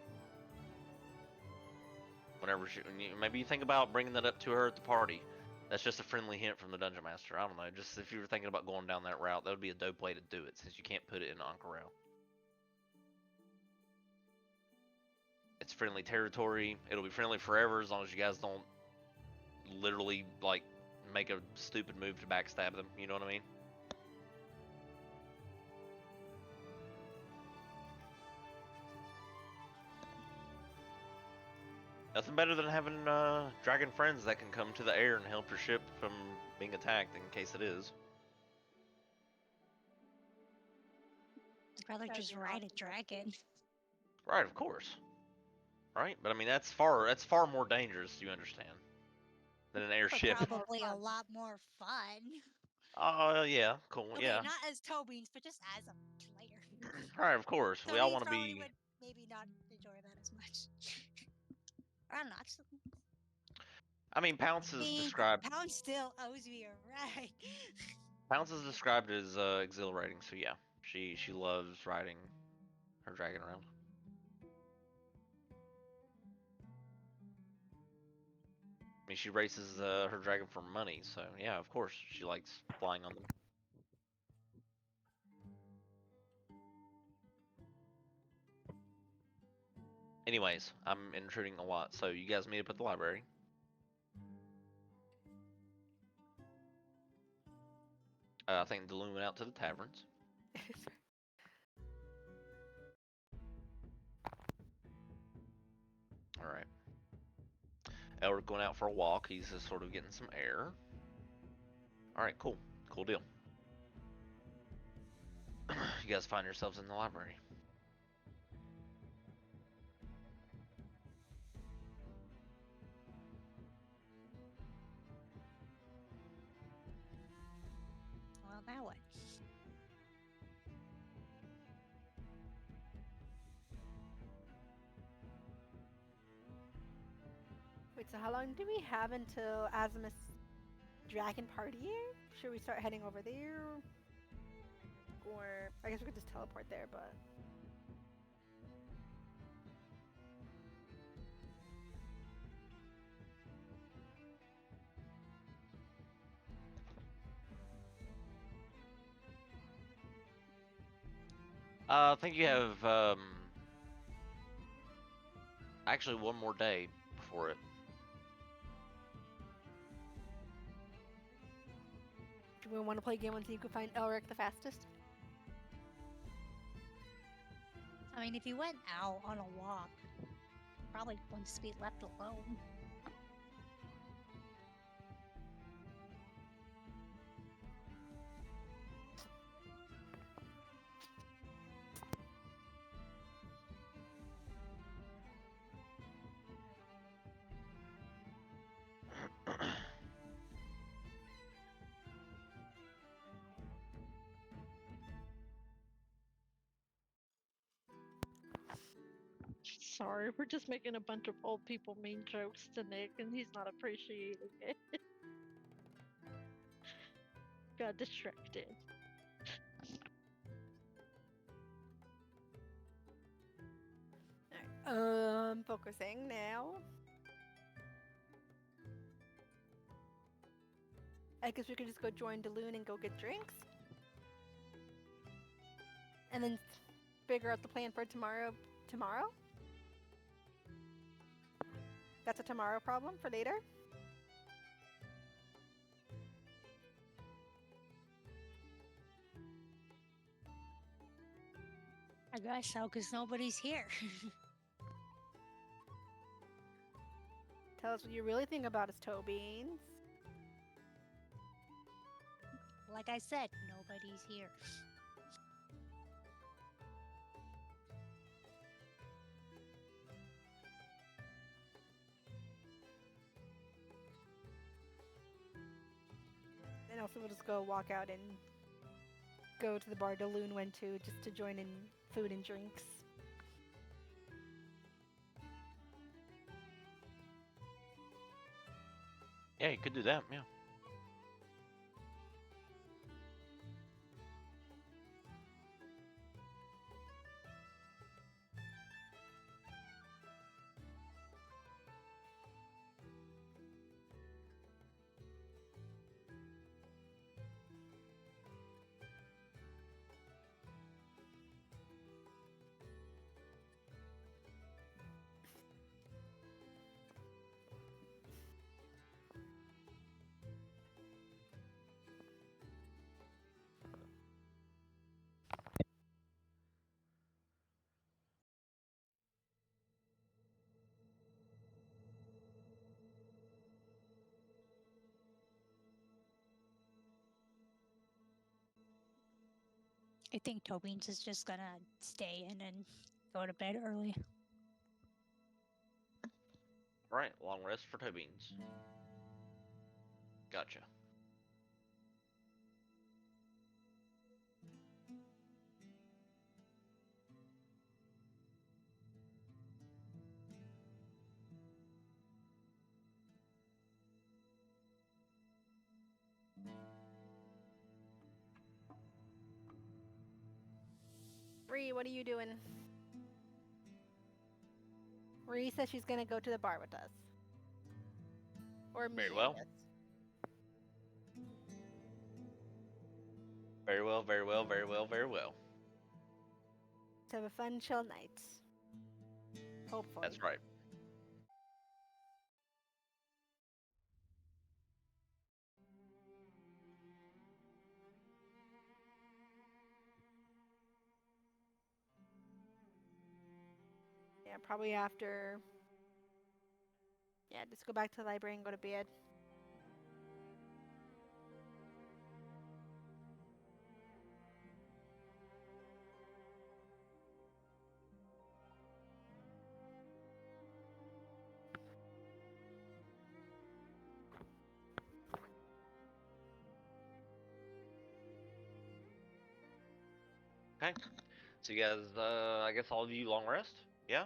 Maybe you think about bringing that up to her at the party. That's just a friendly hint from the dungeon master. I don't know. Just if you were thinking about going down that route, that would be a dope way to do it, since you can't put it in Ank'Harel. It's friendly territory. It'll be friendly forever as long as you guys don't literally like make a stupid move to backstab them. You know what I mean? Nothing better than having dragon friends that can come to the air and help your ship from being attacked in case it is. I'd rather That'd just be an ride a awesome dragon. Right, of course. Right, but I mean that's far more dangerous. You understand? Than an But airship. probably a fun. lot more fun. Yeah, cool. Okay, Yeah. not as Tobin's, but just as a player. Right, of course. We all Tobin's want to probably be. would maybe not enjoy that as much. Or I don't know. Actually, I mean, Pounce I is mean, described. Pound still owes me a ride. Pounce is described as exhilarating. So yeah, she loves riding her dragon around. I mean, she races her dragon for money. So yeah, of course she likes flying on them. Anyways, I'm intruding a lot. So you guys meet up at the library. I think Daloon went out to the taverns. All right. Elric going out for a walk. He's just sort of getting some air. All right, cool. Cool deal. You guys find yourselves in the library. Well, now what? Wait, so how long do we have until Azimuth's dragon party? Should we start heading over there? or I guess we could just teleport there, but I think you have actually one more day before it. do we want to play a game until you can find Elric the fastest? I mean, if you went out on a walk, probably wants to be left alone. Sorry, we're just making a bunch of old people mean jokes to Nick, and he's not appreciating it. Got distracted. Alright, focusing now. I guess we could just go join Daloon and go get drinks. And then figure out the plan for tomorrow. Tomorrow? That's a tomorrow problem for later? I guess so, because nobody's here. Tell us what you really think about us, toe beans. Like I said, nobody's here. And also we'll just go walk out and go to the bar Daloon went to just to join in food and drinks. Yeah, you could do that. Yeah. I think Tobin's is just gonna stay in and go to bed early. All right. Long rest for toe beans. Gotcha. Ree, what are you doing? Ree says she's gonna go to the bar with us. Or me, Very I well. guess. Very well. Very well. Very well. Very well. To have a fun, chill night. Hopefully. That's right. Yeah, probably after. Yeah, just go back to the library and go to bed. Okay. So you guys, I guess all of you long rest. Yeah.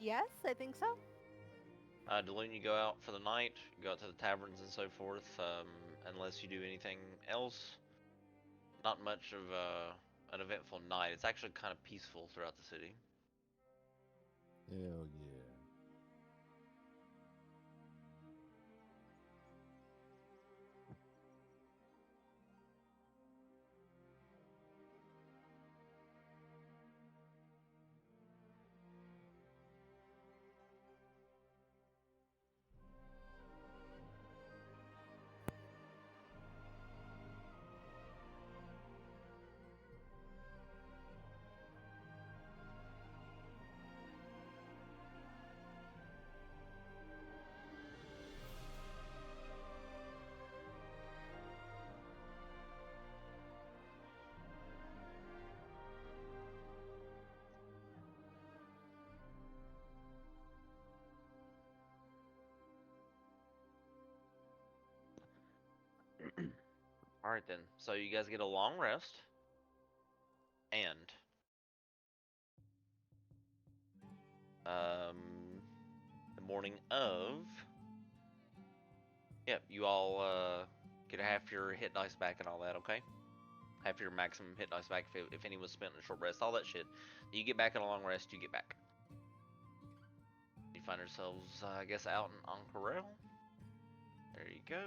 Yes, I think so. Daloon, you go out for the night. You go out to the taverns and so forth. Unless you do anything else. not much of an eventful night. It's actually kind of peaceful throughout the city. Hell yeah. All right then. So you guys get a long rest, and the morning of, yep, you all get half your hit dice back and all that. Okay, half your maximum hit dice back if any was spent in a short rest, all that shit. You get back in a long rest, you get back. You find yourselves, I guess, out in Ankarel. There you go.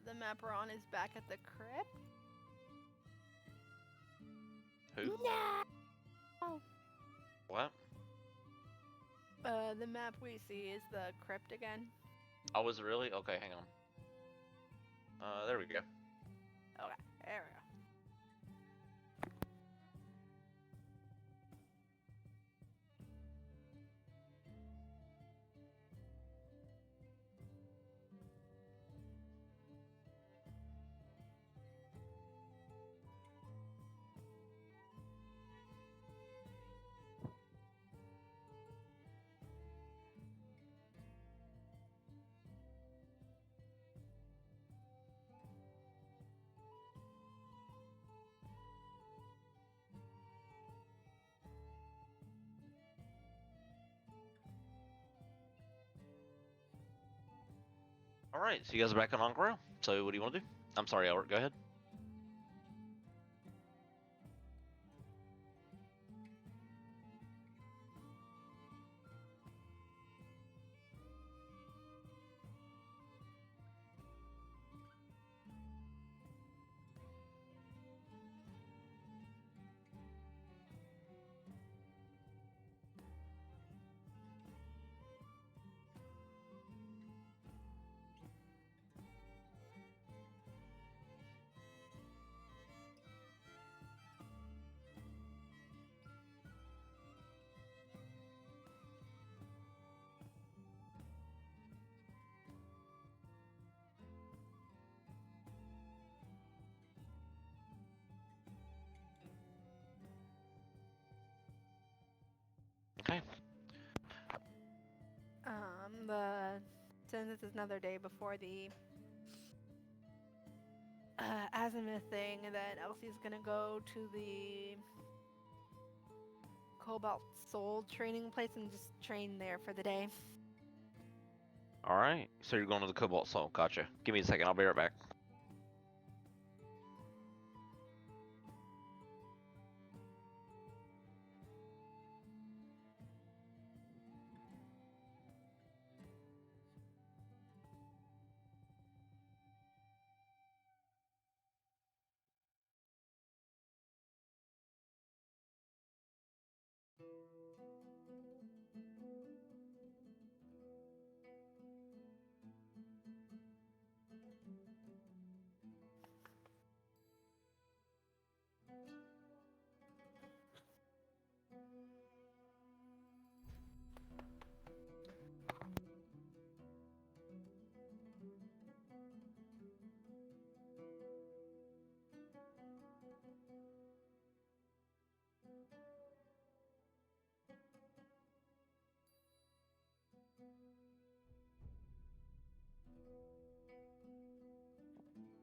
The map we're on is back at the crypt. Who? No. What? The map we see is the crypt again. Oh, was it really? Okay, hang on. There we go. Okay, there we go. All right, so you guys are back on Ankarel. So what do you want to do? I'm sorry, Albert. Go ahead. Okay. Since it's another day before the azimuth thing, then Elsie's gonna go to the Cobalt Soul training place and just train there for the day. All right. So you're going to the Cobalt Soul. Gotcha. Give me a second. I'll be right back.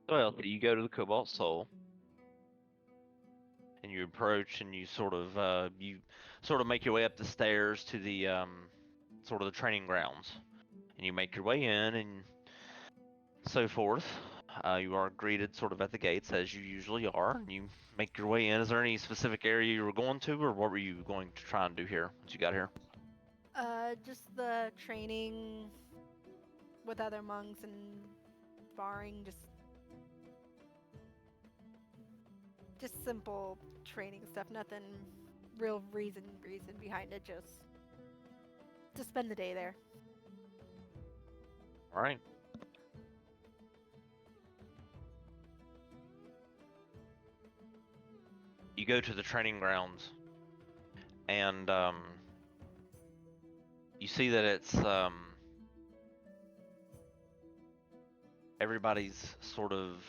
So Elsie, you go to the Cobalt Soul, and you approach and you sort of make your way up the stairs to the sort of the training grounds, and you make your way in and so forth. You are greeted sort of at the gates as you usually are, and you make your way in. Is there any specific area you were going to, or what were you going to try and do here once you got here? Just the training with other monks and sparring, just simple training stuff. Nothing real reason behind it. Just to spend the day there. All right. You go to the training grounds, and you see that it's everybody's sort of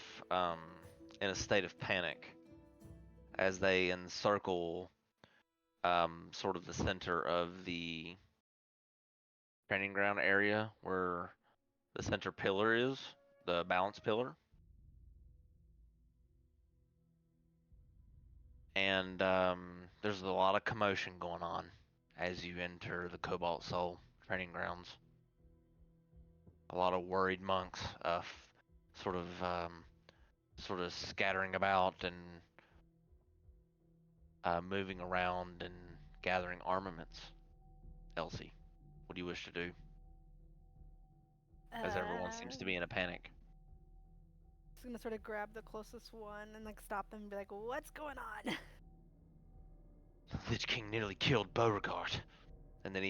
in a state of panic as they encircle sort of the center of the training ground area where the center pillar is, the balance pillar. And there's a lot of commotion going on as you enter the Cobalt Soul training grounds. A lot of worried monks, sort of scattering about and moving around and gathering armaments. Elsie, what do you wish to do? As everyone seems to be in a panic. Just gonna sort of grab the closest one and like stop them and be like, "What's going on?" The Lich King nearly killed Beauregard. And then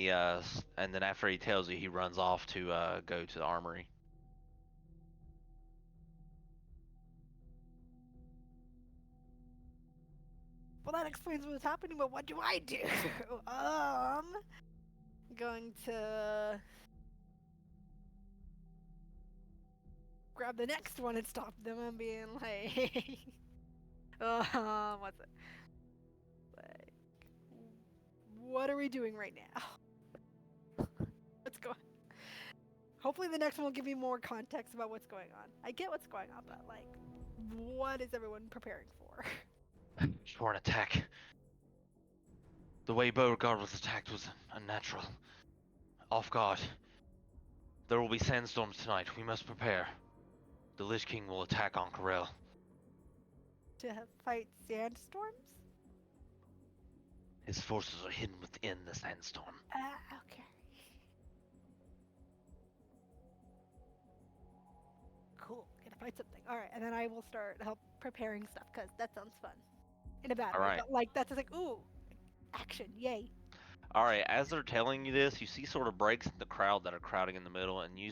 and then after he tells you, he runs off to go to the armory. Well, that explains what's happening, but what do I do? Going to grab the next one and stop them and being like, what's it? Like, what are we doing right now? What's going on? Hopefully the next one will give me more context about what's going on. I get what's going on, but like, what is everyone preparing for? For an attack. The way Beauregard was attacked was unnatural. Off guard. There will be sandstorms tonight. We must prepare. The Lich King will attack on Corel. To fight sandstorms? His forces are hidden within the sandstorm. Okay. Cool. Gonna fight something. All right, and then I will start help preparing stuff because that sounds fun. In a bad All way, right. but like that's just like ooh, action, yay. All right. As they're telling you this, you see sort of breaks in the crowd that are crowding in the middle, and you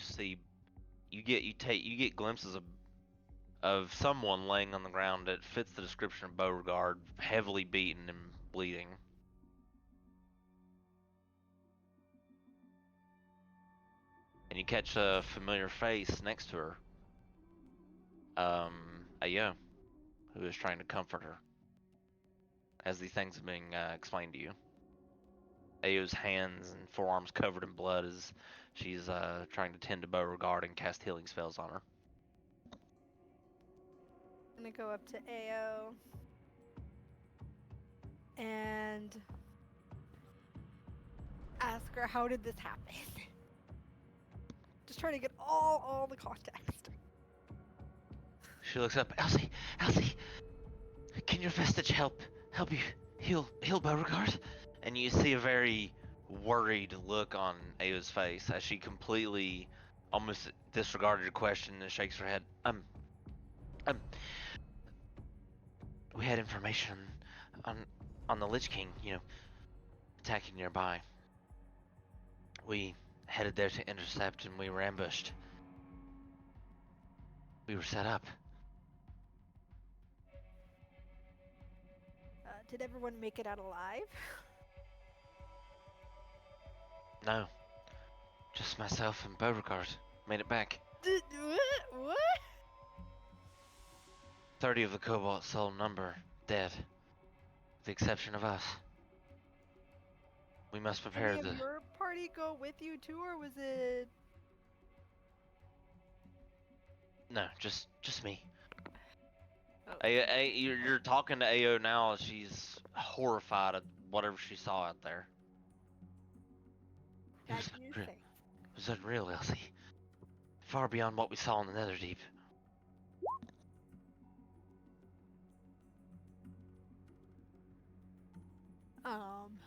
get glimpses of someone laying on the ground that fits the description of Beauregard, heavily beaten and bleeding. And you catch a familiar face next to her. Aya, who is trying to comfort her as these things are being explained to you. Aya's hands and forearms covered in blood as she's trying to tend to Beauregard and cast healing spells on her. I'm gonna go up to Ao and ask her how did this happen. Just trying to get all the context. She looks up. Elsie, can your vestige help you heal Beauregard? And you see a very worried look on Aya's face as she completely, almost disregarded your question and shakes her head. We had information on the Lich King, attacking nearby. We headed there to intercept, and we were ambushed. We were set up. Did everyone make it out alive? No, just myself and Beauregard made it back. What? 30 of the Cobalt Soul number dead, with the exception of us. We must prepare Any of your party go with you too, or was it? No, just me. Oh, You're talking to AO now. She's horrified at whatever she saw out there. It that was you unreal. think. It was unreal, Elsie. Far beyond what we saw in the Netherdeep. Um,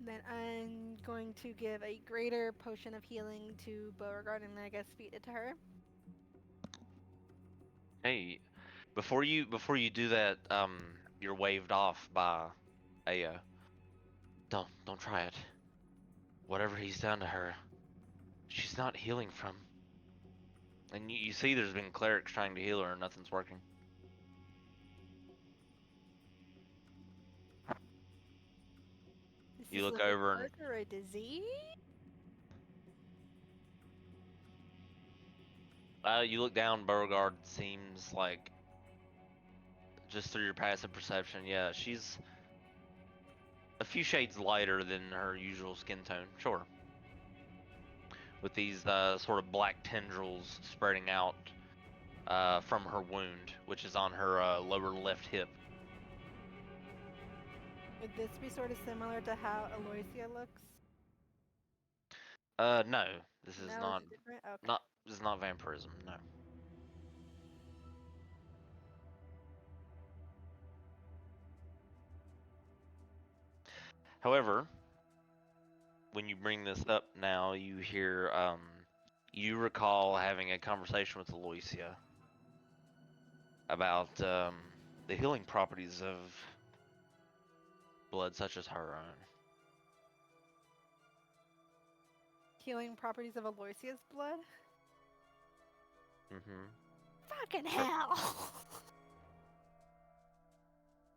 then I'm going to give a greater potion of healing to Beauregard and I guess feed it to her. Hey, before you do that, you're waved off by AO. Don't try it. Whatever he's done to her, she's not healing from. And you see there's been clerics trying to heal her and nothing's working. Is You this look like a over and quirk or a disease? you look down. Beauregard seems like, just through your passive perception, yeah, she's a few shades lighter than her usual skin tone, sure. With these sort of black tendrils spreading out from her wound, which is on her lower left hip. Would this be sort of similar to how Aloysia looks? No, this is No, is not it different? Okay. this is not vampirism. No. However, when you bring this up now, you hear you recall having a conversation with Aloysia about the healing properties of blood such as her own. Healing properties of Aloysia's blood? Mm-hmm. Fucking hell!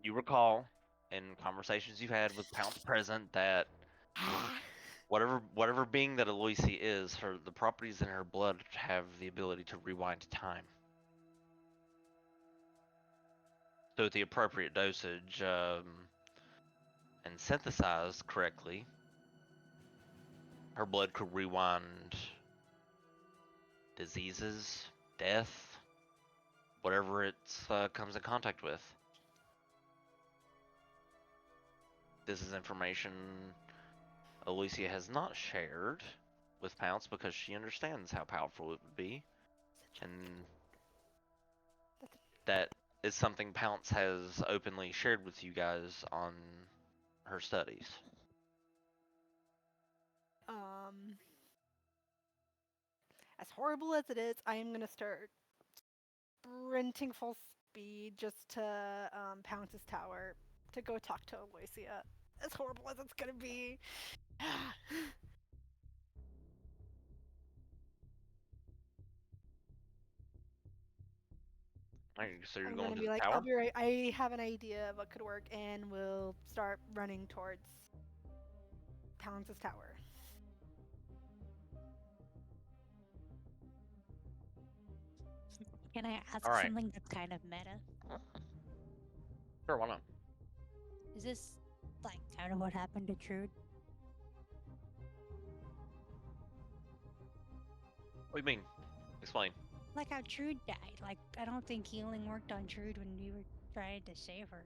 You recall in conversations you've had with Pounce present that whatever being that Aloysia is, the properties in her blood have the ability to rewind time. So at the appropriate dosage and synthesized correctly, her blood could rewind diseases, death, whatever it comes in contact with. This is information Aloysia has not shared with Pounce because she understands how powerful it would be, and that is something Pounce has openly shared with you guys on her studies. As horrible as it is, I am gonna start sprinting full speed just to Pounce's tower to go talk to Aloysia. As horrible as it's gonna be. So you're I'm going gonna to be the like, I'll tower? be right. I have an idea of what could work, and we'll start running towards Pounce's tower. Can I ask All right. something that's kind of meta? Sure, why not? Is this like kind of what happened to Trude? What do you mean? Explain. Like how Trude died. Like I don't think healing worked on Trude when you were trying to save her.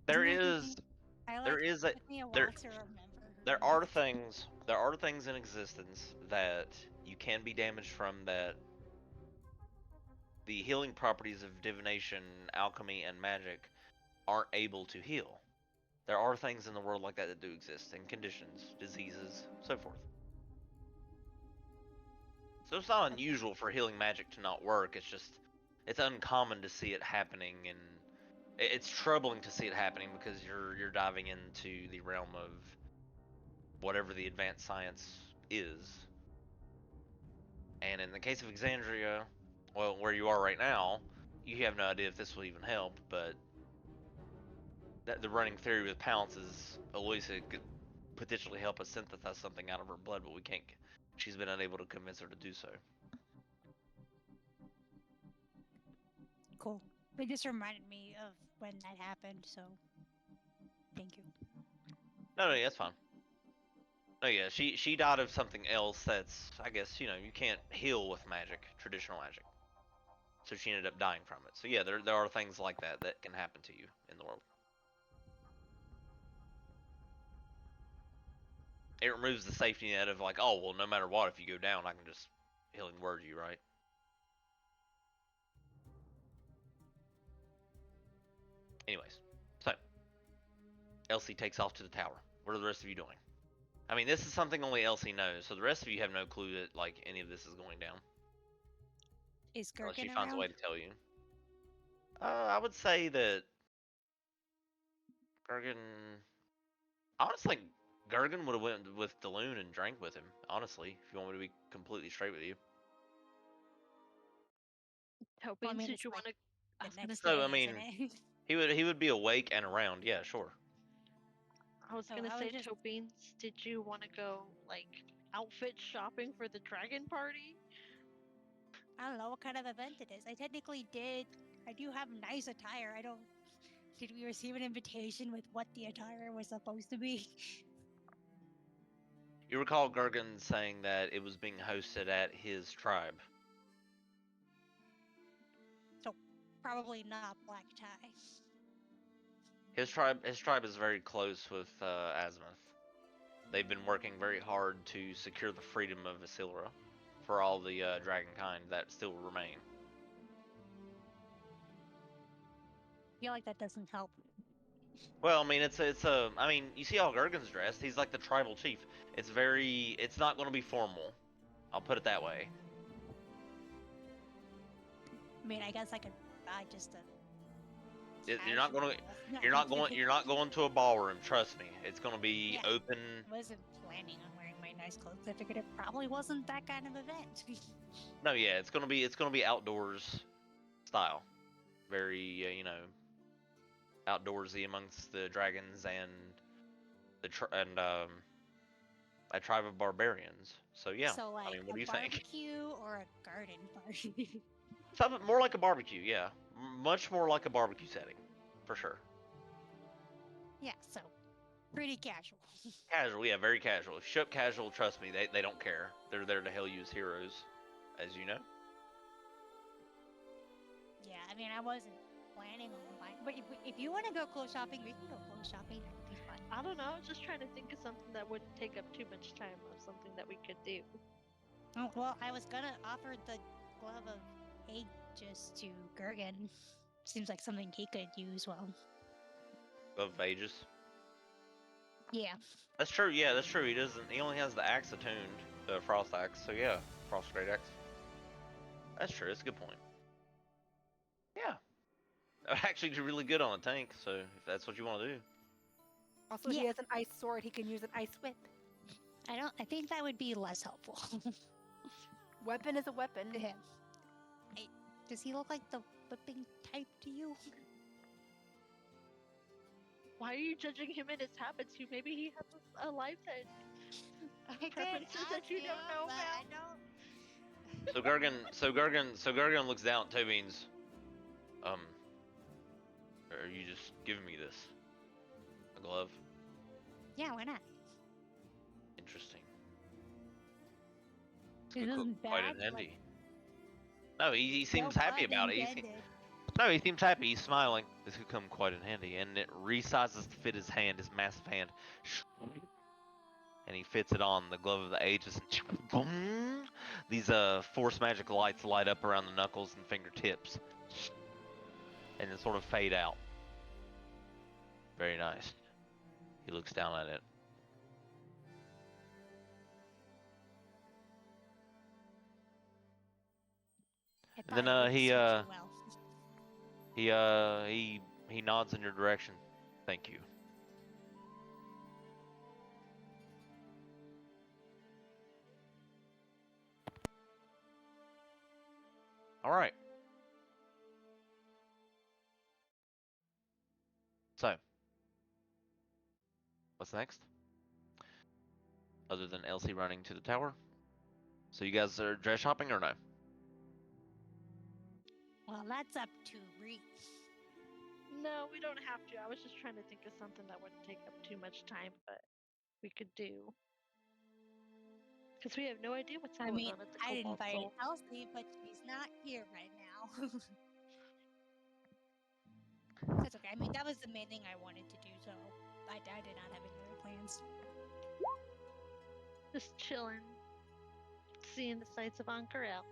There Isn't that the is thing? I there like is it a took me a there while to remember her there name. are things in existence that you can be damaged from, that the healing properties of divination, alchemy, and magic aren't able to heal. There are things in the world like that do exist, and conditions, diseases, so forth. So it's not unusual for healing magic to not work. It's just it's uncommon to see it happening, and it's troubling to see it happening because you're diving into the realm of whatever the advanced science is. And in the case of Exandria, well, where you are right now, you have no idea if this will even help, but the running theory with Pounce is Aloysia could potentially help us synthesize something out of her blood, but we can't. She's been unable to convince her to do so. Cool. It just reminded me of when that happened, so thank you. No, that's fine. Oh yeah, she died of something else that's, I guess, you can't heal with magic, traditional magic. So she ended up dying from it. So yeah, there are things like that that can happen to you in the world. It removes the safety net of like, oh well, no matter what, if you go down, I can just healing word you, right? Anyways, so Elsie takes off to the tower. What are the rest of you doing? I mean, this is something only Elsie knows, so the rest of you have no clue that like any of this is going down. Is Unless she Gherkin finds a way around? to tell you. I would say that Gergen. Honestly, Gergen would have went with Daloon and drank with him. Honestly, if you want me to be completely straight with you. Well, I Tobians, mean, did it's you like want to? I the was gonna next So say. I day, isn't mean, it? he would be awake and around. Yeah, sure. I was Oh, gonna I say, was just, Tobians, did you want to go like outfit shopping for the dragon party? I don't know what kind of event it is. I do have nice attire. Did we receive an invitation with what the attire was supposed to be? You recall Gergen saying that it was being hosted at his tribe. So, probably not black tie. His tribe is very close with Azimuth. They've been working very hard to secure the freedom of Isilra for all the dragon kind that still remain. I feel like that doesn't help. Well, I mean, I mean, you see how Gergen's dressed. He's like the tribal chief. It's not going to be formal. I'll put it that way. I mean, I guess I could buy just a. You're not going to, casual- you're not going to a ballroom. Trust me. It's going to be Yeah. open. I wasn't planning on wearing my nice clothes. I figured it probably wasn't that kind of event. No, yeah, it's going to be outdoors style. Very, outdoorsy amongst the dragons and a tribe of barbarians. So yeah, So, I like mean, what a do you think? barbecue or a garden party? Something more like a barbecue, yeah, much more like a barbecue setting, for sure. Yeah, so pretty casual. Casual, yeah, very casual. If you show up casual, trust me, they don't care. They're there to hail you as heroes, as you know. Yeah, I mean, I wasn't planning on buying, but if you want to go clothes shopping, we can go clothes shopping. That would be fun. I don't know. I was just trying to think of something that wouldn't take up too much time, of something that we could do. Oh, well, I was gonna offer the glove of aegis to Gergen. Seems like something he could use well. Of ages. Yeah. That's true. Yeah, that's true. He doesn't. He only has the axe attuned, the frost axe. So yeah, frost great axe. That's true. That's a good point. Yeah, actually, do really good on a tank. So if that's what you want to do. Also, Yeah. he has an ice sword. He can use an ice whip. I think that would be less helpful. Weapon is a weapon. to him. Does he look like the whipping type to you? Why are you judging him and his habits? Maybe he has a lifetime. I did Preferences that ask you you, don't know but about. I don't. So Gergen looks down at Tobine's. Are you just giving me this? A glove? Yeah, why not? Interesting. It Could come isn't quite bad. in handy. No, he seems No happy pun about it. intended. No, he seems happy. He's smiling. This could come quite in handy, and it resizes to fit his hand, his massive hand. And he fits it on the glove of the aegis, and boom! These force magic lights light up around the knuckles and fingertips, and then sort of fade out. Very nice. He looks down at it. I And then thought it he would suit you well. he nods in your direction. Thank you. All right. So, what's next? Other than Elsie running to the tower. So you guys are dress shopping or no? Well, that's up to Reese. No, we don't have to. I was just trying to think of something that wouldn't take up too much time, but we could do. Because we have no idea what's going I mean, on at the I Cobalt invited Soul. Elsie, but she's not here right now. That's okay. I mean, that was the main thing I wanted to do, so I did not have any other plans. Just chilling, seeing the sights of Ank'Harel.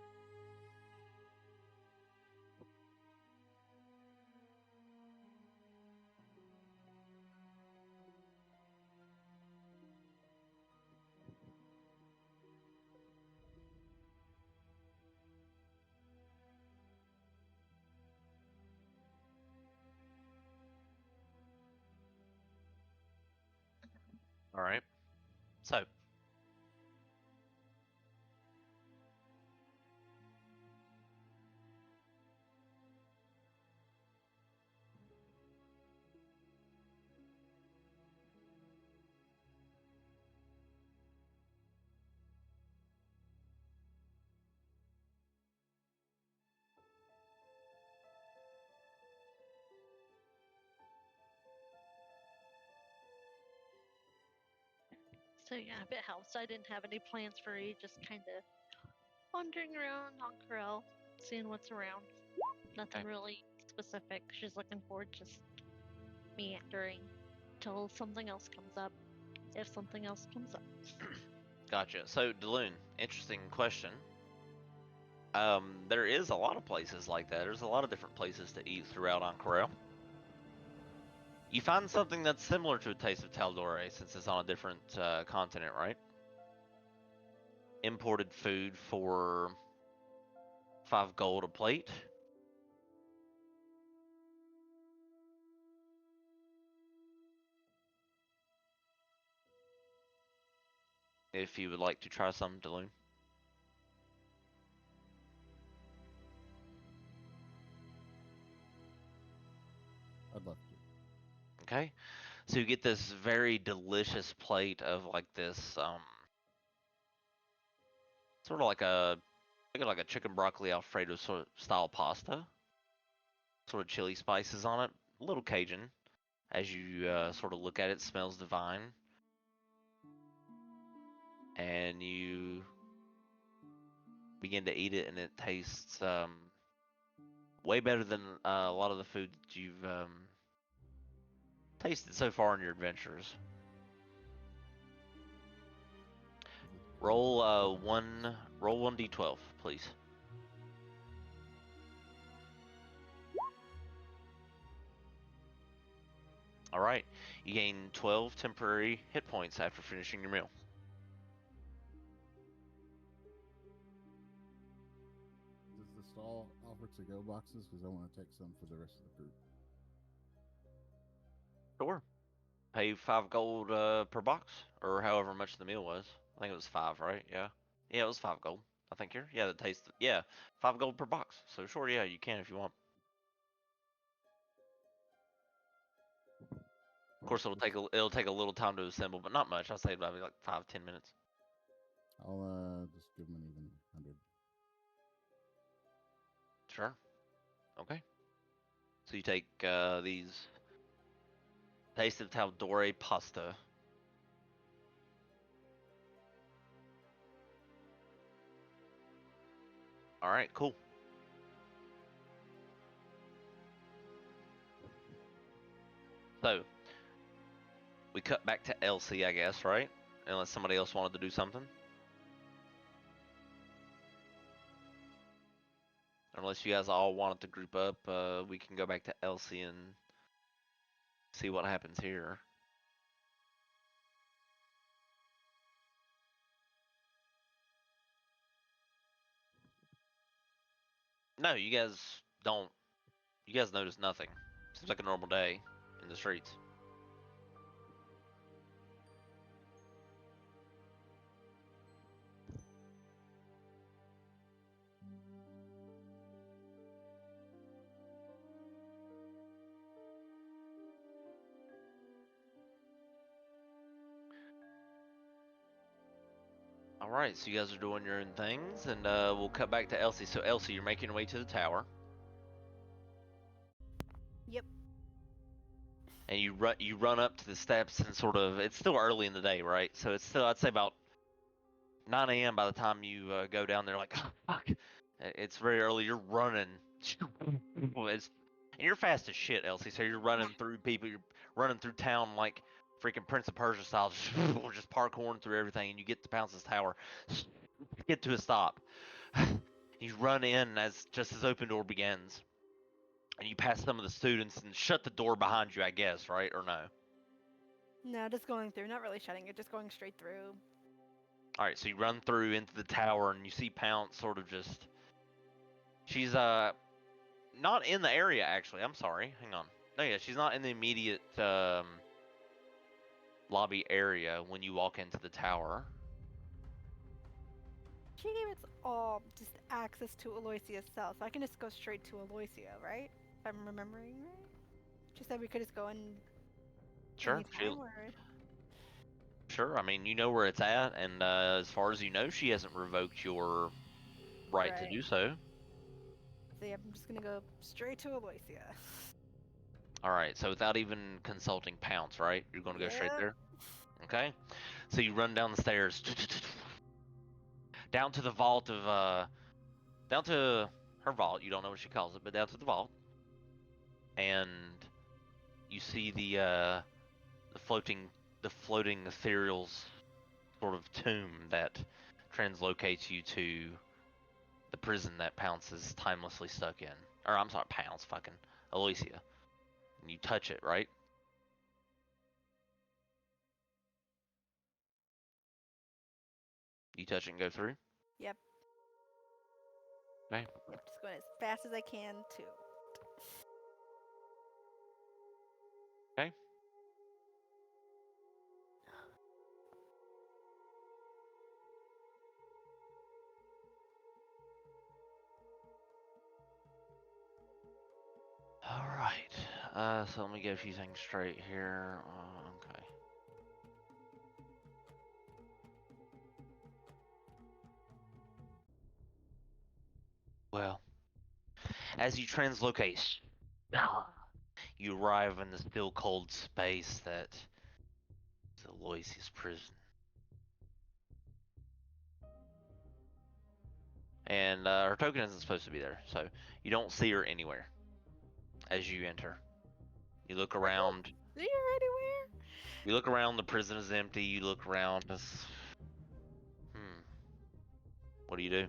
All right. So, So yeah, if it helps, I didn't have any plans for you. Just kind of wandering around Ank'Harel, seeing what's around. Nothing Okay. really specific. She's looking forward to just meandering till something else comes up. If something else comes up. gotcha. So, Daloon, interesting question. There is a lot of places like that. There's a lot of different places to eat throughout Ank'Harel. You find something that's similar to a Taste of Taldore, since it's on a different continent, right? Imported food for 5 gold a plate. If you would like to try some, Daloon. I'd love to. Okay. So you get this very delicious plate of like this, sort of like a chicken broccoli Alfredo sort of style pasta. Sort of chili spices on it, a little Cajun. As you sort of look at it, smells divine. And you begin to eat it, and it tastes way better than a lot of the food that you've tasted so far in your adventures. Roll roll 1d12, please. All right, you gain 12 temporary hit points after finishing your meal. Does the stall offer to-go boxes? Because I want to take some for the rest of the group. Sure. Pay 5 gold per box, or however much the meal was. I think it was 5, right? Yeah. Yeah, it was 5 gold. I think here. Yeah, the taste. Yeah, 5 gold per box. So sure, yeah, you can if you want. Of course, it'll take a little time to assemble, but not much. I'll say about like 5-10 minutes. I'll just give them an even 100. Sure. Okay. So you take these Taste of Taldore pasta. All right, cool. So we cut back to Elsie, I guess, right? Unless somebody else wanted to do something. Unless you guys all wanted to group up, we can go back to Elsie and see what happens here. No, you guys don't. You guys notice nothing. Seems like a normal day in the streets. All right, so you guys are doing your own things, and we'll cut back to Elsie. So Elsie, you're making your way to the tower, Yep. and you run up to the steps and sort of. It's still early in the day, right? So it's still, I'd say, about 9 a.m. by the time you go down there, like, oh, fuck. It's very early. You're running. And you're fast as shit, Elsie. So you're running through people. You're running through town like freaking Prince of Persia style, just parkouring through everything. And you get to Pounce's tower, get to a stop. You run in just as open door begins, and you pass some of the students and shut the door behind you. I guess, right or no? No, just going through. Not really shutting it, just going straight through. All right, so you run through into the tower, and you see Pounce sort of just. She's not in the area actually. I'm sorry. Hang on. No, yeah, she's not in the immediate lobby area when you walk into the tower. She gave us all just access to Aloysia's cell, so I can just go straight to Aloysia, right? If I'm remembering right. She said we could just go in Sure. anytime, or Sure. I mean, you know where it's at, and as far as you know, she hasn't revoked your right to right. do so. So yeah, I'm just gonna go straight to Aloysia. All right. So without even consulting Pounce, right? You're going to go straight Yep. there. Okay. So you run down the stairs, down to the vault of down to her vault. You don't know what she calls it, but down to the vault, and you see the floating ethereal sort of tomb that translocates you to the prison that Pounce is timelessly stuck in. Or I'm sorry, Pounce, fucking Aloysia. And you touch it, right? You touch it and go through. Yep. Okay. Yep. Just going as fast as I can too. Okay. All right. So let me get a few things straight here. Okay. Well, as you translocate, you arrive in the still cold space that is Aloysius prison. And her token isn't supposed to be there, so you don't see her anywhere as you enter. You look around. See her anywhere? You look around. The prison is empty. You look around. What do you do?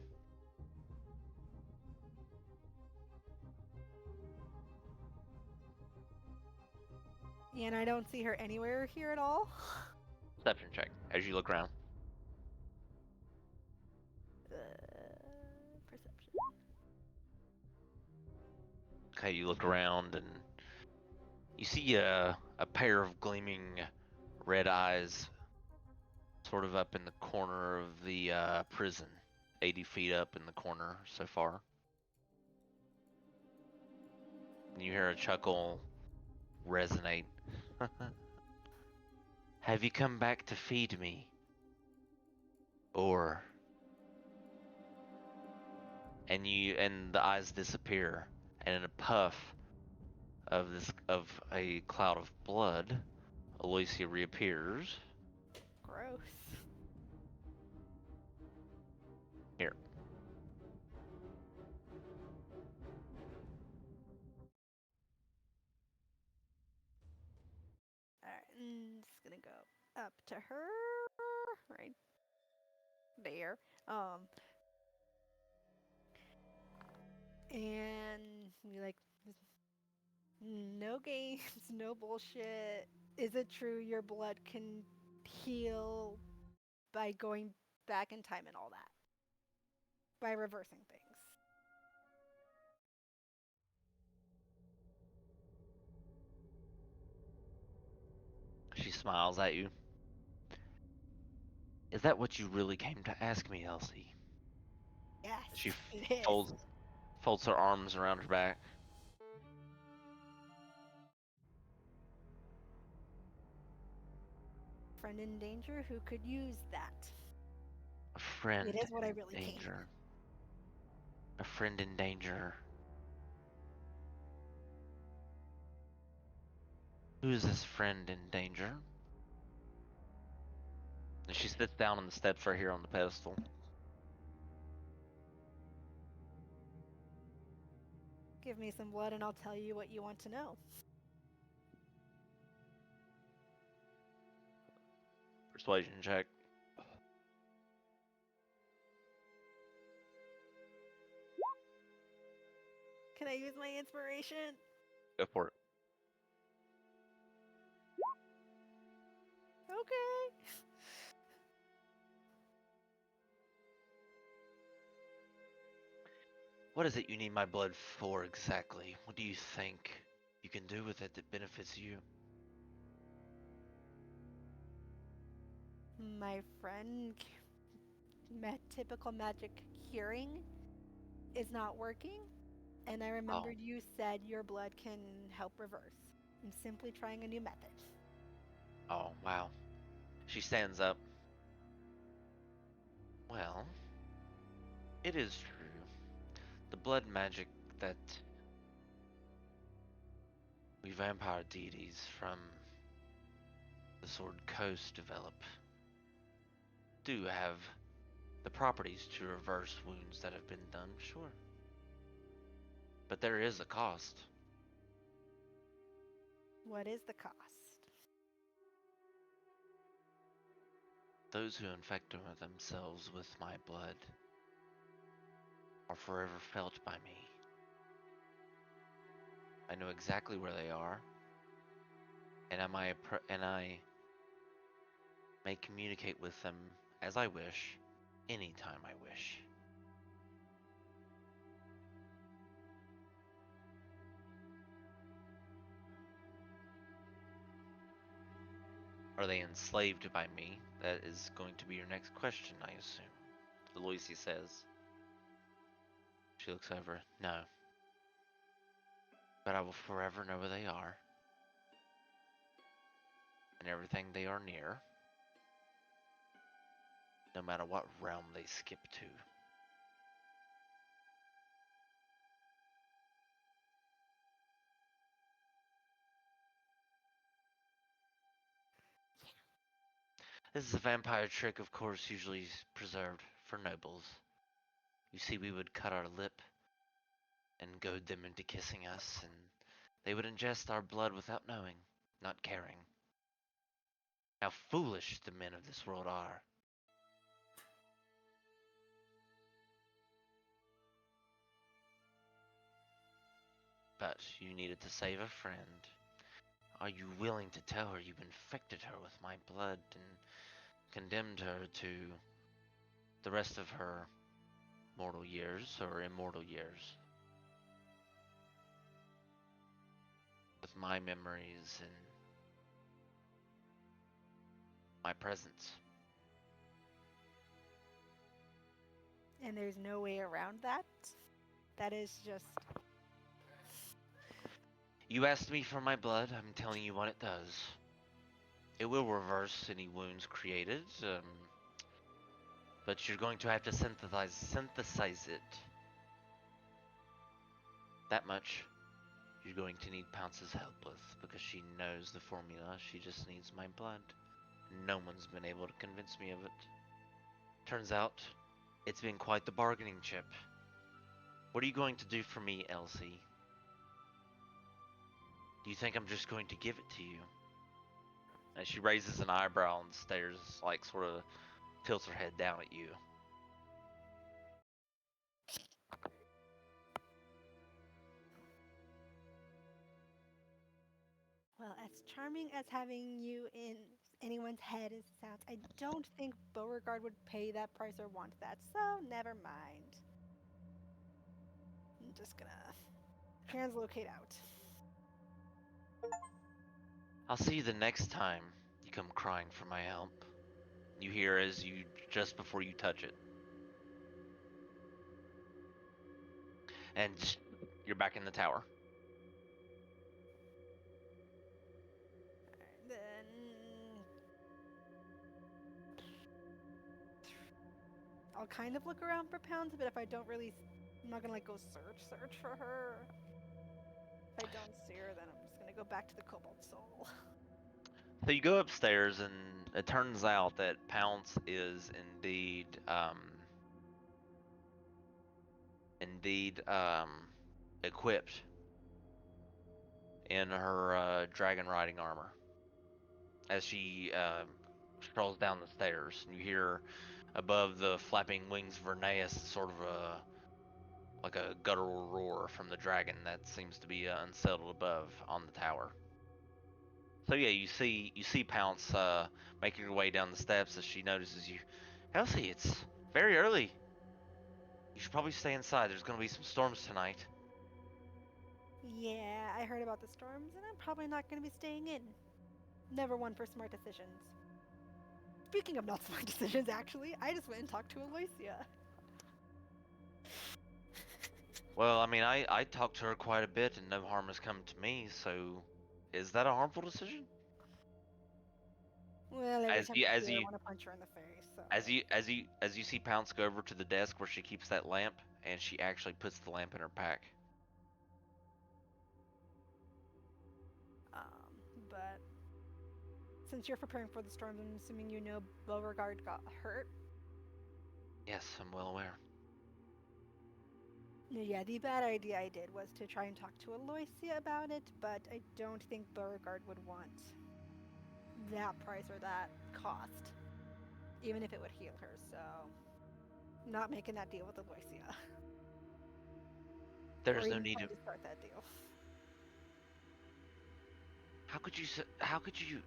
Yeah, and I don't see her anywhere here at all. Perception check as you look around. Perception. Okay, you look around and you see a pair of gleaming red eyes sort of up in the corner of the prison, 80 feet up in the corner so far. And you hear a chuckle resonate. Have you come back to feed me? Or and the eyes disappear, and in a puff of a cloud of blood, Aloysia reappears. Gross. Here. Alright, and just gonna go up to her. Right there. And be like, no games, no bullshit. Is it true your blood can heal by going back in time and all that? By reversing things. She smiles at you. Is that what you really came to ask me, Elsie? Yes, She it is. folds her arms around her back. Friend in danger who could use that. A friend It is what I in really came. danger. A friend in danger. Who is this friend in danger? And she sits down on the steps right here on the pedestal. Give me some blood and I'll tell you what you want to know. Persuasion check. Can I use my inspiration? Go for it. Okay. What is it you need my blood for exactly? What do you think you can do with it that benefits you? My friend, typical magic curing is not working, and I remembered you said your blood can help reverse. I'm simply trying a new method. Oh, wow. She stands up. Well, it is true. The blood magic that we vampire deities from the Sword Coast develop do have the properties to reverse wounds that have been done, sure. But there is a cost. What is the cost? Those who infect themselves with my blood are forever felt by me. I know exactly where they are, and I may communicate with them as I wish, anytime I wish. Are they enslaved by me? That is going to be your next question, I assume. Aloysia says. She looks over. No. But I will forever know where they are. And everything they are near. No matter what realm they skip to. This is a vampire trick, of course, usually preserved for nobles. You see, we would cut our lip and goad them into kissing us, and they would ingest our blood without knowing, not caring. How foolish the men of this world are. But you needed to save a friend. Are you willing to tell her you've infected her with my blood and condemned her to the rest of her mortal years or immortal years? With my memories and my presence. And there's no way around that? That is just... You asked me for my blood, I'm telling you what it does. It will reverse any wounds created, but you're going to have to synthesize it. That much you're going to need Pounce's help with, because she knows the formula, she just needs my blood. No one's been able to convince me of it. Turns out, it's been quite the bargaining chip. What are you going to do for me, Elsie? Do you think I'm just going to give it to you? And she raises an eyebrow and stares, like, sort of tilts her head down at you. Well, as charming as having you in anyone's head as sounds, I don't think Beauregard would pay that price or want that, so never mind. I'm just gonna translocate out. I'll see you the next time you come crying for my help. You hear as you, just before you touch it. And you're back in the tower. Then I'll kind of look around for Pounds, but if I don't really, I'm not gonna like go search for her. If I don't see her, then I'm just gonna go back to the Cobalt Soul. So you go upstairs and it turns out that Pounce is indeed equipped in her dragon riding armor. As she strolls down the stairs, and you hear above the flapping wings of Vernaeus sort of like a guttural roar from the dragon that seems to be unsettled above on the tower. So yeah, you see Pounce making her way down the steps as she notices you. Elsie, it's very early. You should probably stay inside. There's gonna be some storms tonight. Yeah, I heard about the storms, and I'm probably not going to be staying in. Never one for smart decisions. Speaking of not smart decisions, actually, I just went and talked to Aloysia. Well, I mean, I talked to her quite a bit, and no harm has come to me. So, is that a harmful decision? Well, every As time you I as see her, I you want to punch her in the face. So, as you see Pounce go over to the desk where she keeps that lamp, and she actually puts the lamp in her pack. but since you're preparing for the storms, I'm assuming you know Beauregard got hurt. Yes, I'm well aware. Yeah, the bad idea I did was to try and talk to Aloysia about it, but I don't think Beauregard would want that price or that cost, even if it would heal her. So, not making that deal with Aloysia. Or There's no even need trying of. to start that deal. How could you?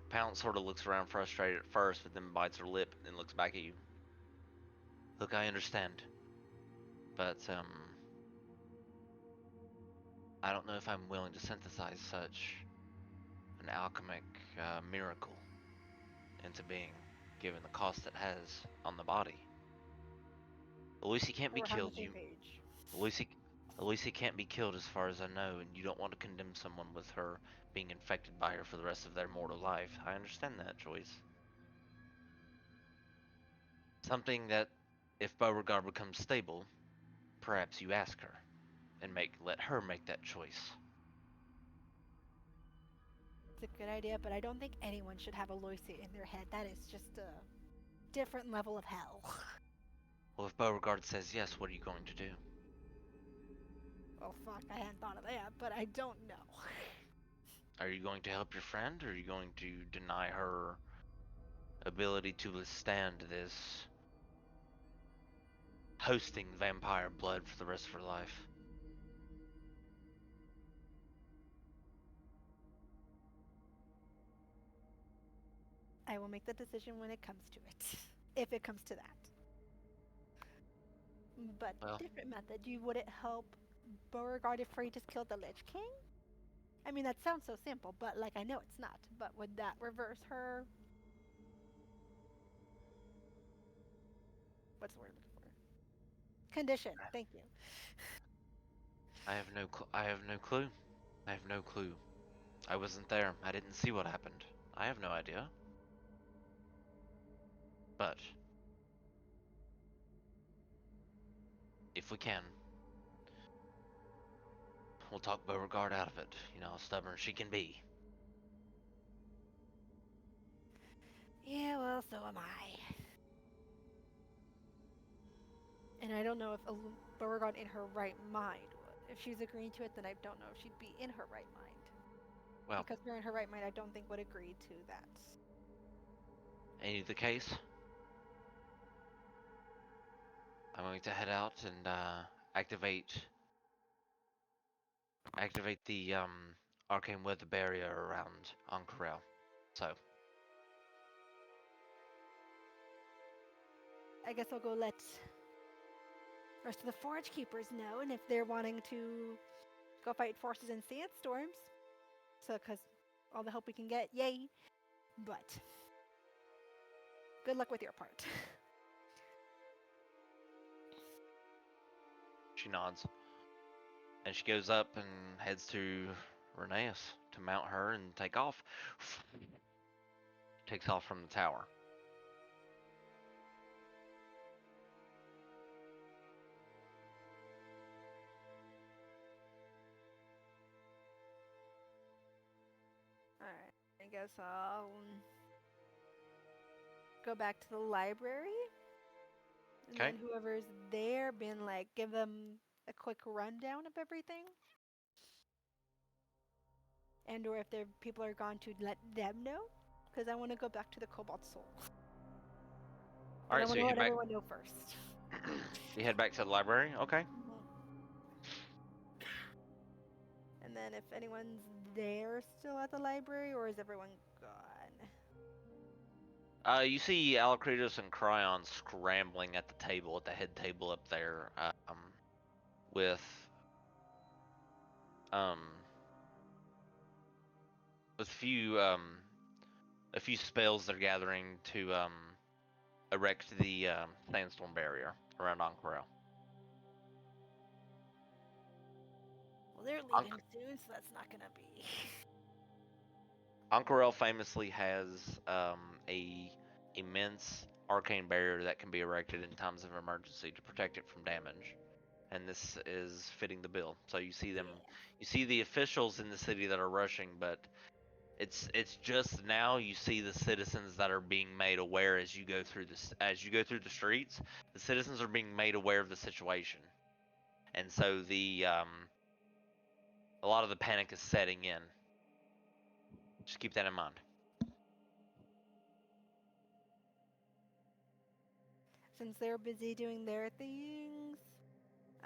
Pounce sort of looks around frustrated at first, but then bites her lip and looks back at you. Look, I understand, but I don't know if I'm willing to synthesize such an alchemic miracle into being, given the cost it has on the body. Lucy can't be We're on the killed. same page. Lucy, Lucy can't be killed as far as I know, and you don't want to condemn someone with her being infected by her for the rest of their mortal life. I understand that choice. Something that, if Beauregard becomes stable, perhaps you ask her and let her make that choice. It's a good idea, but I don't think anyone should have Aloysia in their head. That is just a different level of hell. Well, if Beauregard says yes, what are you going to do? Well, fuck, I hadn't thought of that, but I don't know. Are you going to help your friend, or are you going to deny her ability to withstand this hosting vampire blood for the rest of her life? I will make the decision when it comes to it. If it comes to that. But Well, different method. Would it help Beauregard if Frey just killed the Lich King? I mean, that sounds so simple, but like I know it's not. But would that reverse her? What's the word I'm looking for? Condition. Thank you. I have no I have no clue. I have no clue. I wasn't there. I didn't see what happened. I have no idea. But if we can, we'll talk Beauregard out of it. You know how stubborn she can be. Yeah, well, so am I. And I don't know if Beauregard in her right mind would. If she's agreeing to it, then I don't know if she'd be in her right mind. Well, Because her in her right mind, I don't think would agree to that. any the case, I'm going to head out and activate the arcane weather barrier around Ank'Harel. So, I guess I'll go let rest of the Forge Keepers know, and if they're wanting to go fight forces in sandstorms, so because all the help we can get, yay. But good luck with your part. she nods. And she goes up and heads to Reneus to mount her and take off. Takes off from the tower. Alright, guess I'll go back to the library, and Okay. then whoever's there, been like, give them a quick rundown of everything, and or if their people are gone, to let them know, because I want to go back to the Cobalt Soul. All But I right, so want to you head let back. everyone know first. You head back to the library. Okay. And then if anyone's there still at the library, or is everyone gone? You see Alacritus and Cryon scrambling at the table, at the head table up there, with um, with a few spells they're gathering to erect the sandstorm barrier around Ankarel. Well, they're leaving soon, so that's not gonna be. Ankarel famously has a immense arcane barrier that can be erected in times of emergency to protect it from damage, and this is fitting the bill. So you see them, you see the officials in the city that are rushing, but it's just now you see the citizens that are being made aware as you go through this, as you go through the streets. The citizens are being made aware of the situation, and so the a lot of the panic is setting in. Just keep that in mind. Since they're busy doing their things,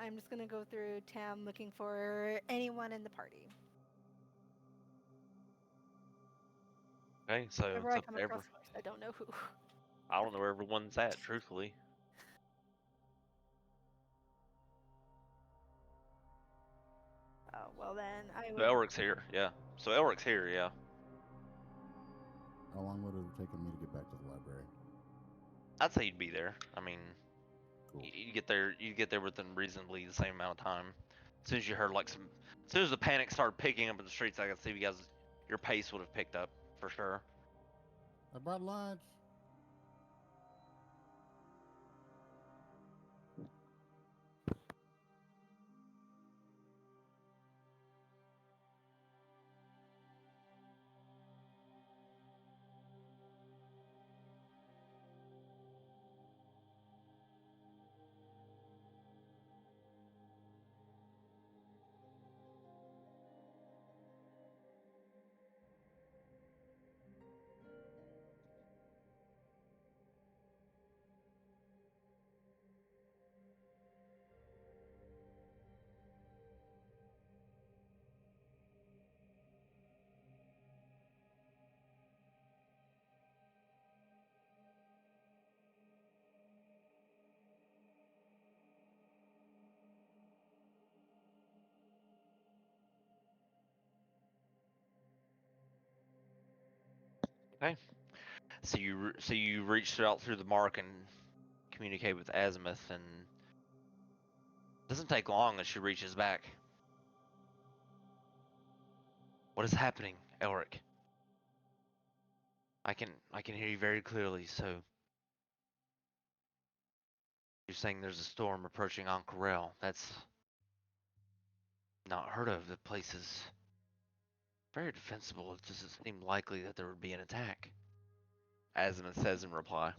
I'm just gonna go through town looking for anyone in the party. Okay, so Whoever it's I up come to across first, I don't know who. I don't know where everyone's at, truthfully. Oh, well then, I So would. Elric's here, yeah. So Elric's here, yeah. How long would it have taken me to get back to the library? I'd say you'd be there. I mean, Cool. you get there within reasonably the same amount of time. As soon as you heard like some, as soon as the panic started picking up in the streets, I could see you guys, your pace would have picked up for sure. I brought lunch. Okay. So you reached out through the mark and communicate with Azimuth, and it doesn't take long as she reaches back. What is happening, Elric? I can hear you very clearly. So you're saying there's a storm approaching Ankarel. That's not heard of. The place is very defensible. It doesn't seem likely that there would be an attack. Azimuth says in reply.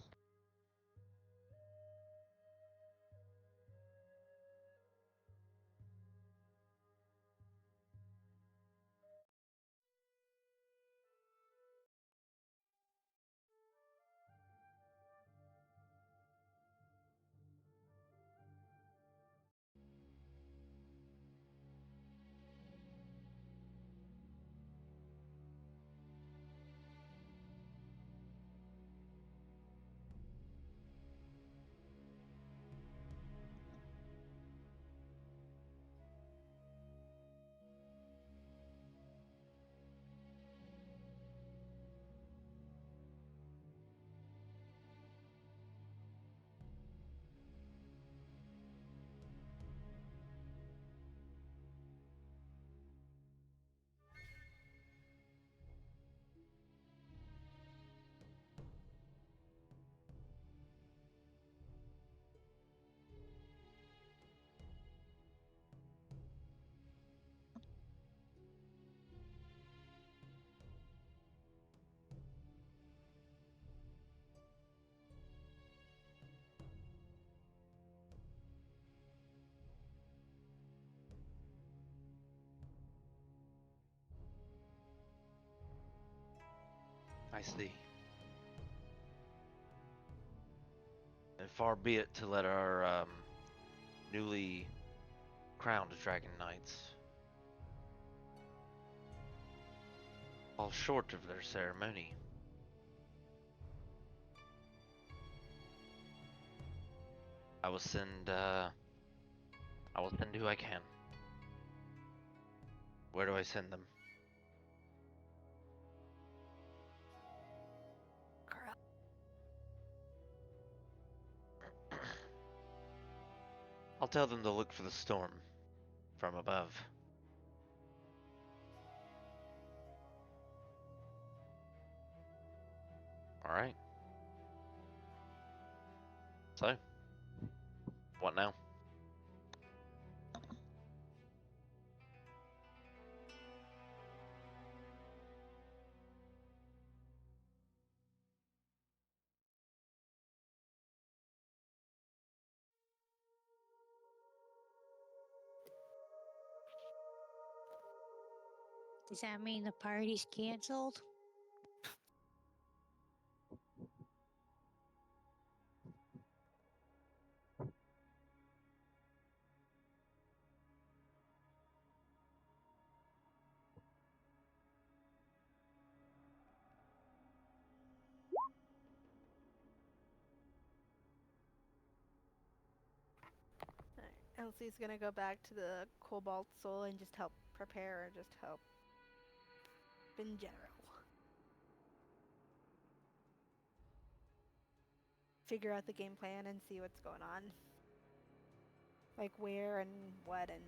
I see. And far be it to let our newly crowned dragon knights fall short of their ceremony. I will send who I can. Where do I send them? Girl. I'll tell them to look for the storm from above. Alright. So, what now? Does that mean the party's canceled? Alright, Elsie's gonna go back to the Cobalt Soul and just help prepare or just help in general. Figure out the game plan and see what's going on. Like where and what and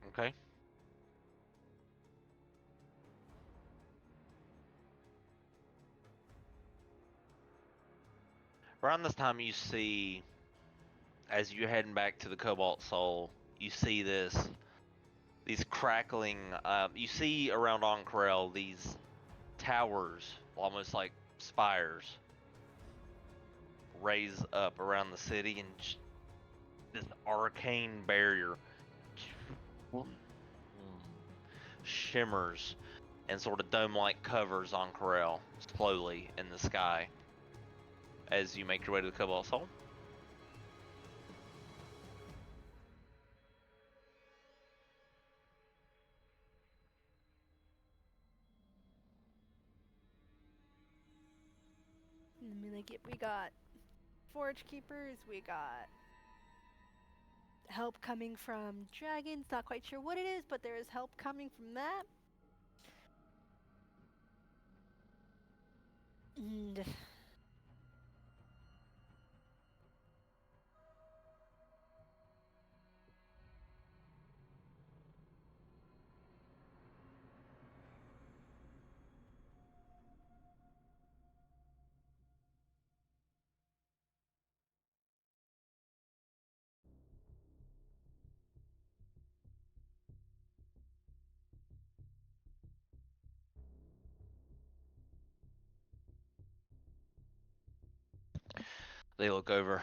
Okay. Around this time, you see, as you're heading back to the Cobalt Soul, you see these crackling. You see around Oncorel these towers, almost like spires, raise up around the city, and this arcane barrier shimmers and sort of dome-like covers Oncorel slowly in the sky as you make your way to the Cobalt Soul. I mean, like we got forge keepers, we got help coming from dragons. Not quite sure what it is, but there is help coming from that. And They look over.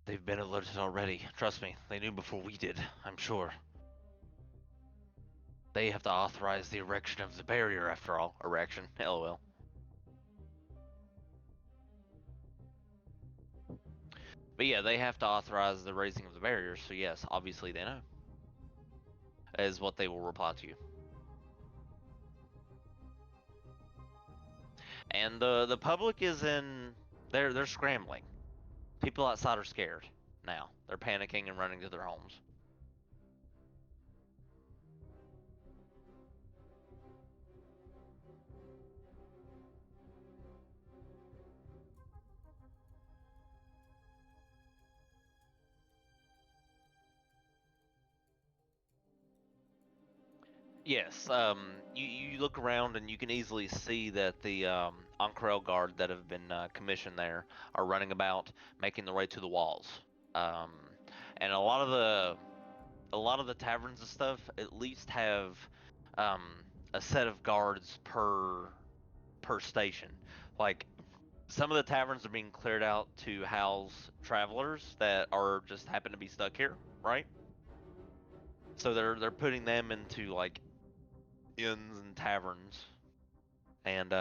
They've been alerted already. Trust me, they knew before we did, I'm sure. They have to authorize the erection of the barrier, after all. Erection, lol. But yeah, they have to authorize the raising of the barrier, so yes, obviously they know. Is what they will reply to you. And the public is in... They're scrambling. People outside are scared now. They're panicking and running to their homes. Yes, you look around and you can easily see that the Oncorel guard that have been commissioned there are running about, making their way to the walls. Um, and a lot of the taverns and stuff at least have um, a set of guards per station. Like some of the taverns are being cleared out to house travelers that are just happen to be stuck here, right? So they're putting them into like inns and taverns, and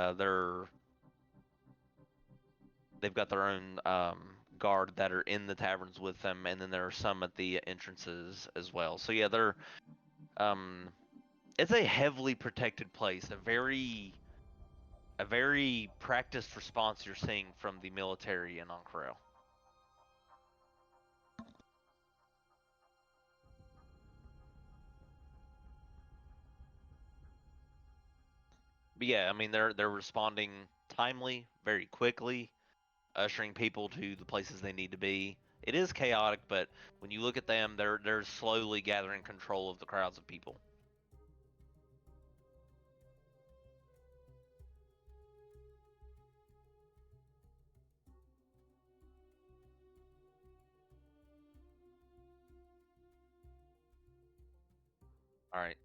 they've got their own guard that are in the taverns with them, and then there are some at the entrances as well. So yeah, they're it's a heavily protected place, a very practiced response you're seeing from the military in Ankara. But yeah, I mean they're responding timely, very quickly, ushering people to the places they need to be. It is chaotic, but when you look at them, they're slowly gathering control of the crowds of people. All right.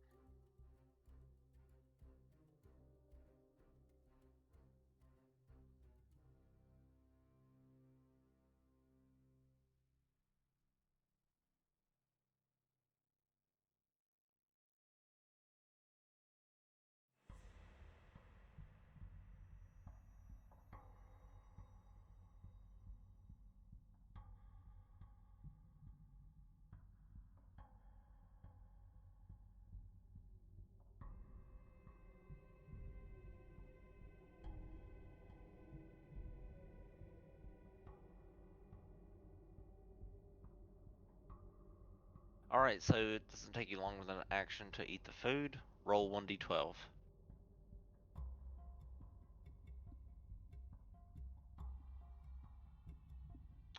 All right, so it doesn't take you long with an action to eat the food. Roll 1d12.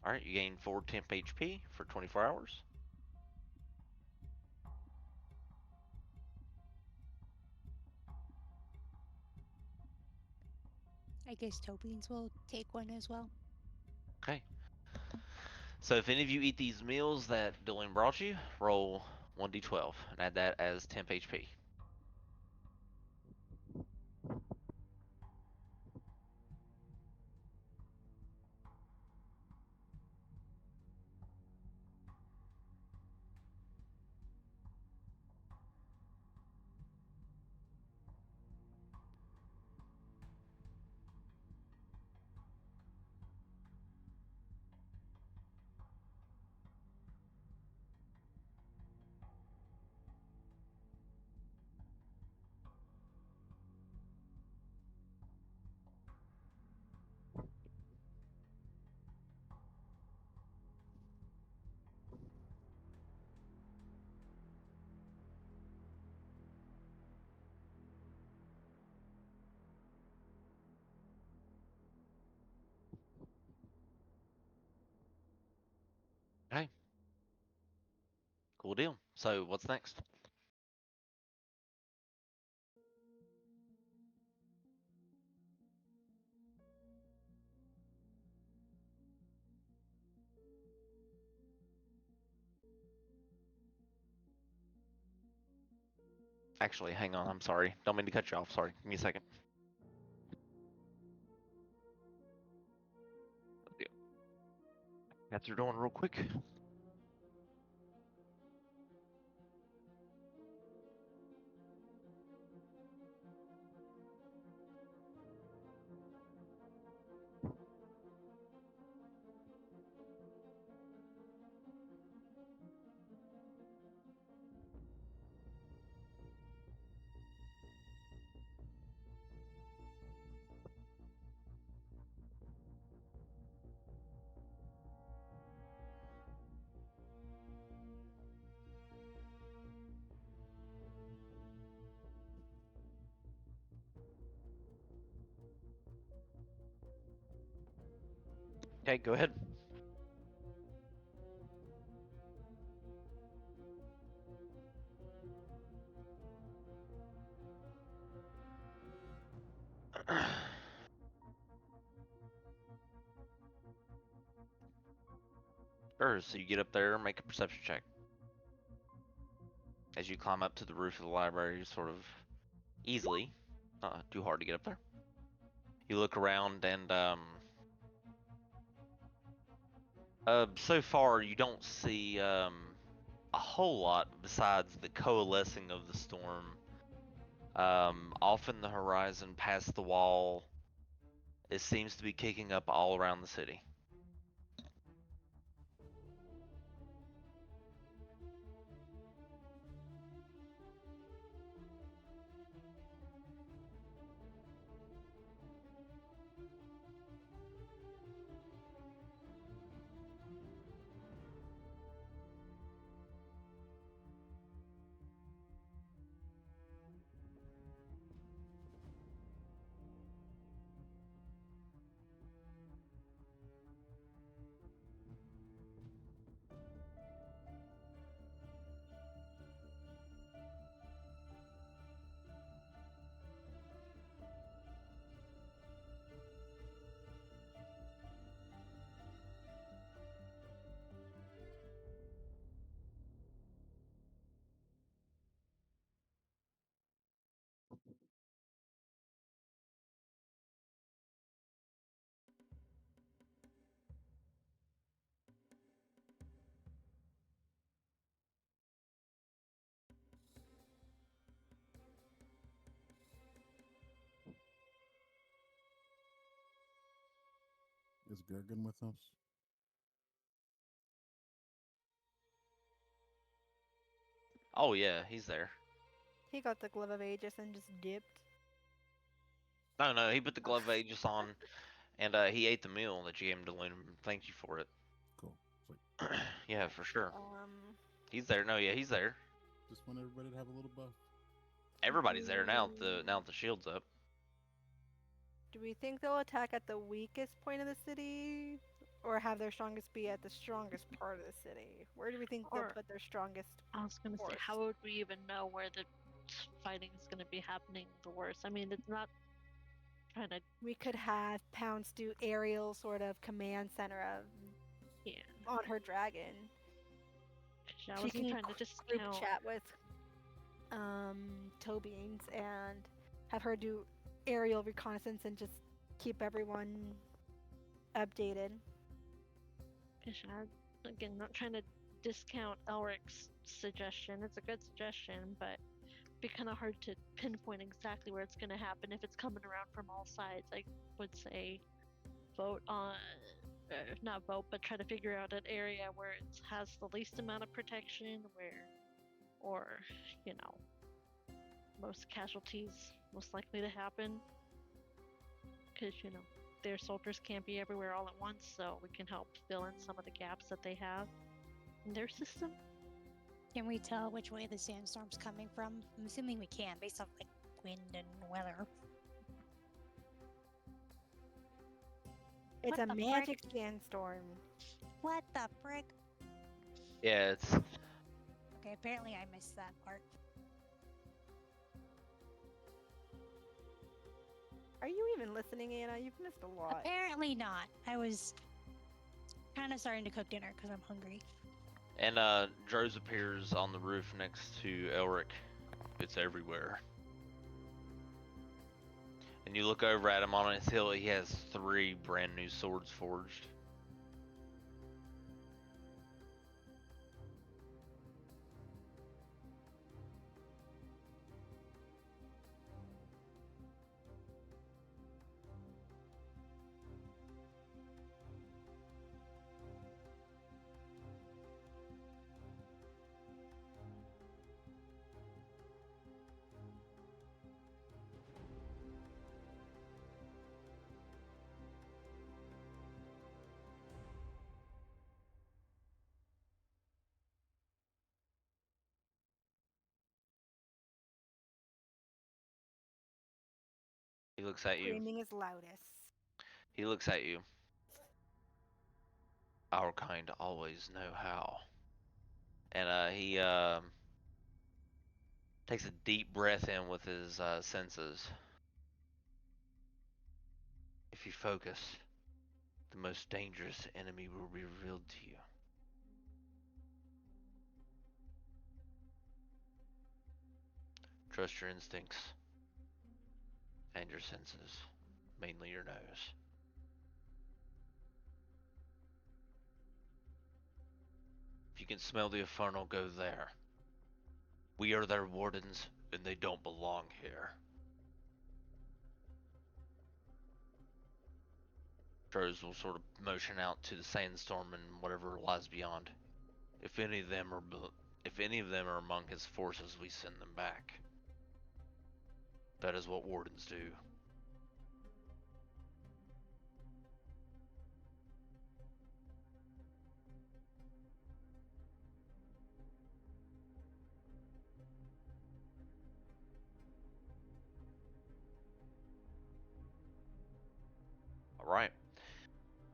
All right, you gain 4 temp HP for 24 hours. I guess Tobians will take one as well. Okay. So if any of you eat these meals that Dylan brought you, roll 1d12 and add that as temp HP. Okay. Cool deal. So what's next? Actually, hang on. I'm sorry. Don't mean to cut you off. Sorry. Give me a second. Got through doing real quick. Okay, go ahead. Sure, so you get up there, make a perception check. As you climb up to the roof of the library, sort of easily, not too hard to get up there. You look around and so far you don't see a whole lot besides the coalescing of the storm Off in the horizon, past the wall, it seems to be kicking up all around the city. Is Gergen with us? Oh yeah, he's there. He got the glove of Aegis and just dipped. No, he put the glove of Aegis on, and he ate the meal that you gave him to him. Thank you for it. Cool. Sweet. Yeah, for sure. Um, He's there. No, yeah, he's there. Just want everybody to have a little buff. Everybody's there now. Now that the shield's up. do we think they'll attack at the weakest point of the city? Or have their strongest be at the strongest part of the city? Where do we think they'll Or- put their strongest? I was gonna say, force? how would we even know where the fighting is gonna be happening the worst? I mean, it's not trying to. We could have Pounce do aerial sort of command center of Yeah. on her dragon. I She wasn't can trying to group discount. chat with Tobeans and have her do aerial reconnaissance and just keep everyone updated. Again, not trying to discount Elric's suggestion. It's a good suggestion, but it'd be kind of hard to pinpoint exactly where it's going to happen if it's coming around from all sides. I would say vote on, not vote, but try to figure out an area where it has the least amount of protection, or, most casualties most likely to happen. Because, their soldiers can't be everywhere all at once, so we can help fill in some of the gaps that they have in their system. Can we tell which way the sandstorm's coming from? I'm assuming we can, based off like wind and weather. It's What a the magic sandstorm. What the frick? Yeah, it's. Okay, apparently I missed that part. Are you even listening, Anna? You've missed a lot. Apparently not. I was kind of starting to cook dinner because I'm hungry. And Droz appears on the roof next to Elric. It's everywhere. And you look over at him on his hill. He has 3 brand new swords forged. He looks at you. Screaming is loudest. He looks at you. Our kind always know how. And he takes a deep breath in with his senses. If you focus, the most dangerous enemy will be revealed to you. Trust your instincts and your senses, mainly your nose. If you can smell the infernal, go there. We are their wardens, and they don't belong here. Rose will sort of motion out to the sandstorm and whatever lies beyond. If any of them are among his forces, we send them back. That is what wardens do. All right.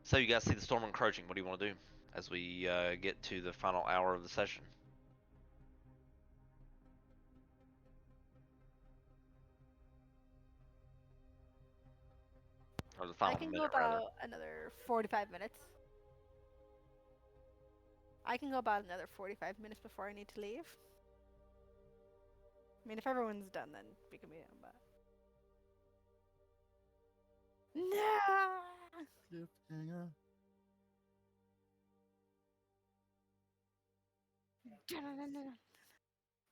So you guys see the storm encroaching. What do you want to do as we get to the final hour of the session? Or the I final can go minute, rather. about another 45 minutes. I can go about another 45 minutes before I need to leave. I mean, if everyone's done, then we can be done, but. No! Cliffhanger.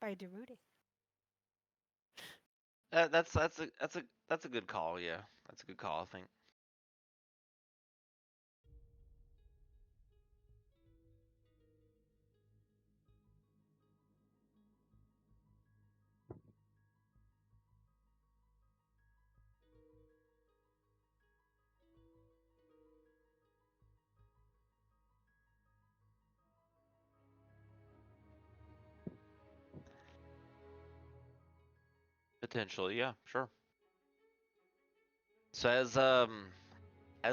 By Derudy. That's a good call. Yeah, that's a good call. I think. Potentially, yeah, sure. So as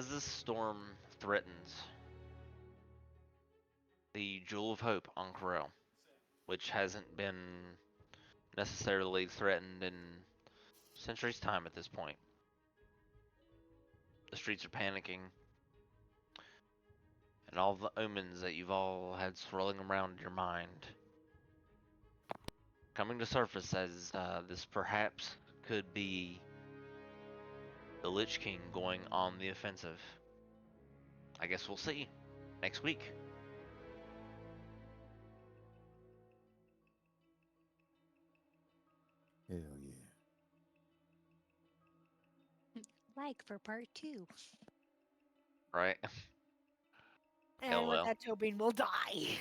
this storm threatens the Jewel of Hope on Corel, which hasn't been necessarily threatened in centuries' time at this point. The streets are panicking, and all the omens that you've all had swirling around in your mind coming to surface as this perhaps could be the Lich King going on the offensive. I guess we'll see next week. Hell yeah. Like for part 2. Right? And with LOL. that, Tobin will die.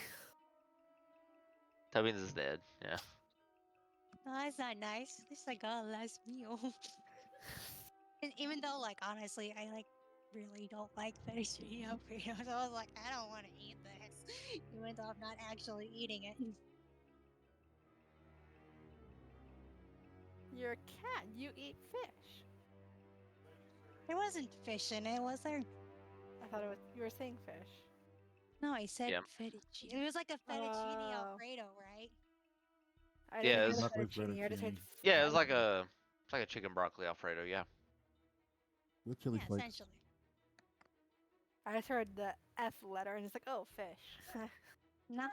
Tubbins is dead. Yeah. Oh, that's not nice. At least I got a last meal. And even though, like, honestly, I like really don't like fettuccine alfredo, so I was like, I don't want to eat this, even though I'm not actually eating it. You're a cat. You eat fish. There wasn't fish in it, was there? I thought it was. You were saying fish. No, I said Yeah. fettuccine. It was like a fettuccine Oh. Alfredo, right? I Yeah, didn't hear it's- the Broccoli fettuccine. I just heard. fettuccine. Yeah, it's like a chicken broccoli Alfredo. Yeah. With chili Yeah, flakes. essentially. I just heard the F letter and it's like, oh, fish. No.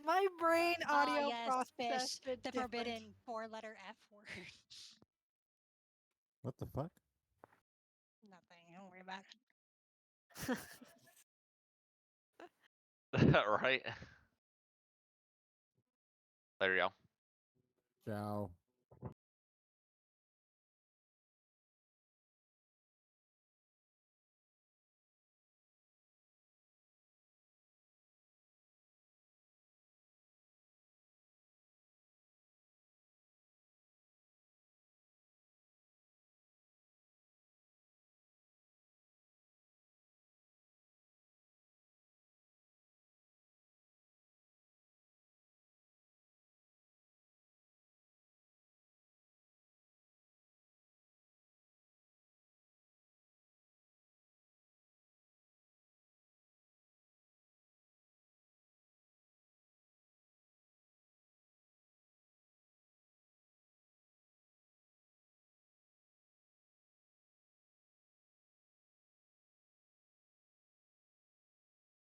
My brain audio yes, fish. processed it The different. forbidden 4-letter F word. What the fuck? Nothing. Don't worry about it. Right. Later, y'all. Ciao.